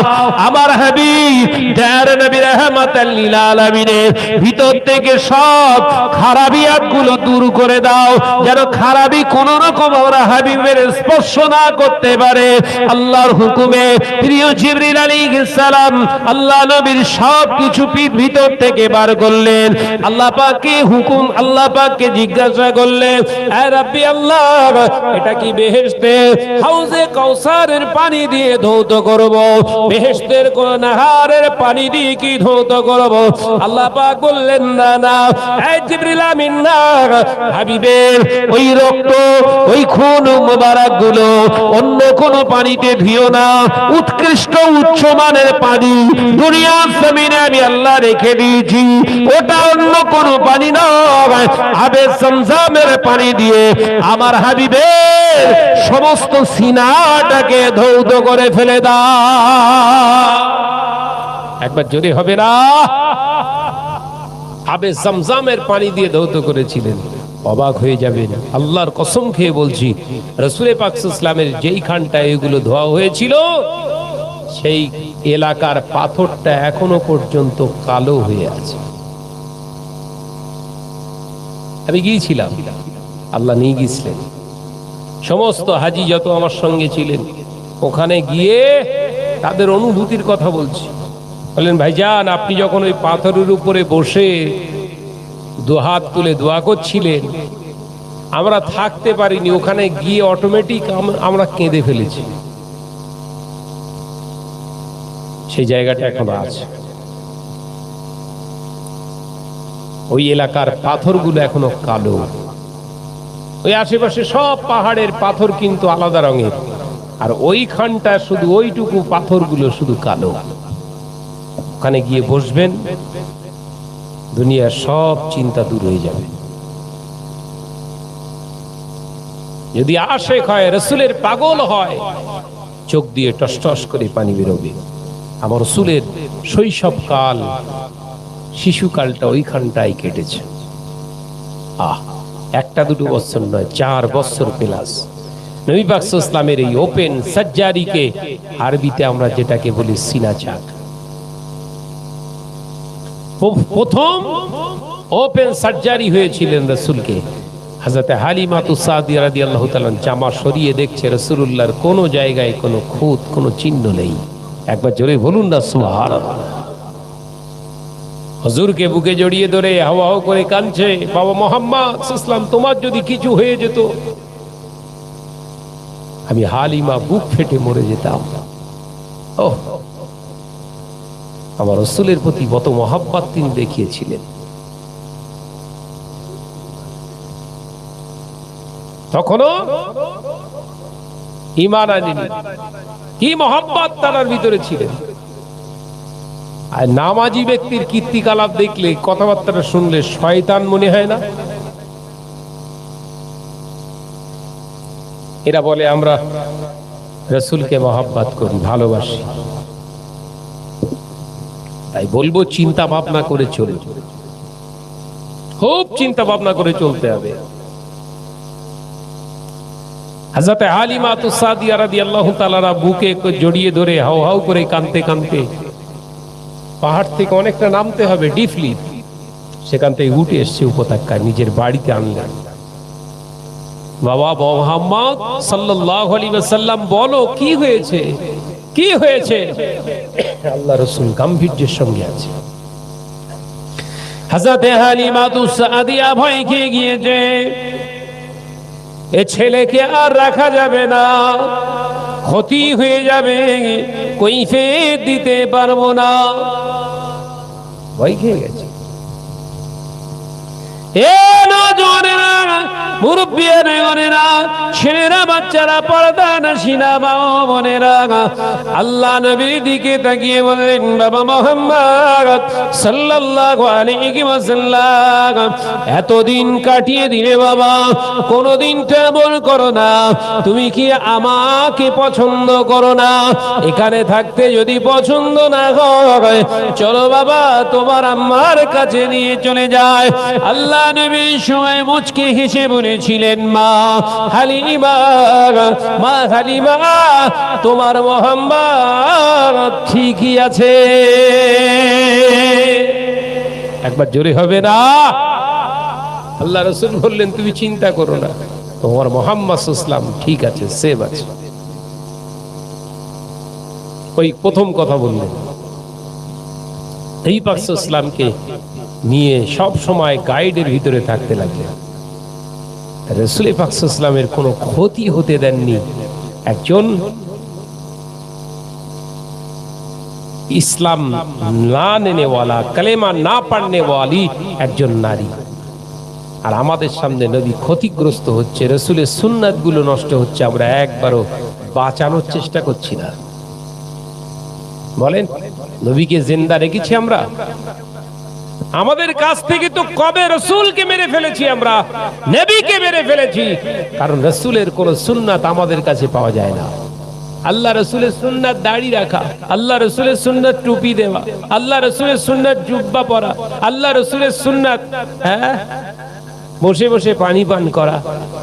আমার হাবিব যার নবী রাহমাতাল লিল আলামিনের ভিতর থেকে সব খারাপিয়াতগুলো দূর করে দাও, যেন খারাপি কোন রকম আমরা হাবিবের স্পর্শ না করতে পারে। আল্লাহর হুকুমে প্রিয় জিবরিল আলাইহিস সালাম আল্লাহ নবীর সব কিছু ভিতর থেকে বার করলেন। আল্লাহ পাককে হুকুম, আল্লাহ পাককে জিজ্ঞাসা জিজ্ঞাসা করলেন, হে রাব্বি আল্লাহ, এটা কি বেহেশতের হাউজে কাউসারের পানি দিয়ে ধৌত করব, বেহেশতের কোন নাহারের পানি দিয়ে কি ধৌত করব? আল্লাহ পাক বললেন, না না, হে জিবরিল আমিন, না, হাবিবের ওই রক্ত, ওই খুন মুবারক গুলো অন্য কোন পানিতে ধুইও না। উৎকৃষ্ট উচ্চ মানের পানি দুনিয়ার জমিনে আমি আল্লাহ রেখে দিয়েছি, ওটা অন্য কোন পানি নয়, আবে জমজমের পানি দিয়ে আমার হাবিবের সমস্ত সিনাটাকে ধৌত করে ফেলে দাও। একবার জোরে হবে না? আবে জমজমের পানি দিয়ে ধৌত করেছিলেন। অবাক হয়ে যাবেন, আল্লাহর কসম খেয়ে বলছি, রাসূল পাক সাল্লাল্লাহু আলাইহি ওয়াসাল্লামের যেইখানটায় এগুলো ধোয়া হয়েছিল সেই এলাকার পাথরটা এখনো পর্যন্ত কালো হয়ে আছে। আমি গিয়েছিলাম, আল্লাহ নিয়ে গিয়েছিলেন, সমস্ত হাজি যত আমার সঙ্গে ছিলেন, ওখানে গিয়ে তাদের অনুভূতির কথা বলছি। বললেন, ভাইজান, আপনি যখন ওই পাথরের উপরে বসে দুহাত তুলে দোয়া করছিলেন, আমরা থাকতে পারিনি, ওখানে গিয়ে অটোমেটিক আমরা কেঁদে ফেলেছি। সেই জায়গাটা এখনো আছে, ওই এলাকার পাথরগুলো এখনো কালো। ওই আশেপাশে সব পাহাড়ের পাথর কিন্তু আলাদা রঙের, আর ওইখানটা শুধু ওইটুকু পাথরগুলো শুধু কালো। ওখানে গিয়ে বসবেন, দুনিয়ার সব চিন্তা দূর হয়ে যাবে। যদি আশেক হয়, রাসূলের পাগল হয়, চোখ দিয়ে টস টস করে পানি বেরোবে। আমার রাসূলের শৈশবকাল, শিশুকালটা ওইখানটাই কেটেছে। একটা দুটো বছর নয়, 4 বছর প্লাস। নবী পাক সাল্লাল্লাহু আলাইহি ওয়াসাল্লামের এই ওপেন সাজ্জারিকে আরবিতে আমরা যেটাকে বলি সিনা চাক, প্রথম ওপেন সার্জারি হয়েছিলেন রাসূলকে। হযরত হালিমা সাদিয়া রাদিয়াল্লাহু তাআলা জামা সরিয়ে দেখছে রাসূলুল্লাহর কোনো জায়গায় কোনো খুঁত, কোনো চিহ্ন নেই। একবার জোরে বলুন না সুবহানাল্লাহ। হুজুরকে বুকে জড়িয়ে ধরে হাওয়া হাওয়া করে কাঁদছে, বাবা মুহাম্মদ সাল্লাল্লাহু আলাইহি ওয়াসাল্লাম, তোমার যদি কিছু হয়ে যেত, আমি হালিমা বুক ফেটে মরে যেতাম। ওহ, আমার রাসূলের প্রতি কত মহব্বত তিনি দেখিয়েছিলেন। তখনও ঈমান আনেনি, কি মহব্বত তার ভিতরে ছিলেন। আর নামাজি ব্যক্তির কীর্তিকলাপ দেখলে, কথাবার্তা শুনলে শয়তান মনে হয় না? এরা বলে আমরা রাসূলকে মহব্বত করি, ভালোবাসি। তাই বলবো, চিন্তা ভাবনা করে চলুন, খুব চিন্তা ভাবনা করে চলতে হবে। হযরত হালিমা সাদিয়া রাদিয়াল্লাহু তাআলা বুকে জড়িয়ে ধরে হাউ হাউ করে কাঁদতে কাঁদতে পাহাড় থেকে অনেকটা নামতে হবে ডিপলি, সেখান থেকে উঠে এসছে উপত্যকায়, নিজের বাড়িতে আনলেন। বাবা মুহাম্মদ সাল্লাল্লাহু আলাইহি ওয়াসাল্লাম, বলো কি হয়েছে, কি হয়েছে? আল্লাহ রাসূল গাম্ভীর্যের সঙ্গে আছে। হযরত হালিমা সাদিয়া ভয় খেয়ে গিয়েছে, এ ছেলেকে আর রাখা যাবে না, ক্ষতি হয়ে যাবে, কৈফিয়ত দিতে পারবো না। ভয় খেয়ে গেছে। এ নওজওয়ানেরা, মুরব্বিয়ানেরা, ছেলেরা, বাচ্চারা, পর্দানশীনা বাবা বোনেরা, আল্লাহ নবীর দিকে তাকিয়ে বললেন, বাবা মুহাম্মদ সাল্লাল্লাহু আলাইহি ওয়াসাল্লাম, এতদিন কাটিয়ে দিলে বাবা, কোনদিন তেমন করো না, তুমি কি আমাকে পছন্দ করো না? এখানে থাকতে যদি পছন্দ না হয়, চলো বাবা তোমার আম্মার কাছে নিয়ে চলে যায়। আল্লাহ নবী সময় মুচকে হেসে বলেছিলেন, মা হালিমা, মা হালিমা, তোমার মুহাম্মদ ঠিকই আছে। একবার জোরে হবে না? আল্লাহ রাসূল বললেন, তুমি চিন্তা করো না, তোমার মুহাম্মদ সাল্লাল্লাহু আলাইহি ওয়াসাল্লাম ঠিক আছে, সেভ আছে। ওই প্রথম কথা বললেন। এই পাক সাল্লাল্লাহু আলাইহি ওয়াসাল্লামকে নিয়ে সব সময় গাইডের ভিতরে থাকতে লাগলেন। রাসূল পাক সাল্লাল্লাহু আলাইহি ওয়াসাল্লামের কোনো ক্ষতি হতে দেননি। একজন ইসলাম না নেনেওয়ালা, কালেমা না পড়নে ওয়ালি একজন নারী, আর আমাদের সামনে নবী ক্ষতিগ্রস্ত হচ্ছে, রাসূলের সুন্নাত গুলো নষ্ট হচ্ছে, আমরা একবারও বাঁচানোর চেষ্টা করছি না। বলেন, নবীকে জিন্দা রেখেছি আমরা? আমাদের কাছ থেকে তো কবে রাসূলকে মেরে ফেলেছি, আমরা নবীকে মেরে ফেলেছি, কারণ রাসূলের কোন সুন্নাত আমাদের কাছে পাওয়া যায় না। আল্লাহ রাসূলের সুন্নাত দাড়ি রাখা, আল্লাহ রাসূলের সুন্নাত টুপি দেওয়া, আল্লাহ রাসূলের সুন্নাত জুব্বা পরা, আল্লাহ রাসূলের সুন্নাত বসে বসে পানি পান করা,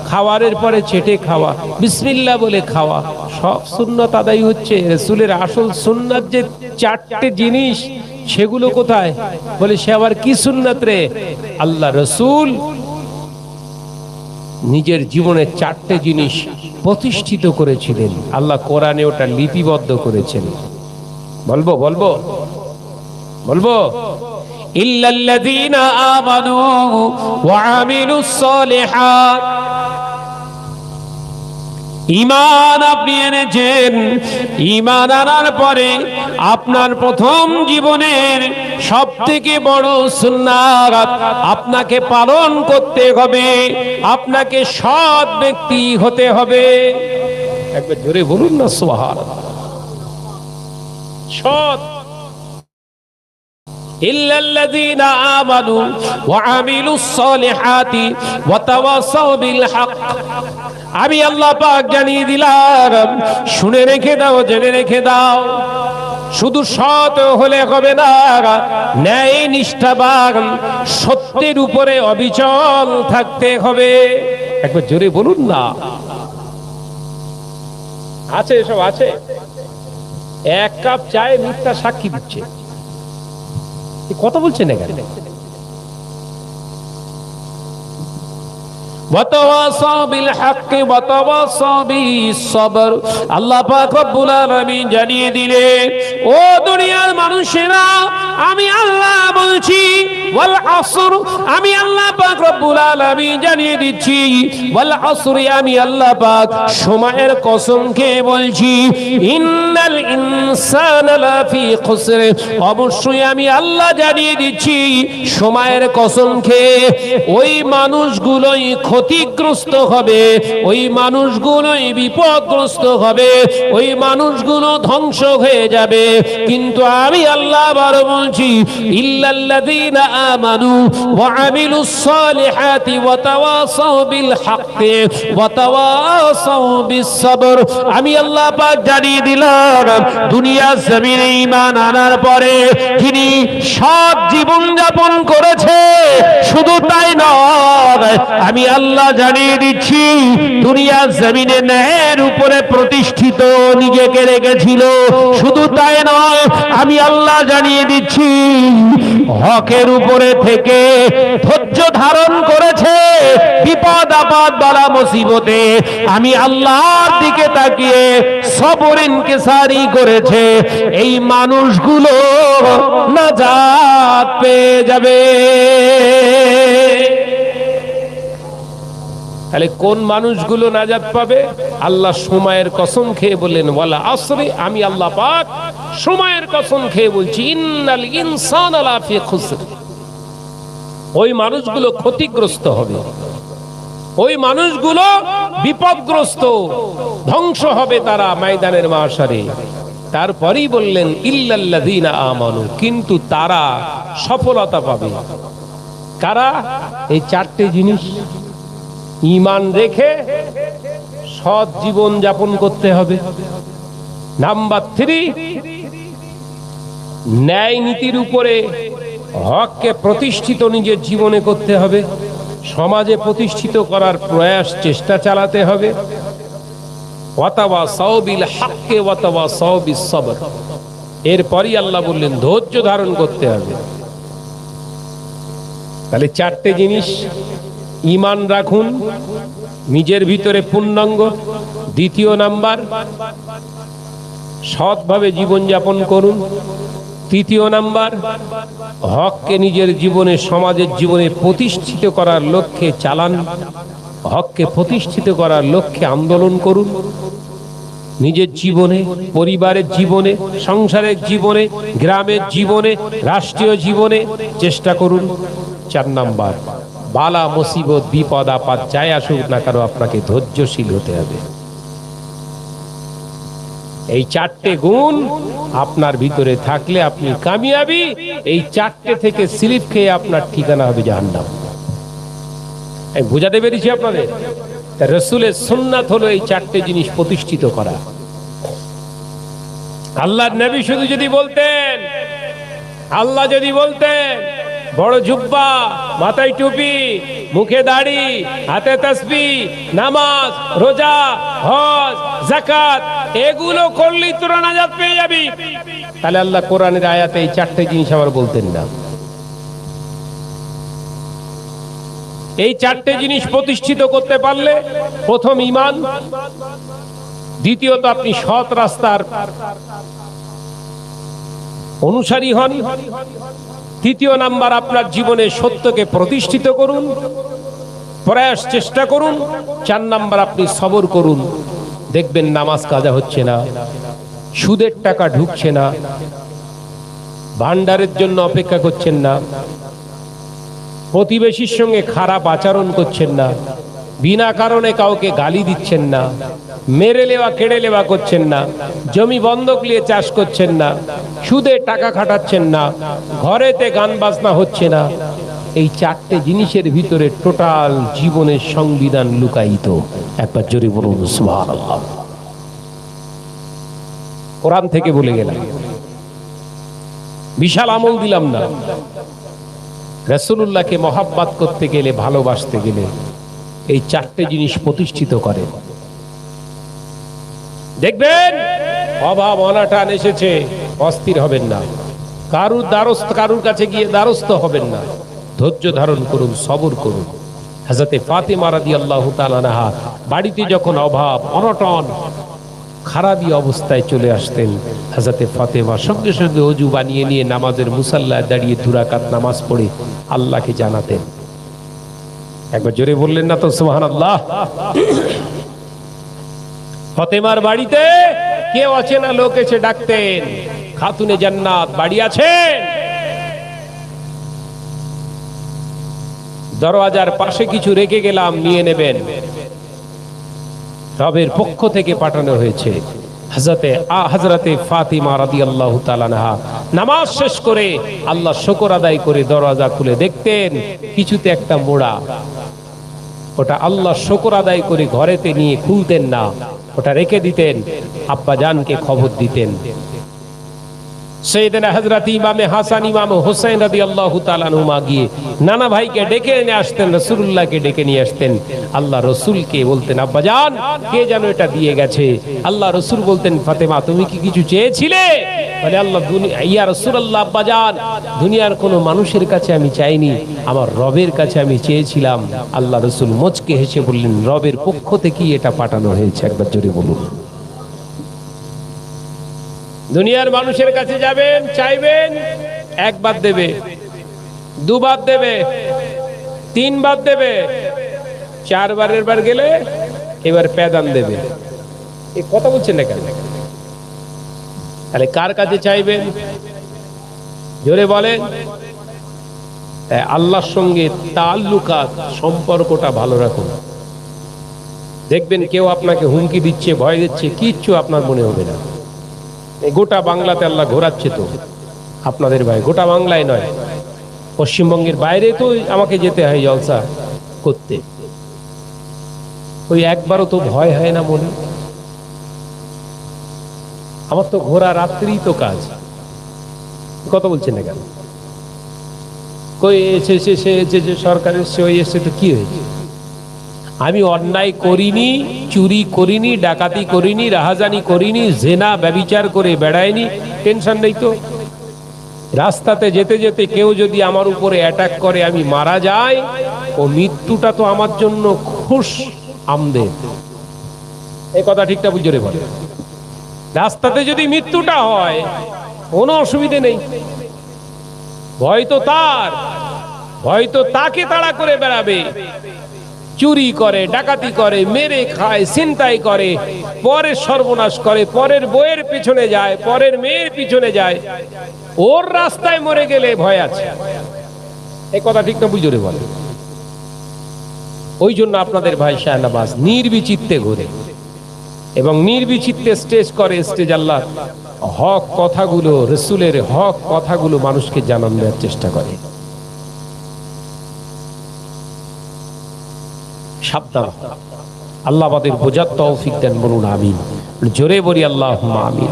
খাওয়ারের পরে চেটে খাওয়া, বিসমিল্লাহ বলে খাওয়া, সব সুন্নাত আদায় হচ্ছে। রাসূলের আসল সুন্নাত যে চারটে জিনিস, সেগুলো কোথায়? বলে সে আবার কি সুন্নাত রে? আল্লাহ রাসূল নিজের জীবনে চারটে জিনিস প্রতিষ্ঠিত করেছিলেন, আল্লাহ কোরআনে ওটা লিপিবদ্ধ করেছেন। বলবো বলবো বলবো ইল্লাল্লাযীনা আমানু ওয়া আমিলুস সালিহাত। ঈমান আপনি এনেছেন, ঈমান আনার পরে আপনার প্রথম জীবনের সবথেকে বড় সুন্নাত আপনাকে পালন করতে হবে, আপনাকে সৎ ব্যক্তি হতে হবে। একবার জোরে বলুন না সুবহানাল্লাহ। সৎ। ইল্লাল্লাযীনা আমানু ওয়া আমিলুস সালিহাতি ওয়া তাওয়াসাউ বিল হক। আমি আল্লাহ পাক জানিয়ে দিলাম, শুনে রেখে দাও, জেনে রেখে দাও, শুধু সৎ হলে হবে না, ন্যায় নিষ্ঠাবান, সত্যের উপরে অবিচল থাকতে হবে। একবার জোরে বলুন না। আছে এসব আছে? এক কাপ চায়ে মিথ্যা সাক্ষী দিচ্ছে, কথা বলছেন না কেন? ওয়াতাওয়াসাউ বিল হক ওয়াতাওয়াসাউ বিস সবর। আল্লাহ পাক রব্বুল আলামিন জানিয়ে দিলেন, ও দুনিয়ার মানুষেরা, আমি আল্লাহ বলছি ওয়াল আসর, আমি আল্লাহ পাক রব্বুল আলামিন জানিয়ে দিচ্ছি, ওয়াল আসরি, আমি আল্লাহ পাক সময়ের কসম খেয়ে বলছি, ইন্নাল ইনসানা লাফি খুসর, অবশ্যই আমি আল্লাহ জানিয়ে দিচ্ছি সময়ের কসম খেয়ে, ওই মানুষগুলোই ক্ষতিগ্রস্ত হবে, ওই মানুষগুলোই বিপদগ্রস্ত হবে, ওই মানুষগুলো ধ্বংস হয়ে যাবে। কিন্তু আমি আল্লাহ আবার বলছি, ইল্লাল্লাযীনা আমানু ওয়া আমিলুস সালিহাতি ওয়া তাওয়াসাউ বিল হক ওয়া তাওয়াসাউ বিস সবর। আমি আল্লাহ পাক জানিয়ে দিলাম, দুনিয়ার জমিনে ঈমান আনার পরে যিনি সৎ জীবন যাপন করেছে, শুধু তাই নয়, আমি আল্লাহ জানিয়ে দিচ্ছি দুনিয়ার জমিনে ন্যায়ের উপরে প্রতিষ্ঠিত নিজেকে রেখেছিল, শুধু তাই নয়, আমি আল্লাহ জানিয়ে দিচ্ছি হকের উপরে থেকে ধৈর্য ধারণ করেছে, বিপদ আপদ বালা মুসিবতে আমি আল্লাহর দিকে তাকিয়ে সবর ইনকিসারি করেছে, এই মানুষগুলো নাজাত পেয়ে যাবে। তাহলে কোন মানুষগুলো নাজাত পাবে? আল্লাহ সময়ের কসম খেয়ে বললেন, ওয়ালা আসরি, আমি আল্লাহ পাক সময়ের কসম খেয়ে বলছি, ইন্নাল ইনসানা লাফি খুসর, ওই মানুষগুলো ক্ষতিগ্রস্ত হবে, ওই মানুষগুলো বিপদগ্রস্ত, ধ্বংস হবে তারা ময়দানের মাশারে। তারপরেই বললেন ইল্লাল্লাযীনা আমানু, কিন্তু তারা সফলতা পাবে। কারা? এই চারটে জিনিস ঈমান রেখে সৎ জীবন যাপন করতে হবে। নাম্বার 3, ন্যায় নীতির উপরে হককে প্রতিষ্ঠিত নিজের জীবনে করতে হবে, সমাজে প্রতিষ্ঠিত করার প্রয়াস চেষ্টা চালাতে হবে। ওয়াতাওয়াসাউ বিল হক ওয়াতাওয়াসাউ বিস সবর। এরপরই আল্লাহ বললেন ধৈর্য ধারণ করতে হবে। তাহলে চারটে জিনিস, ঈমান রাখুন নিজের ভিতরে পূর্ণাঙ্গ। দ্বিতীয় নাম্বার, সৎভাবে জীবন যাপন করুন। তৃতীয় নাম্বার, হককে নিজের জীবনে, সমাজের জীবনে প্রতিষ্ঠিত করার লক্ষ্যে চালান। হককে প্রতিষ্ঠিত করার লক্ষ্যে আন্দোলন করুন। নিজের জীবনে, পরিবারের জীবনে, সংসারের জীবনে, গ্রামের জীবনে, রাষ্ট্রীয় জীবনে চেষ্টা করুন। 4 নাম্বার, বালা মুসিবত বিপদ আপদ যাই আসুক না কেন আপনাকে ধৈর্যশীল হতে হবে। এই 4টে গুণ আপনার ভিতরে থাকলে আপনি কামিয়াবি। এই 4টে থেকে স্লিপ খেয়ে আপনার ঠিকানা হবে জাহান্নাম। আমি বুঝাতে পেরেছি আপনাদের? রাসূলের সুন্নাত হলো এই 4টে জিনিস প্রতিষ্ঠিত করা। আল্লাহর নবী শুধু যদি বলতেন, আল্লাহ যদি বলতেন বড় জুব্বা, মাথায় টুপি, মুখে দাড়ি, হাতে তাসবিহ, নামাজ, রোজা, হজ, যাকাত এগুলো করলেই তোরা নাজাত পেয়ে যাবি, তাহলে আল্লাহ কোরআনের আয়াতে এই 4টে জিনিস আবার বলতেন না। এই 4টে জিনিস প্রতিষ্ঠিত করতে পারলে প্রথম ঈমান, দ্বিতীয়ত আপনি সৎ রাস্তার অনুসারী হন, তৃতীয় নাম্বার আপনার জীবনে সত্যকে প্রতিষ্ঠিত করুন, প্রয়াস চেষ্টা করুন, 4 নাম্বার আপনি সবর করুন। দেখবেন নামাজ কাজা হচ্ছে না, সুদের টাকা ঢুকছে না, ভান্ডারের জন্য অপেক্ষা করছেন না, প্রতিবেশীর সঙ্গে খারাপ আচরণ করছেন না, বিনা কারণে কাউকে গালি দিচ্ছেন না, মেরে লেওয়া কেড়ে লেওয়া করছেন না, জমি বন্ধক নিয়ে চাষ করছেন না, সুদে টাকা খাটাচ্ছেন না, ঘরেতে গান বাজনা হচ্ছে না। এই 4টে জিনিসের ভিতরে টোটাল জীবনের সংবিধান লুকায়িত। একবার জোরে বলুন সুবহানাল্লাহ। কোরআন থেকে বলে গেলাম, বিশাল আমল দিলাম না। রাসূলুল্লাহকে মহাব্বত করতে গেলে, ভালোবাসতে গেলে এই 4টে জিনিস প্রতিষ্ঠিত করে। দেখবেন অভাব অনাটান এসেছে, অস্থির হবেন না, কারুর কাছে গিয়ে দ্বারস্থ হবেন না, ধৈর্য ধারণ করুন, সবর করুন। হযরতে ফাতিমা রাদিয়াল্লাহু তাআলা আনহা বাড়িতে যখন অভাব অনটন খারাপই অবস্থায় চলে আসতেন, হযরতে ফাতিমা সঙ্গে সঙ্গে ওযু বানিয়ে নিয়ে নামাজের মুসাল্লায় দাঁড়িয়ে 2 রাকাত নামাজ পড়ে আল্লাহকে জানাতেন। একবার জোরে বললেন না তো সুবহানাল্লাহ। ফাতেমার বাড়িতে কেউ অচেনা লোক এসে ডাকতেন, খাতুনে জান্নাত বাড়ি আছেন? দরওয়াজার পাশে কিছু রেখে গেলাম, নিয়ে নেবেন। রবের পক্ষ থেকে পাঠানো হয়েছে। হযরতে ফাতিমা রাদিয়াল্লাহু তাআলা আনহা নামাজ শেষ করে আল্লাহ শুকর আদায় করে দরওয়াজা খুলে দেখতেন কিছুতে একটা মোড়া। ওটা আল্লাহ শুকর আদায় করে ঘরেতে নিয়ে খুলতেন না, ওটা রেখে দিতেন, আব্বা জানকে খবর দিতেন। সাইয়েদনা হযরত ইমামে হাসান ইমাম হোসেন রাদিয়াল্লাহু তাআলা আনহুমা গিয়ে নানা ভাইকে ডেকে নিয়ে আসতেন, রাসূলুল্লাহকে ডেকে নিয়ে আসতেন। আল্লাহ রাসূলকে বলতেন, আব্বা জান কে যেন এটা দিয়ে গেছে। আল্লাহ রাসূল বলতেন, ফাতেমা তুমি কি কিছু চেয়েছিলে? বলে আল্লাহ ইয়া রাসূলুল্লাহ, আব্বা জান দুনিয়ার কোনো মানুষের কাছে আমি চাইনি, আমার রবের কাছে আমি চেয়েছিলাম। আল্লাহ রাসূল মুচকে হেসে বললেন, রবের পক্ষ থেকেই এটা পাঠানো হয়েছে। একবার জোরে বলুন। দুনিয়ার মানুষের কাছে যাবেন, চাইবেন, 1 বার দেবে, 2 বার দেবে, 3 বার দেবে, 4 বারের বার গেলে এবার পেদান দেবে। এই কথা বলছেন না কেন? তাহলে কার কাছে চাইবেন? জোরে বলেন। আল্লাহর সঙ্গে তাল্লুকাত, সম্পর্কটা ভালো রাখুন। দেখবেন কেউ আপনাকে হুমকি দিচ্ছে, ভয় দিচ্ছে, কিচ্ছু আপনার মনে হবে না। গোটা বাংলাতে আল্লাহ ঘোরাচ্ছে তো আপনাদের ভাই, গোটা বাংলায় নয়, পশ্চিমবঙ্গের বাইরে তো আমাকে যেতে হয় জলসা করতে। ওই একবারও তো ভয় হয় না মনে? আমার তো ঘোরা রাত্রি তো কাজ। কথা বলছেন না কেন? কই এসে সরকারের সে এসে তো কি হয়েছে? আমি অন্যায় করিনি, চুরি করিনি, ডাকাতি করিনি, রাহাজানি করিনি, জেনা ব্যভিচার করে বেড়াইনি, টেনশন নেই তো। রাস্তাতে যেতে যেতে কেউ যদি আমার উপরে অ্যাটাক করে আমি মারা যাই, ও মৃত্যুটা তো আমার জন্য খুশ আমদের। এই কথা ঠিকটা বুঝে বলে। রাস্তাতে যদি মৃত্যুটা হয় কোনো অসুবিধে নেই, ভয় তো তার, ভয় তো তাকে তাড়া করে বেড়াবে। চুরি করে, ডাকাতি করে, মেরে খায়, ছিনতাই করে, পরের সর্বনাশ করে, পরের বইয়ের পিছনে যায়, পরের মেয়ের পিছনে যায়, ওর রাস্তায় মরে গেলে ভয় আছে। এই কথা ঠিক না? বুঝরে বলে। ওই জন্য আপনাদের ভাই শাহনবাজ নির্বিচিত্তে ঘুরে এবং নির্বিচিত্তে স্টেজ করে। স্টেজ আল্লাহ হক কথাগুলো, রসুলের হক কথাগুলো মানুষকে জানান দেওয়ার চেষ্টা করে। সাবধান, আল্লাহ আমাদের বোঝার তৌফিক দেন, বলুন আমিন। জোরে বলি আল্লাহুম্মা আমিন,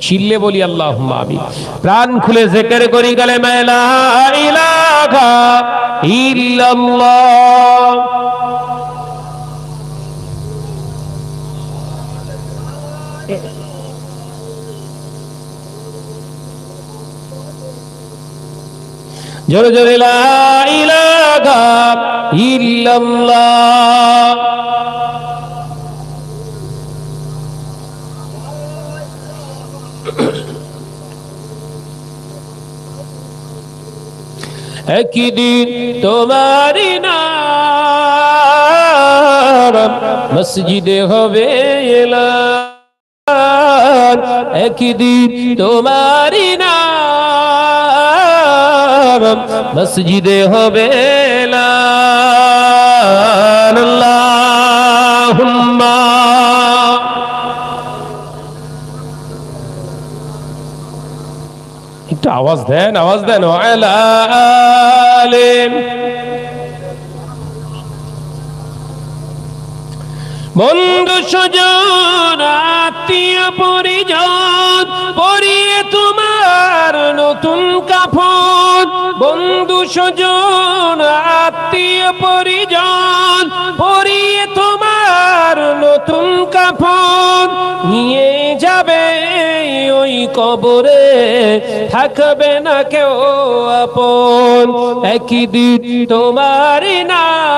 চিল্লে বলি আল্লাহুম্মা আমিন। প্রাণ খুলে জিকির করি কালেমা লা ইলাহা ইল্লাল্লাহ। জোরে জোরে লা ইলাহা ইল্লাল্লাহ। একদিন তোমারি নাম মসজিদে হবে এলান, একদিন তোমারি নাম মসজিদে হবে এলান। আল্লাহুম্মা একটু আওয়াজ দেন, আওয়াজ দেন। ওয়ালা আলিম। বন্ধু স্বজন আত্মীয় পরিজন পরিয়ে তোমার নতুন কাফন, বন্ধু স্বজন আত্মীয় পরিজন পরিয়ে তোমার নতুন কাফন নিয়ে যাবে ওই কবরে, থাকবে না কেউ আপন। একদিন তোমার নাম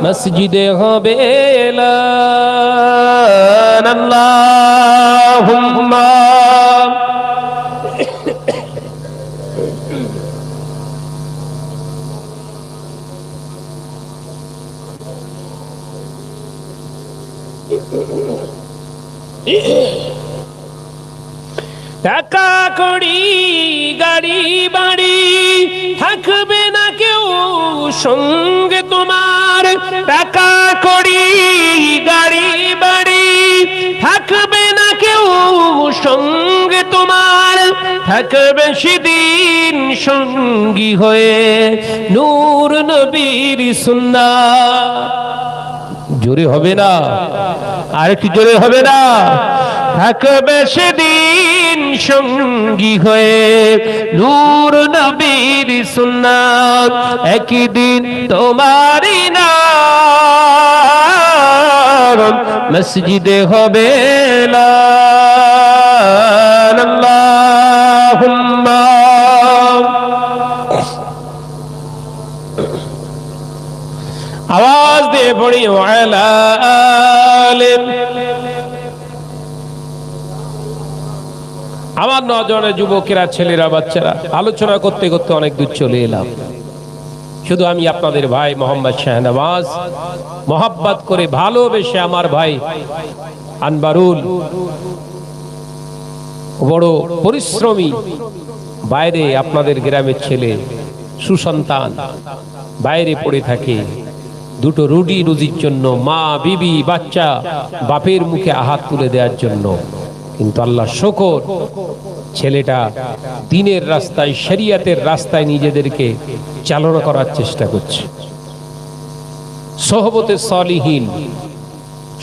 মসজিদে হবে এলান। আল্লাহুম্মা টাকা কড়ি গাড়ি বাড়ি থাকবে না কেউ সঙ্গে তোমার, টাকা কড়ি গাড়ি বাড়ি থাকবে না কেউ সঙ্গে তোমার, থাকবে সেদিন সঙ্গী হয়ে নূর নবীর সুন্নাহ। জোরে হবে না? আর একটু জোরে হবে না? থাকবে সেদিন সঙ্গী হয়ে নূর নবীর সুন্নাত, একদিন তোমারই নাম মসজিদে হবে এলান। আল্লাহুম্মা আওয়াজ দিয়ে পড়ি ওয়ালা আলিম। আমার নজরে যুবকেরা, ছেলেরা, বাচ্চারা আলোচনা করতে করতে অনেক দূর চলে এলাম। শুধু আমি আপনাদের ভাই মোহাম্মদ শাহনওয়াজ মোহাব্বত করে ভালোবেসে আমার ভাই আনবারুল বড় পরিশ্রমী, বাইরে আপনাদের গ্রামের ছেলে সুসন্তান বাইরে পড়ে থাকে দুটো রুজির জন্য, মা বিবি বাচ্চা বাপের মুখে আহাত তুলে দেওয়ার জন্য। কিন্তু আল্লাহ শুকর, ছেলেটা দ্বীনের রাস্তায়, শরিয়তের রাস্তায় নিজেদেরকে চালনা করার চেষ্টা করছে। সোহবতে সলিহীন,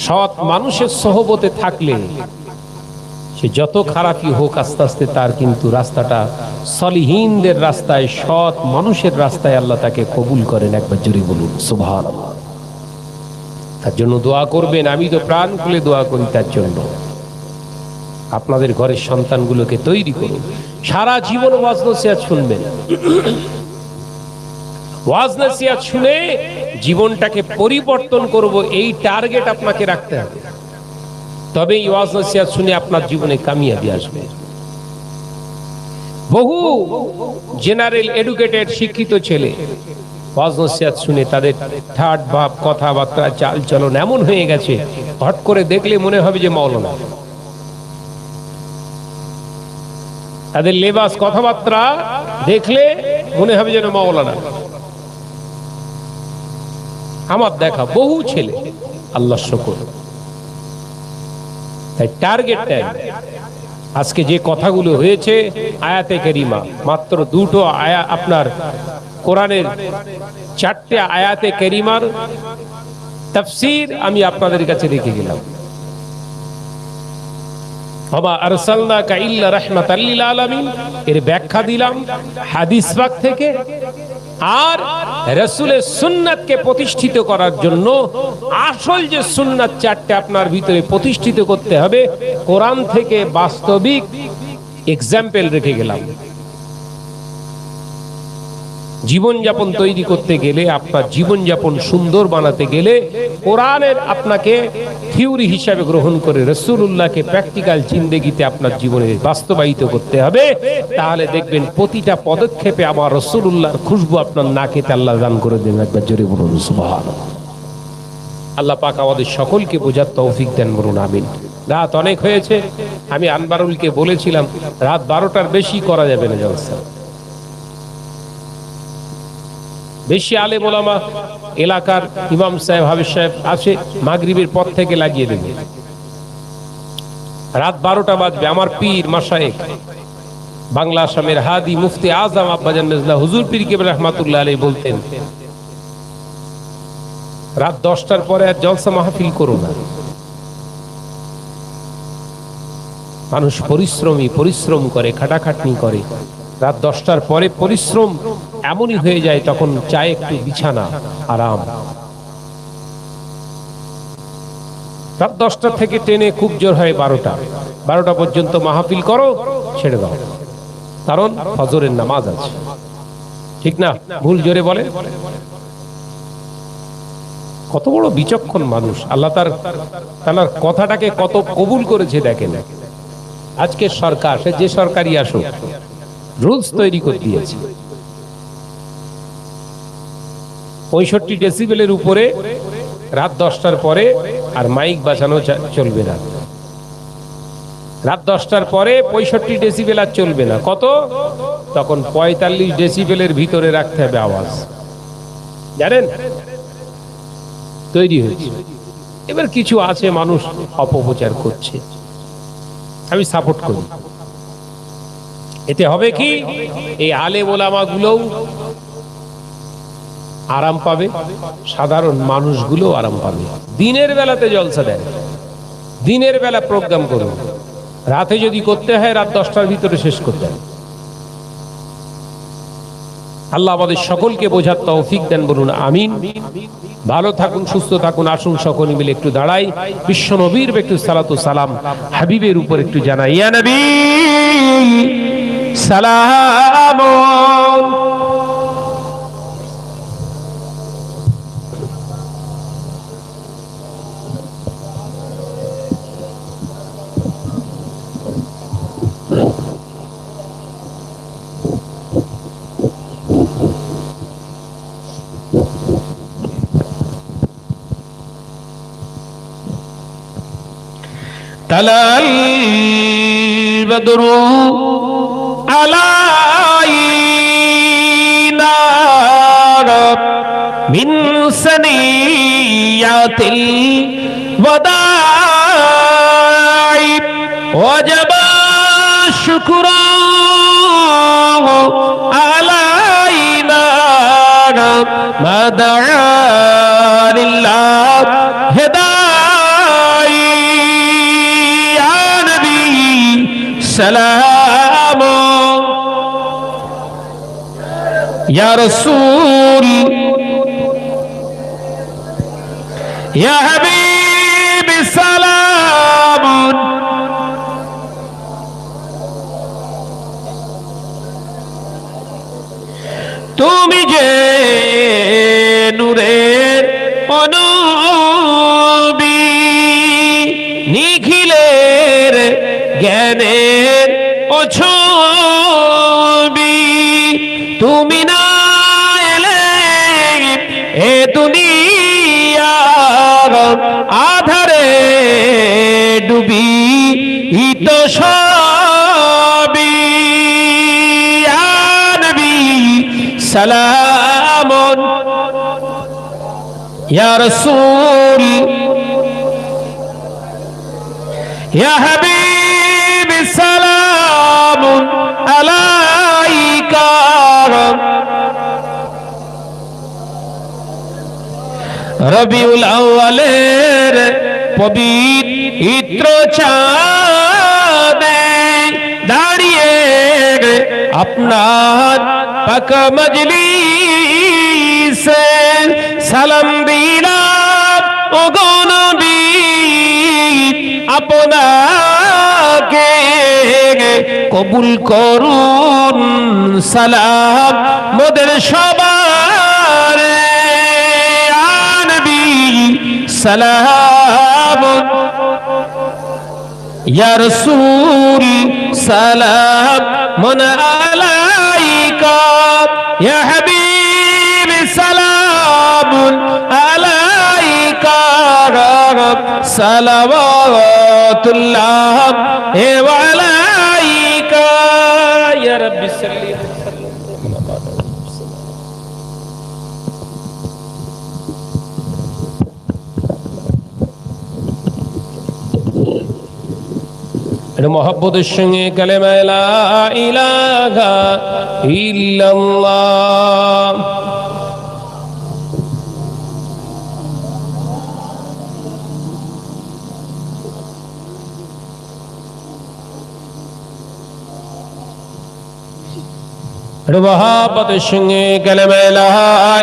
সৎ মানুষের সোহবতে থাকলে সে যত খারাপই হোক আস্তে আস্তে তার কিন্তু রাস্তাটা সলিহীনদের রাস্তায়, সৎ মানুষের রাস্তায় আল্লাহ তাকে কবুল করেন। একবার জোরে বলুন সুবহানাল্লাহ। তার জন্য দোয়া করবেন, আমি তো প্রাণ খুলে দোয়া করি তার জন্য। আপনাদের ঘরের সন্তানগুলোকে তৈরি করুন, সারা জীবন ওয়াজ নসিহত শুনবেন। ওয়াজ নসিহত শুনে জীবনটাকে পরিবর্তন করব, এই টার্গেট আপনাকে রাখতে হবে। তবেই ওয়াজ নসিহত শুনে আপনার জীবনে কামিয়াবি আসবে। বহু জেনারেল এডুকেটেড শিক্ষিত ছেলে ওয়াজ নসিহত শুনে তাদের ঠাট ভাব কথাবার্তা চাল চলন এমন হয়ে গেছে, হট করে দেখলে মনে হবে যে মাওলানা। তাদের লেবাস কথাবার্তা দেখলে মনে হবে যেন মাওলানা। আমার দেখা বহু ছেলে, আল্লাহ শুকর। তাই টার্গেটটা আজকে যে কথাগুলো হয়েছে আয়াতে কারিমা, মাত্র দুটো আয়া, আপনার কোরআনের 4টে আয়াতে কারিমার তাফসীর আমি আপনাদের কাছে রেখে গেলাম। ওয়া আরসালনাকা ইল্লা রাহমাতাল লিল আলামিন, এর ব্যাখ্যা দিলাম হাদিস পাক থেকে। আর রাসূলের সুন্নাতকে প্রতিষ্ঠিত করার জন্য আসল যে সুন্নাত 4টে আপনার ভিতরে প্রতিষ্ঠিত করতে হবে, কোরআন থেকে বাস্তবিক এক্সাম্পল রেখে গেলাম। জীবনযাপন তৈরি করতে গেলে, আপনার জীবনযাপন সুন্দর বানাতে গেলে কোরআনের আপনাকে থিওরি হিসাবে গ্রহণ করে রাসূলুল্লাহকে প্র্যাকটিক্যাল জিন্দেগিতে আপনার জীবনে বাস্তবায়িত করতে হবে। তাহলে দেখবেন প্রতিটা পদক্ষেপে আমার রাসূলুল্লাহর খুশবু আপনার নাকেতে আল্লাহ দান করে দেন। একবার জোরে বলুন সুবহানাল্লাহ। আল্লাহ পাক আমাদের সকলকে বোঝার তৌফিক দেন, বলুন আমিন। রাত অনেক হয়েছে, আমি আনবারুলকে বলেছিলাম রাত 12টার বেশি করা যাবে না জলসা। বেশি আলেম ওলামা এলাকার ইমাম সাহেব, হাফেজ সাহেব আছে, মাগরিবের পর থেকে লাগিয়ে দেবে। রাত 12টা বাজবে। আমার পীর মাশায়েখ বাংলা আসামের হাদি মুফতি আজম আব্বাজান মির্জা হুজুর পীর কেবলা রাহমাতুল্লাহ আলাইহি বলতেন, রাত 10টার পরে আর জলসা মাহফিল করো না। মানুষ পরিশ্রম করে, খাটাখাটনি করে। রাত 10টার পরে পরিশ্রম এমনই হয়ে যায়, তখন চায় একটু বিছানা, আরাম। রাত 10টা থেকে টেনে খুব জোর হয় 12টা পর্যন্ত মাহফিল করো, ছেড়ে দাও, কারণ ফজরের নামাজ আছে। ঠিক না? ভুল জোরে বলে। কত বড় বিচক্ষণ মানুষ, আল্লাহ তার কথাটাকে কত কবুল করেছে দেখেন। আজকে সরকার, সে যে সরকারই আসুক, রুলস তৈরি করে দিয়েছে 65 ডেসিবেলের উপরে রাত 10টার পরে আর মাইক বাজানো চলবে না। রাত 10টার পরে 65 ডেসিবেল আর চলবে না। কত? তখন 45 ডেসিবেলের ভিতরে রাখতে হবে আওয়াজ। জানেন, তৈরি হয়েছে। এবার কিছু আছে মানুষ অপপ্রচার করছে, আমি সাপোর্ট করি। এতে হবে কি, এই আলেম ওলামা গুলোও আরাম পাবে, সাধারণ মানুষগুলো আরাম পাবে। দিনের বেলাতে জলসা দেন, দিনের বেলা প্রোগ্রাম করুন, রাতে যদি করতে হয় রাত 10টার ভিতরে শেষ করতে হবে। আল্লাহ আমাদের সকলকে বোঝার তৌফিক দেন, বলুন আমিন। ভালো থাকুন, সুস্থ থাকুন। আসুন সকলে মিলে একটু দাঁড়াই, বিশ্ব নবীর একটু সালাতু সালাম হাবিবের উপর একটু জানাই। ইয়া নবী সালাম। তালাল বদরু আলাইনা মিন সানিয়াতিল ওয়াদাই ওয়াজাবা শুকরা আলাইনা মাদা লিল্লাহ হিদাই। ইয়া নবী সালাম, ইয়া রাসূল, ইয়া হাবিব সালাম। তুমি যে নূরের নবী, নিখিলের জ্ঞানের ছবি, তুমি না এলে ডুবি তো সবই ইয়া নবী সালামুন ইয়া রাসূল ইয়া হাবিব সালামুন আলাইকা রবিউল আউয়ালের পবিত্র চাঁদে দাঁড়িয়ে আপনার পাক মজলিসে সালাম দিলাম ওগো নবী আপনাকে কবুল করুন সালাম মোদের সবার সালাম ইয়া রাসূল সালামুন আলাইকা ইয়া হাবিব সালামুন আলাইকা সালাওয়াতুল্লাহ ওয়া আলাইকা ইয়া রাব্বি সাল্লি মোহাব্বতের সঙ্গে কালেমা লা ইলাহা ইল্লাল্লাহ মোহাব্বতের সঙ্গে কালেমা লা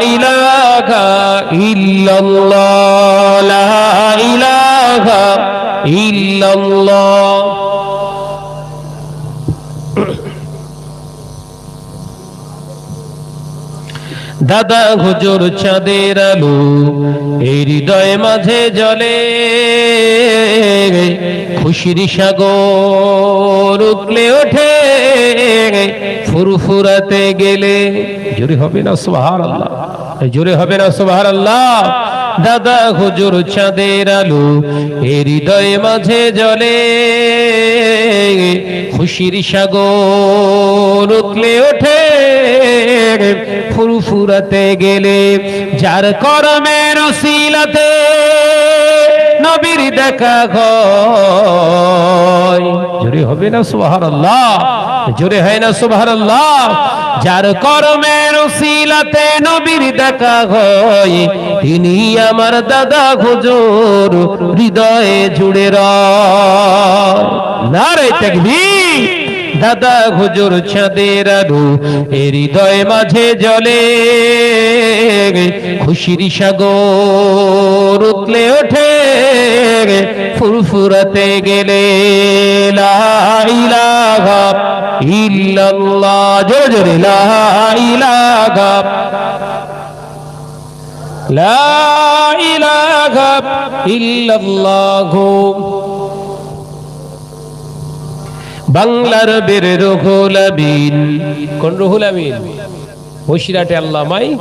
ইলাহা ইল্লাল্লাহ লা ইলাহা ইল্লাল্লাহ দাদা হুজুর চাঁদের আলো এই হৃদয় মাঝে জ্বলে খুশির সাগর উঠলে ওঠে ফুরফুরাতে গেলে জোরে হবে না সুবহানাল্লাহ জোরে হবে না সুবহানাল্লাহ দাদা হুজুর চাঁদের আলো এই হৃদয় মাঝে জ্বলে খুশির সাগর উঠলে ওঠে ফুরফুরাতে গেলে যার কর্মের উসিলাতে নবীর দেখা হয় জোরে হবে না সুবহানাল্লাহ জোরে হয় না সুবহানাল্লাহ যার কর্মের উসিলাতে নবীর দেখা হয় তিনি আমার দাদা হুজুর হৃদয়ে জুড়ে রয় নারে তাকবীর দাদা হুজুর চাঁদের আলো এই হৃদয় মাঝে জ্বলে খুশির সাগর উঠলে ওঠে ফুরফুরাতে গেলে লা ইলাহা ইল্লাল্লাহ জোরে জোরে লা ইলাহা লা ইলাহা ইল্লাল্লাহ বাংলার বীর রুহুল আমিন কোন রুহুল আমিন বসিরাটে আল্লামাই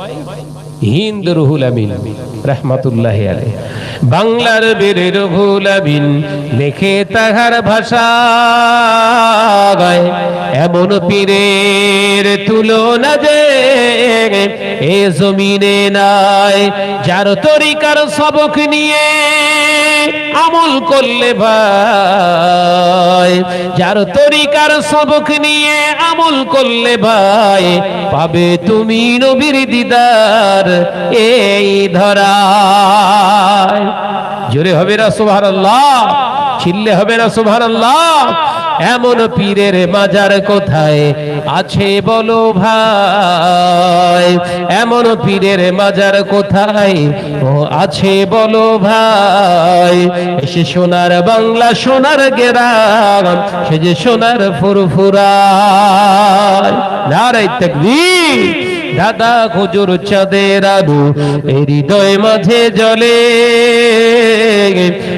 হিন্দ রুহুল আমিন রাহমাতুল্লাহি আলাইহি বাংলার বীর রুহুল আমিন লেখে তাহার ভাষা গায় এমন পীরের তুলনা যে এ জমিনে নাই যার তরিকার সবক নিয়ে আমল করলে ভাই যার তরিকার সবক নিয়ে আমল করলে ভাই পাবে তুমি নবীর দিদার এই ধরায় জোরে হবে না সুবহানাল্লাহ চিল্লে হবে না সুবহানাল্লাহ এমন পীরের মাজার কোথায় আছে বলো ভাই এমন পীরের মাজার কোথায় ও আছে বলো ভাই এসে সোনার বাংলা সোনার গেরাম সে যে সোনার ফুরফুরায় নারে তাকবীর দাদা হুজুর চাঁদের আলো এই হৃদয় মাঝে জ্বলে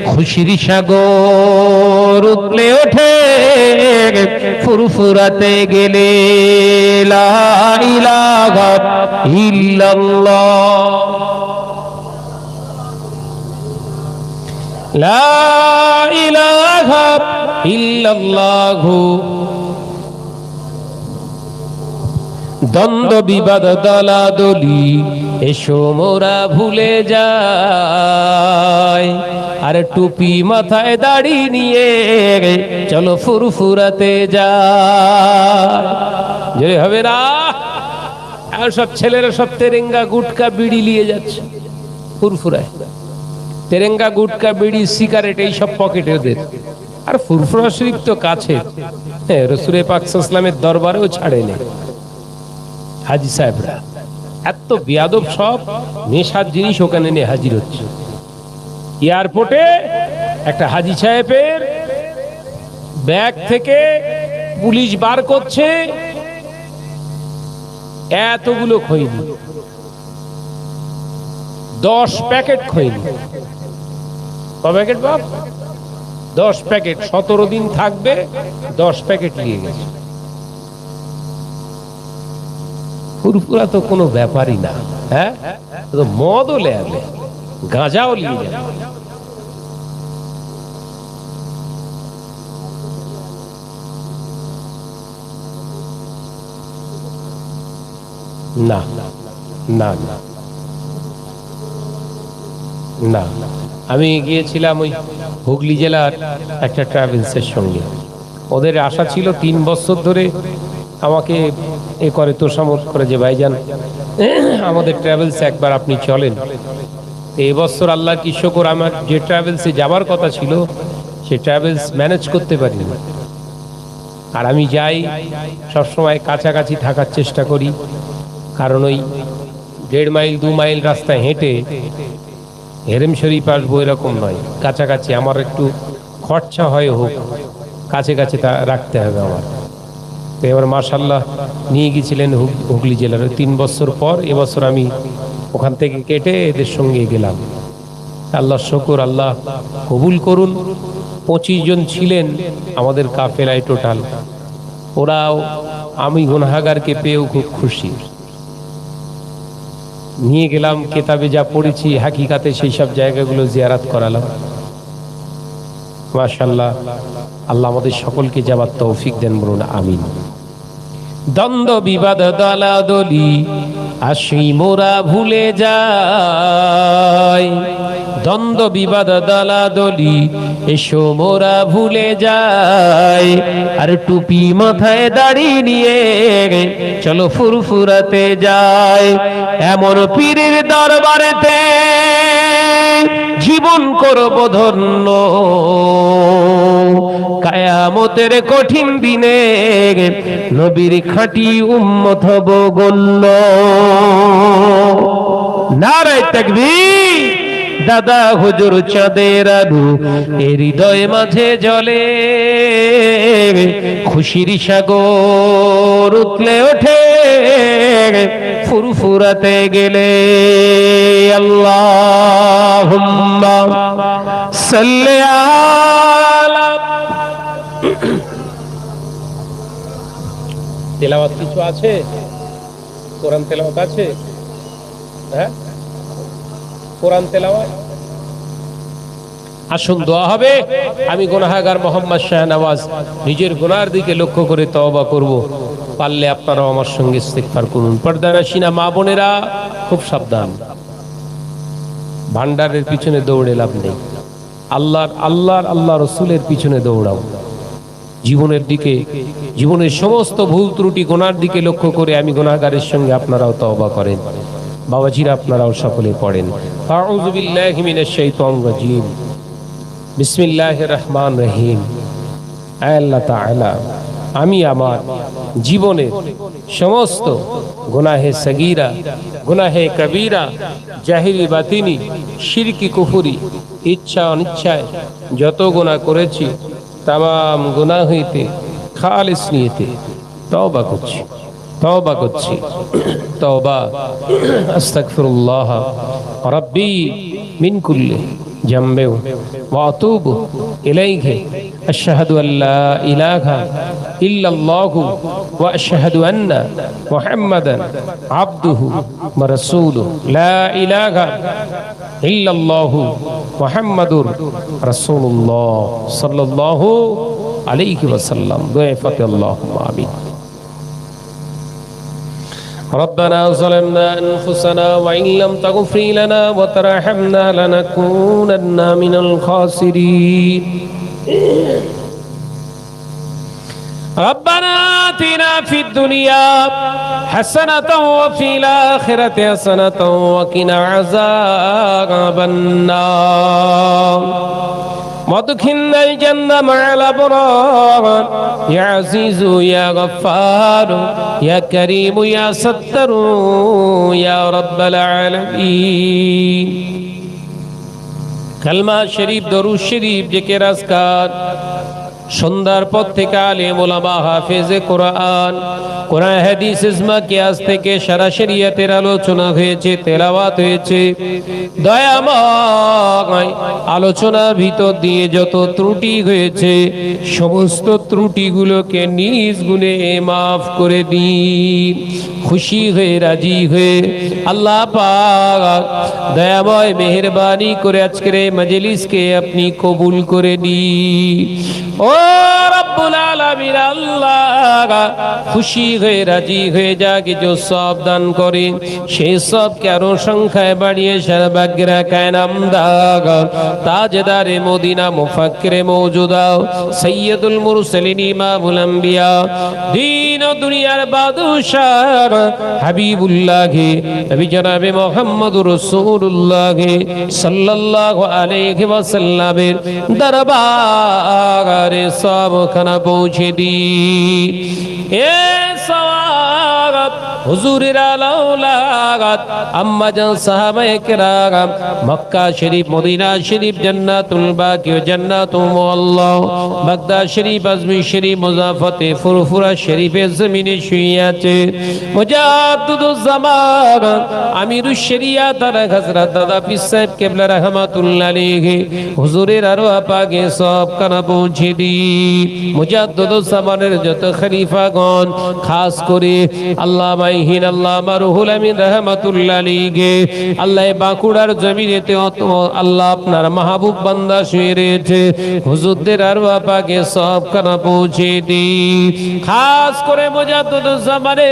খুশির সাগর উঠলে ওঠে ফুরফুরাতে গেলে লা ইলাহা ইল্লাল্লাহ লা ইলাহা ইল্লাল্লাহু। দ্বন্দ্ব বিবাদ দলাদলি এসো মোরা ভুলে যাই, আর টুপি মাথায় দাড়ি নিয়ে চলো ফুরফুরাতে যায়। যদি হবে না, আর সব ছেলেরা সব তেরেঙ্গা গুটকা বিড়ি নিয়ে যাচ্ছে ফুরফুরায়। তেরেঙ্গা গুটকা বিড়ি সিগারেট এইসব পকেটে ওদের। আর ফুরফুরা শরীফ তো কাছে, রাসূল পাক সাল্লাল্লাহু আলাইহি ওয়াসাল্লামের দরবারেও ছাড়েনি হাজী সাহেবরা। এত বেয়াদব সব নেশার জিনিস ওখানে নিয়ে হাজির হচ্ছে। এয়ারপোর্টে একটা হাজী সাহেবের ব্যাগ থেকে পুলিশ বার করছে এতগুলো খৈনি, 10 প্যাকেট খৈনি। ক প্যাকেট বাপ? 10 প্যাকেট। 17 দিন থাকবে, 10 প্যাকেট নিয়ে গেছে। ফুরফুরা তো কোনো ব্যাপারই না, হ্যাঁ? তো মদও লেবে, গাঁজাও নিয়ে যাবে। না না না না, আমি গিয়েছিলাম ওই হুগলি জেলার একটা ট্রাভেলসের সঙ্গে। ওদের আশা ছিল 3 বছর ধরে আমাকে এ করে তোষামত করে যে ভাইজান আমাদের ট্রাভেলসে একবার আপনি চলেন। এবছর আল্লাহর কি শুকর, আমার যে ট্রাভেলসে যাবার কথা ছিল সে ট্রাভেলস ম্যানেজ করতে পারিনি। আর আমি যাই সবসময় কাছাকাছি থাকার চেষ্টা করি, কারণ ওই 1.5 মাইল 2 মাইল রাস্তায় হেঁটে হেরেম শরীফ আসবো এরকম নয়, কাছাকাছি আমার একটু খরচা হয় হোক, কাছে কাছে তা রাখতে হবে আমার। তো এবার মাশাআল্লাহ নিয়ে গিয়েছিলেন হুগলি জেলার। 3 বছর পর এবছর আমি ওখান থেকে কেটে এদের সঙ্গে গেলাম। আল্লাহ শুকর, আল্লাহ কবুল করুন। 25 জন ছিলেন আমাদের কাফেলায় টোটাল। ওরাও আমি গুনাহগারকে পেয়েও খুব খুশি। নিয়ে গেলাম, কিতাবে যা পড়েছি হাকিকাতে সেই সব জায়গাগুলো জিয়ারত করালাম। মাশাআল্লাহ, আল্লাহ আমাদের সকলকে যাবার তৌফিক দেন, বলুন আমিন। দ্বন্দ্ব বিবাদ দলাদলি আসি মোরা ভুলে যাই, দ্বন্দ্ব বিবাদ দলাদলি এসো মোরা ভুলে যাই, আর টুপি মাথায় দাড়ি নিয়ে চলো ফুরফুরাতে যায়। এমন পীরের দরবারেতে জীবন করব ধন্য, কায়ামতের কঠিন দিনে নবীর খাঁটি উম্মত হব গণ্য। নারায়ে তাকবীর। দাদা হুজুর চাঁদের আলো এ হৃদয় মাঝে জ্বলে, খুশির সাগর উতলে ওঠে ফুরফুরাতে গেলে। আল্লাহুম্মা সাল্লি আলা। তেলাওয়াত কিছু আছে? কোরআন তেলাওয়াত আছে? হ্যাঁ, কোরআন তেলাওয়াত। আসুন দোয়া হবে। আমি গুনাহগার মোহাম্মদ শাহনওয়াজ নিজের গুনার দিকে লক্ষ্য করে তওবা করব। পারলে আপনারাও আমার সঙ্গে ইস্তিগফার করুন। পর্দানশীনা মা বোনেরা খুব সাবধান, ভান্ডারের পিছনে দৌড়ে লাভ নেই। আল্লাহ রসুলের পিছনে দৌড়াও। জীবনের দিকে, জীবনের সমস্ত ভুল ত্রুটি গুনার দিকে লক্ষ্য করে আমি গুনাহগারের সঙ্গে আপনারাও তওবা করেন। বাবাজিরা আপনারাও সকলে পড়েন আউযু বিল্লাহি মিনাশ শাইতানির রাজীম, বিসমিল্লাহির রহমানির রহিম। আল্লাহ তাআলা, আমি আমার জীবনের সমস্ত গুনাহে সগীরা, গুনাহে কবীরা, জাহিরি বাতিনি, শিরকি কুফরি, ইচ্ছা অনিচ্ছায় যত গুনাহ করেছি তাম গুনাহ হইতে খালিস নিয়তে তওবা করছি, তওবা করছি, তওবা। আস্তাগফিরুল্লাহ রাব্বি মিন কুল্লি জামবে ওয়া আতুবু ইলাইহি। আশহাদু আল্লা ইলাহা ইল্লাল্লাহু ওয়া আশহাদু আন্না মুহাম্মাদান আবদুহু ওয়া রাসূলুহু। লা ইলাহা ইল্লাল্লাহু মুহাম্মাদুর রাসূলুল্লাহ সাল্লাল্লাহু আলাইহি ওয়াসাল্লাম। দোয়া ফাতে আল্লাহুম্মা আমিন। ربنا ظلمنا أنفسنا وإن لم تغفر لنا وترحمنا لنكونن من الخاسرين ربنا آتنا في الدنيا حسنة وفي الآخرة حسنة وقنا عذاب النار وادخلنا الجنة مع الأبرار يا عزيز يا غفار يا كريم يا ستر يا رب العالمين কালমা শরীফ, দরুদ শরীফ, জিকির আজকার সন্ধ্যার পর থেকে আলেম ওলামা হাফেজে কোরআন, কোরআন হাদিস ইজমা কিয়াস থেকে সারা শরীয়তের আলোচনা হয়েছে, তেলাওয়াত হয়েছে। দয়াময় আলোচনার ভিতর দিয়ে যত ত্রুটি হয়েছে সমস্ত ত্রুটিগুলোকে নিজ গুণে মাফ করে দিন। খুশি হয়ে রাজি হয়ে আল্লাহ পাক দয়াময় মেহেরবানি করে আজকের এই মজলিসকে আপনি কবুল করে নিন। ও রব্বুল আলামিন, আল্লাহ খুশি হয়ে রাজি হয়ে যা কিছু সব দান করে সেই সবকে আরো সংখ্যায় বাড়িয়ে সারা বাগেরা কায়নাম দাগ তাজদারে মদিনা মুফাক্কিরে মওজুদা সৈয়দুল মুরসালিন ইমামুল আম্বিয়া দ্বীন ও দুনিয়ার বাদশাহ হাবিবুল্লাহ নবী জনাবে মুহাম্মদুর রাসূলুল্লাহ সাল্লাল্লাহু আলাইহি ওয়াসাল্লামের দরবারে সবখানা পৌঁছে দি। এ সওয়াব হুজুরের আলাউলাদ আম্মা জান সাহাবায়ে কেরাম মক্কা শরীফ, মদিনা শরীফ, জান্নাতুল বাকি ও জান্নাতুল মুআল্লা, বাগদাদ শরীফ, আজমির শরীফ, মুজাফফতে ফুরফুরা শরীফের জমিনে শুয়ে আছে মুজাদ্দিদুজ জামান আমিরুশ শরিয়াত হযরত দাদা পীর সাহেব কিবলা রাহমাতুল্লাহ আলাইহি হুজুরের আরওয়াহ পাকে সব কানা পৌঁছে দি। মুজাদ্দিদুজ জামানের যত খলিফাগণ, খাস করে আল্লামা হিন আল্লামা রুহুল আমিন রাহমাতুল্লাহ আলাইহি, আল্লাহ বাঁকুড়ার জমিনেতে আল্লাহ আপনার মাহবুব বান্দা শুয়ে রয়েছে, হুজুরদের আরওয়াহ পাকে সব কানা পৌঁছে দি। খাস করে মুজাদ্দিদুজ জামানে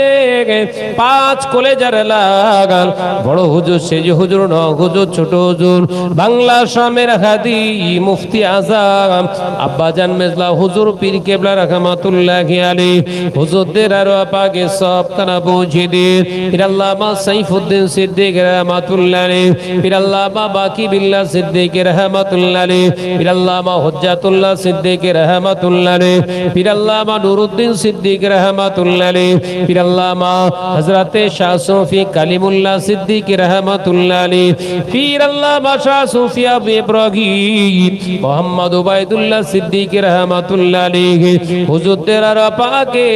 5 কলেজার লাগাল বড় হুজুর, সেজ হুজুর, ন হুজুর, ছোট হুজুর, বাংলা শামের হাদি মুফতি আজম আব্বাজান মেজলা হুজুর পীর কেবলা রাহমাতুল্লাহি আলাইহি হুজুরদের আরওয়াহ পাকে সব কানা পৌঁছে দিন। পীর আল্লামা সাইফুদ্দিন সিদ্দিক রাহমাতুল্লাহ আলাইহি, পীর আল্লামা বাকি বিল্লাহ সিদ্দিক রাহমাতুল্লাহ আলাইহি, পীর আল্লামা হুজ্জাতুল্লাহ সিদ্দিক রাহমাতুল্লাহ আলাইহি, পীর আল্লামা নুরুদ্দিন সিদ্দিক রাহমাতুল্লাহ আলাইহি, পীর আল্লামা হযরতে শাহ সুফি কালিমুল্লাহ সিদ্দিক রাহমাতুল্লাহ আলাইহি, পীর আল্লামা শাহ সুফি আবু ইব্রাহিম মুহাম্মদ উবাইদুল্লাহ সিদ্দিক রাহমাতুল্লাহ আলাইহি হুজুরদের আরওয়াহ পাকে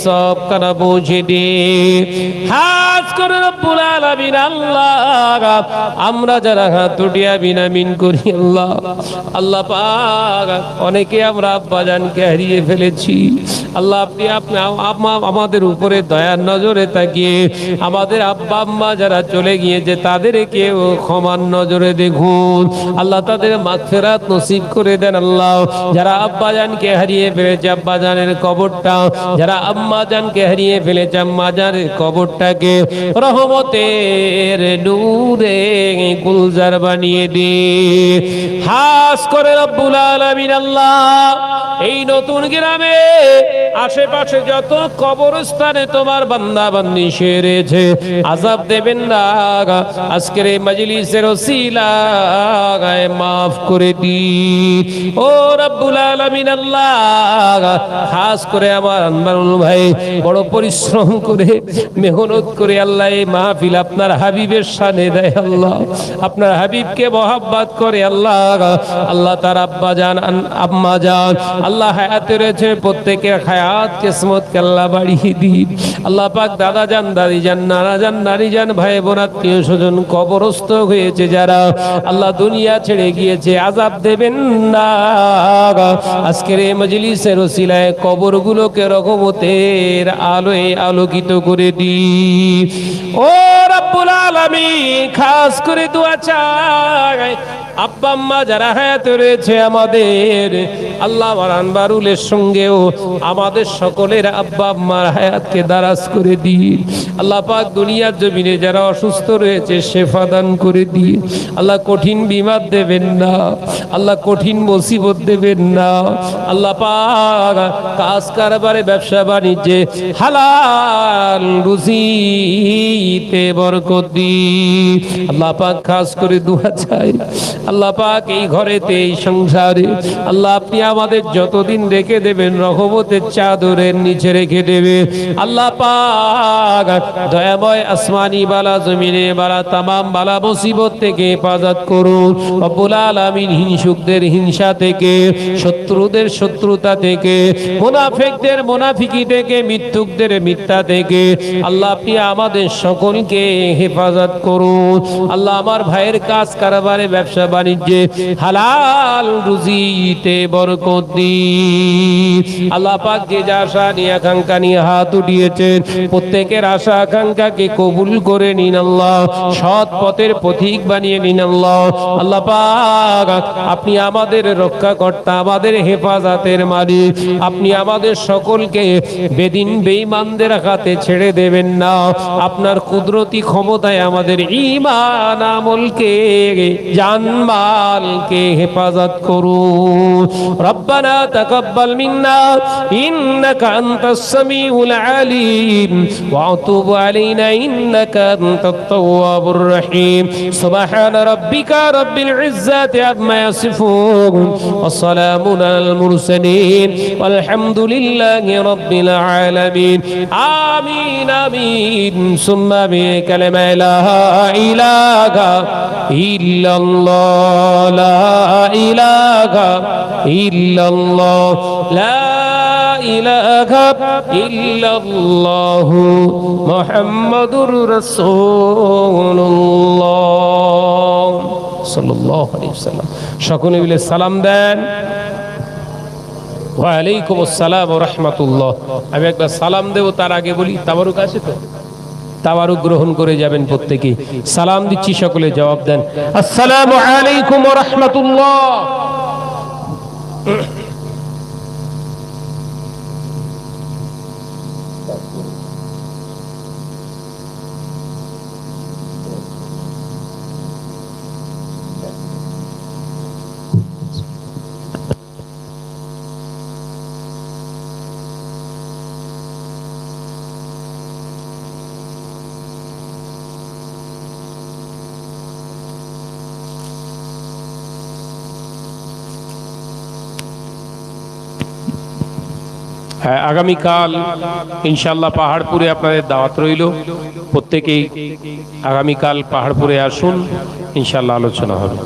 সব কানা পৌঁছে দি। খাস করে রব্বুল আলামিন আল্লাহ আমরা যারা হাত উঠিয়ে আমিন আমিন করি আল্লাহ, আল্লাহ পাক অনেকে আমরা আব্বাজানকে হারিয়ে ফেলেছি আল্লাহ, আপনি আমাদের উপরে দয়ার নজরে তাকিয়ে আমাদের আব্বা আম্মা যারা চলে গিয়েছে তাদেরকেও ক্ষমার নজরে দেখুন আল্লাহ, তাদের মাগফিরাত নসিব করে দেন আল্লাহ। যারা আব্বাজানকে হারিয়ে ফেলেছে আব্বাজানের কবরটা, যারা আম্মাজানকে হারিয়ে ফেলেছে আম্মাজানের কবরটাকে রহমতের নূরে গুলজার বানিয়ে দে। খাস করে রব্বুল আলামিন আল্লাহ এই নতুন গ্রামে আশেপাশে যত কবরস্থানে তোমার বান্দা বান্দি শুয়ে রয়েছে আযাব দেবেন না, আজকের এই মজলিসের ওসিলায় মাফ করে দি। ও রব্বুল আলামিন আল্লাহ খাস করে আমার আনবারুল ভাই বড় পরিশ্রম করে মেহনত করে আল্লাহ এই মাহফিল আপনার হাবিবের শানে দেয় আল্লাহ, আপনার হাবিবকে মহব্বত করে আল্লাহ, আল্লাহ তার আব্বা জান আম্মা জান আল্লাহ হায়াতে রয়েছে প্রত্যেকের হায়াত কিসমতকে আল্লাহ বাড়িয়ে দিন আল্লাহ পাক। দাদা জান, দাদি জান, নানা জান, নারী জান, ভাই বোন, আত্মীয় স্বজন কবরস্থ হয়েছে যারা আল্লাহ দুনিয়া ছেড়ে গিয়েছে আযাব দেবেন না, আজকের এই মজলিসের ওসিলায় কবরগুলোকে রহমতের আলোয় আলোকিত করে দি। ও রব্বুল আলামিন খাস করে দোয়া চাই আব্বা আম্মা যারা হায়াতে রয়েছে আমাদের আল্লাহ আমার আনবারুলের সঙ্গেও আমাদের সকলের আব্বা আম্মার হায়াতকে দারাজ করে দিন। আল্লাহ পাক দুনিয়ার জমিনে যারা অসুস্থ রয়েছে শেফা দান করে দিন। আল্লাহ কঠিন বিমার দেবেন না, আল্লাহ কঠিন মুসিবত দেবেন না। আল্লাহ পাক কাজ কারবারে ব্যবসা বাণিজ্যে হালাল রুজিতে বরকত দিন। আল্লাহ পাক খাস করে দুয়া চাই, আল্লাহ পাক এই ঘরেতে এই সংসারে আল্লাহ আপনি আমাদের যতদিন রেখে দেবেন রহমতের চাদরের নিচে রেখে দেবে। আল্লাহ পাক দয়াময় আসমানি বালা জমিনে বালা তামাম বালা মুসিবত থেকে হেফাজত করুন। রব্বুল আলামিন হিংসুকদের হিংসা থেকে, শত্রুদের শত্রুতা থেকে, মুনাফিকদের মুনাফিকি থেকে, মিথ্যুকদের মিথ্যা থেকে আল্লাহ আপনি আমাদের সকলকে হেফাজত করুন। আল্লাহ আমার ভাইয়ের কাজ কারবারে ব্যবসা বাণিজ্যে হালাল রুজিতে বরকত দিন। আল্লাহ পাক যে আশা নিয়ে আকাঙ্ক্ষা নিয়ে হাত উঠিয়েছেন প্রত্যেকের আশা আকাঙ্ক্ষাকে কবুল করে নিন আল্লাহ, সৎ পথের পথিক বানিয়ে নিন আল্লাহ। আল্লাহ পাক আপনি আমাদের রক্ষাকর্তা, আমাদের হেফাজতের মালিক, আপনি আমাদের সকলকে বেদিন বেঈমানদের হাতে ছেড়ে দেবেন না। আপনার কুদরতি ক্ষমতায় আমাদের ঈমান আমলকে জানমালকে হেফাজত করুন। রব্বানা তাকাব্বাল মিন্না ইন্নাকা আনতাস সামিউল আলিম ওয়া তুব আলাইনা ইন্নাকা আনতাত তাওয়াবুর রহিম। সুবহানা রাব্বিকা রাব্বিল ইজ্জাতি আম্মা ইয়াসিফুন ওয়া সালামুন আলাল মুরসালিন ওয়ালহামদুলিল্লাহি রাব্বিল আলামিন। আমিন আমিন সুম্মা বিকালিমা লা ইলাহা ইল্লাল্লাহ লা ইলাহা ইল্লাল্লাহ লা ইলাহা ইল্লাল্লাহু মুহাম্মাদুর রাসূলুল্লাহ সাল্লাল্লাহু আলাইহি ওয়াসাল্লাম। সকলে মিলে সালাম দেন। ওয়া আলাইকুম আসসালাম ওয়া রাহমাতুল্লাহ। আমি একবার সালাম দেব, তার আগে বলি তাবারুক আছে তো, তাবারুক গ্রহণ করে যাবেন প্রত্যেকে। সালাম দিচ্ছি, সকলে জবাব দেন। আসসালামু আলাইকুম ওয়া রাহমাতুল্লাহ। হ্যাঁ, আগামীকাল ইনশাআল্লাহ পাহাড়পুরে আপনাদের দাওয়াত রইল। প্রত্যেকেই আগামীকাল পাহাড়পুরে আসুন, ইনশাআল্লাহ আলোচনা হবে।